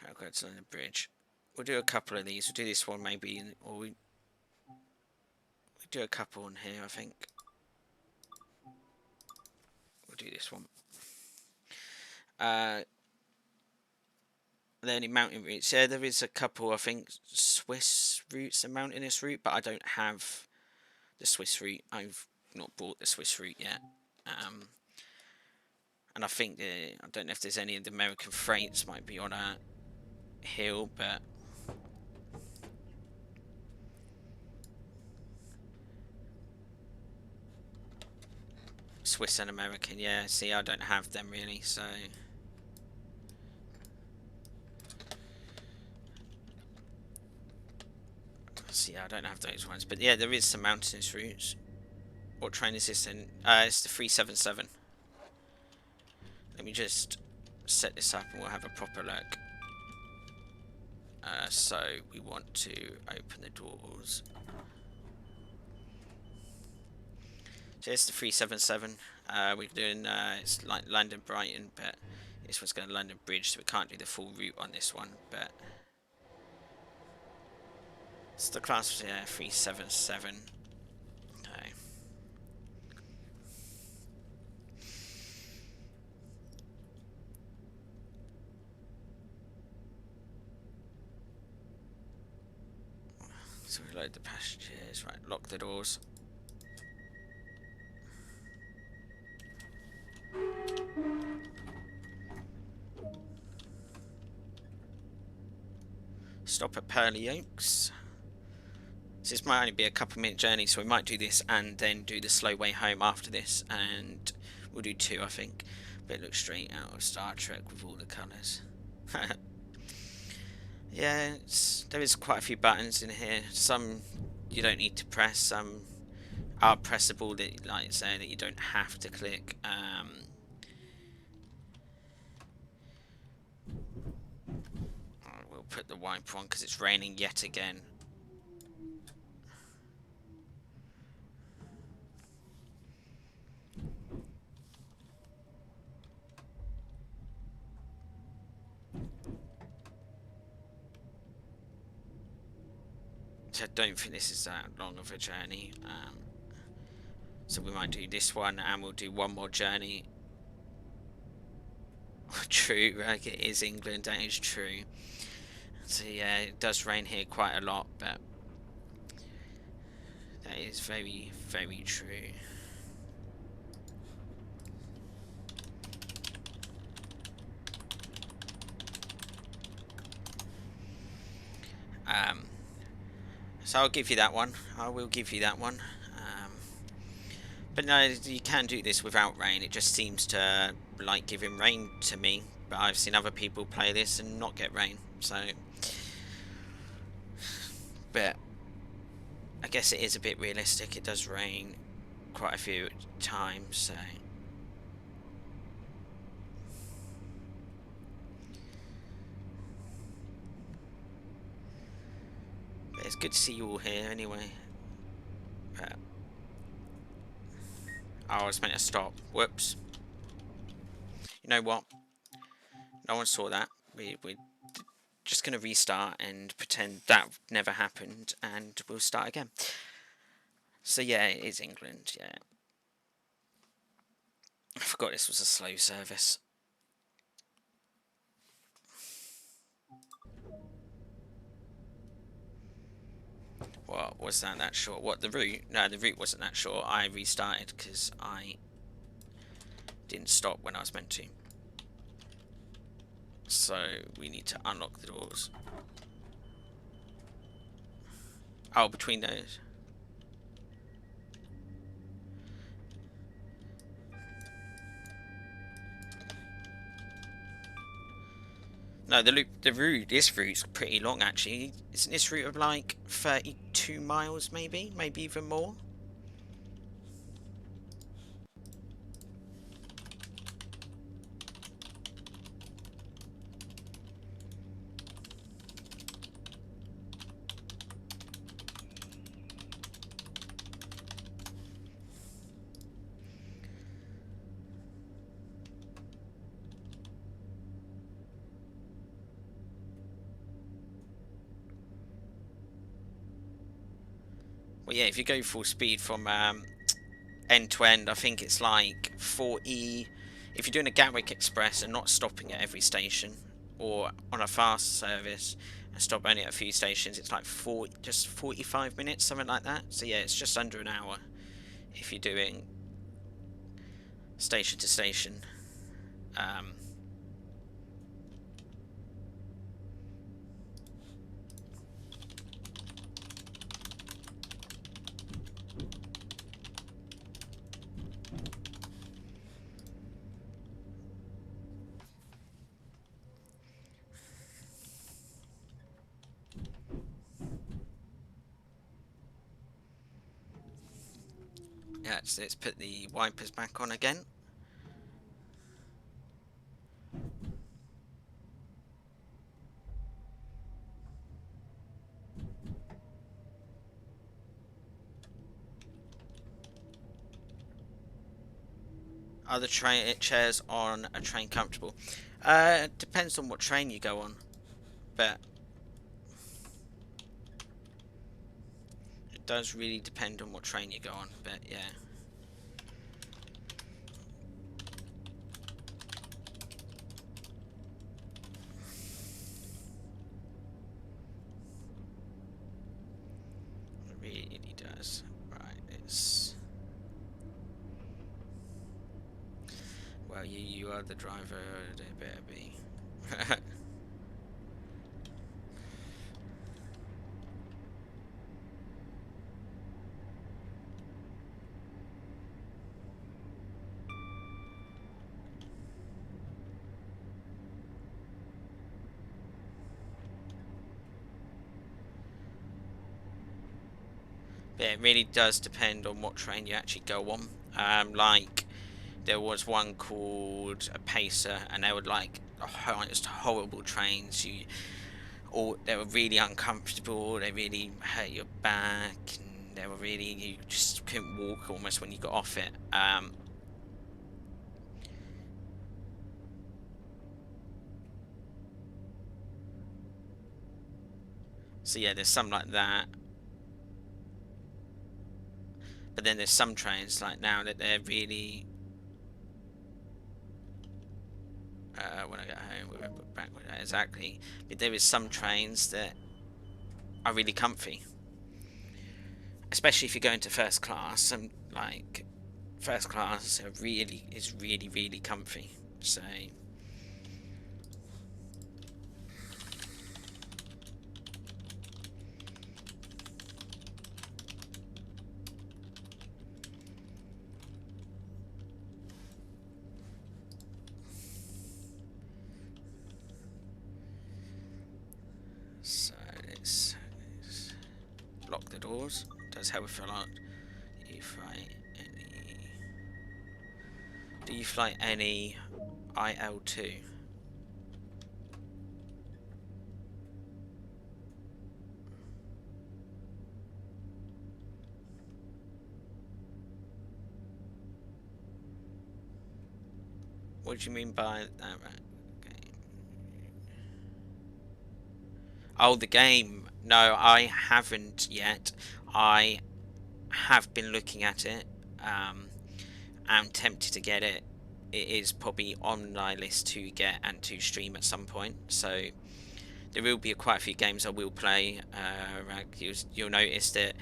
Speaker 1: Railroads on the bridge. We'll do a couple of these. We'll do this one maybe, or we'll do a couple on here, I think. We'll do this one. The only mountain routes. Yeah, there is a couple, I think, Swiss routes, a mountainous route, but I don't have the Swiss route. I've not bought the Swiss route yet. And I think I don't know if there's any of the American freights might be on a hill, but Swiss and American, yeah. See, I don't have them really, so So yeah, I don't have those ones, but yeah, there is some mountainous routes. What train is this in? It's the 377. Let me just set this up and we'll have a proper look. So we want to open the doors. So it's the 377. We're doing it's like London Brighton, but this one's going to London Bridge, so we can't do the full route on this one. But it's the class 377. Okay. So we load the passengers. Right, lock the doors. Stop at Pearly Oaks. So this might only be a couple minute journey, so we might do this and then do the slow way home after this, and we'll do two, I think. But it looks straight out of Star Trek with all the colours. Yeah, there is quite a few buttons in here. Some you don't need to press, some are pressable that, like say, that you don't have to click. We'll put the wiper on because it's raining yet again. So I don't think this is that long of a journey. So we might do this one and we'll do one more journey. True, like it is England, that is true. So yeah, it does rain here quite a lot, but that is very, very true. So I'll give you that one. I will give you that one. But no, you can do this without rain. It just seems to like giving rain to me. But I've seen other people play this and not get rain. So, but I guess it is a bit realistic. It does rain quite a few times. So, but it's good to see you all here anyway. But, oh, I was meant to stop. Whoops. You know what? No one saw that. We're just going to restart and pretend that never happened, and we'll start again. So yeah, it is England, yeah. I forgot this was a slow service. What was that short? What, the route? No, the route wasn't that short. I restarted because I didn't stop when I was meant to. So we need to unlock the doors. Oh, between those. No, this route's pretty long actually. Isn't this route of like 32 miles maybe? Maybe even more? Well, yeah, if you go full speed from end to end, I think it's like 40. If you're doing a Gatwick Express and not stopping at every station, or on a fast service and stop only at a few stations, it's like just 45 minutes, something like that. So yeah, it's just under an hour if you're doing station to station. Um, Yeah, let's put the wipers back on again. Are the train chairs on a train comfortable? Depends on what train you go on, but it does really depend on what train you go on. But yeah, it really does. Right, it's well, you are the driver. They better be. But it really does depend on what train you actually go on. Like there was one called a Pacer, and they were like just horrible trains. They were really uncomfortable. They really hurt your back, and they were really you just couldn't walk almost when you got off it. So yeah, there's some like that. But then there's some trains like now that they're really. When I get home, we'll put back with that exactly. But there is some trains that are really comfy, especially if you're going to first class. And like first class is really comfy. So let's lock the doors. Does help if a lot. You fly any? Do you fly any IL2? What do you mean by that? Right. Okay. Oh, the game. No, I haven't yet. I have been looking at it. I'm tempted to get it. It is probably on my list to get and to stream at some point. So there will be quite a few games I will play. You'll notice that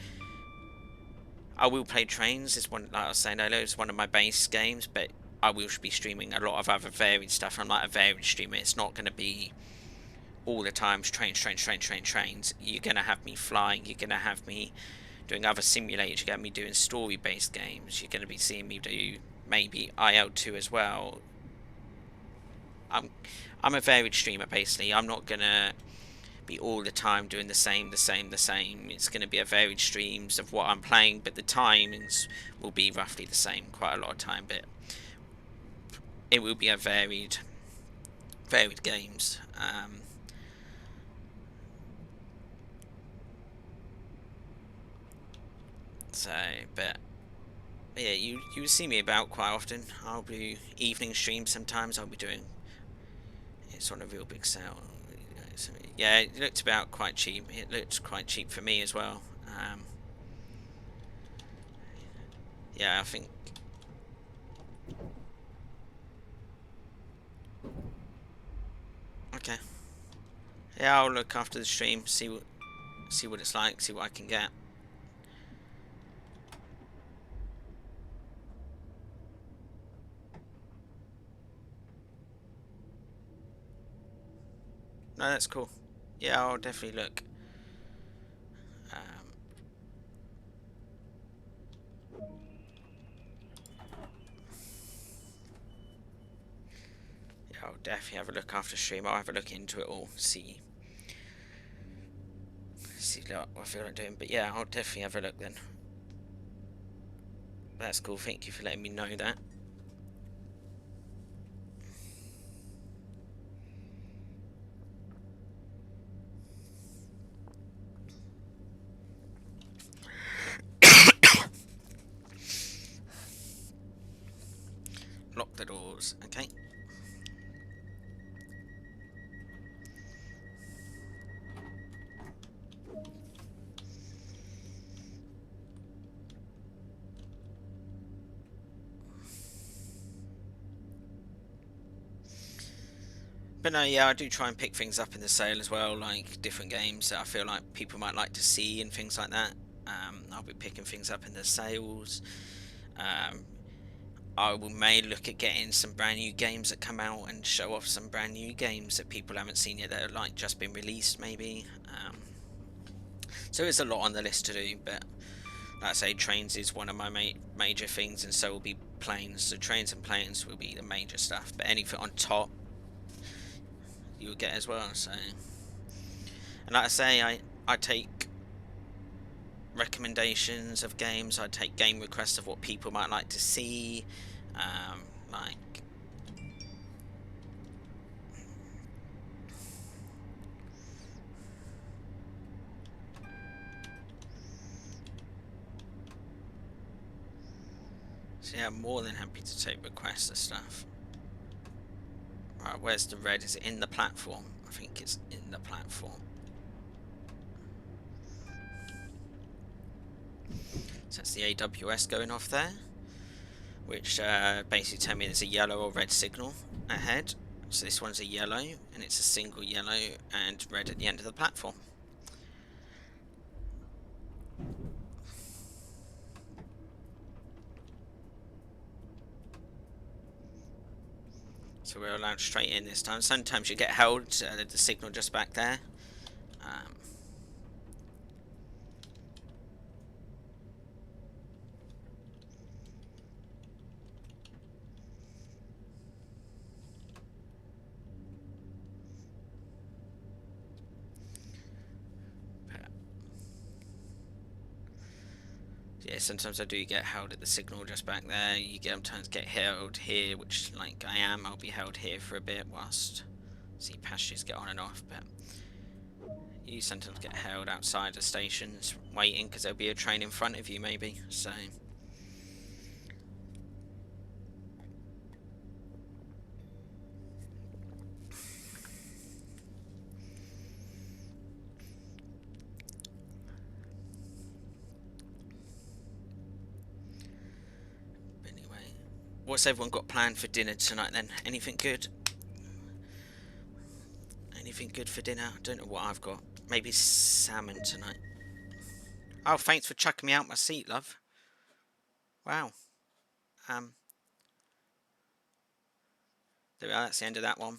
Speaker 1: I will play Trains. It's one, like I was saying earlier, it's one of my base games, but I will be streaming a lot of other varied stuff. I'm like a varied streamer. It's not going to be all the time trains. You're going to have me flying. You're going to have me doing other simulators. You're going to be doing story-based games. You're going to be seeing me do maybe IL2 as well. I'm I'm a varied streamer basically. I'm not gonna be all the time doing the same. It's gonna be a varied streams of what I'm playing, but the timings will be roughly the same quite a lot of time, but it will be a varied games. So, but yeah, you see me about quite often. I'll be evening streams sometimes. I'll be doing it's on a real big sale. Yeah, it looked about quite cheap. It looked quite cheap for me as well. Yeah, I think. Okay. Yeah, I'll look after the stream, see what it's like, see what I can get. No, that's cool. Yeah, I'll definitely look. Um, yeah, I'll definitely have a look after stream. I'll have a look into it all, see what I feel like doing. But yeah, I'll definitely have a look then. That's cool. Thank you for letting me know that. Lock the doors. Okay. But no, yeah, I do try and pick things up in the sale as well, like different games that I feel like people might like to see and things like that. I'll be picking things up in the sales. Um, I will may look at getting some brand new games that come out and show off some brand new games that people haven't seen yet that are like just been released, maybe. So there's a lot on the list to do, but like I say, trains is one of my major things, and so will be planes. So trains and planes will be the major stuff, but anything on top you'll get as well. So, and like I say, I take recommendations of games. I take game requests of what people might like to see. Like so yeah, I'm more than happy to take requests and stuff. Right, where's the red? Is it in the platform? I think it's in the platform. So that's the AWS going off there, which basically tell me there's a yellow or red signal ahead. So this one's a yellow, and it's a single yellow and red at the end of the platform. So we're allowed straight in this time. Sometimes you get held, the signal just back there. Um, yeah, sometimes I do get held at the signal just back there. You sometimes get held here, which like I am. I'll be held here for a bit whilst see passengers get on and off. But you sometimes get held outside of stations waiting because there'll be a train in front of you, maybe. So. Anyway, what's everyone got planned for dinner tonight then? Anything good? Anything good for dinner? I don't know what I've got. Maybe salmon tonight. Oh, thanks for chucking me out my seat, love. Wow. Um, there we are. That's the end of that one.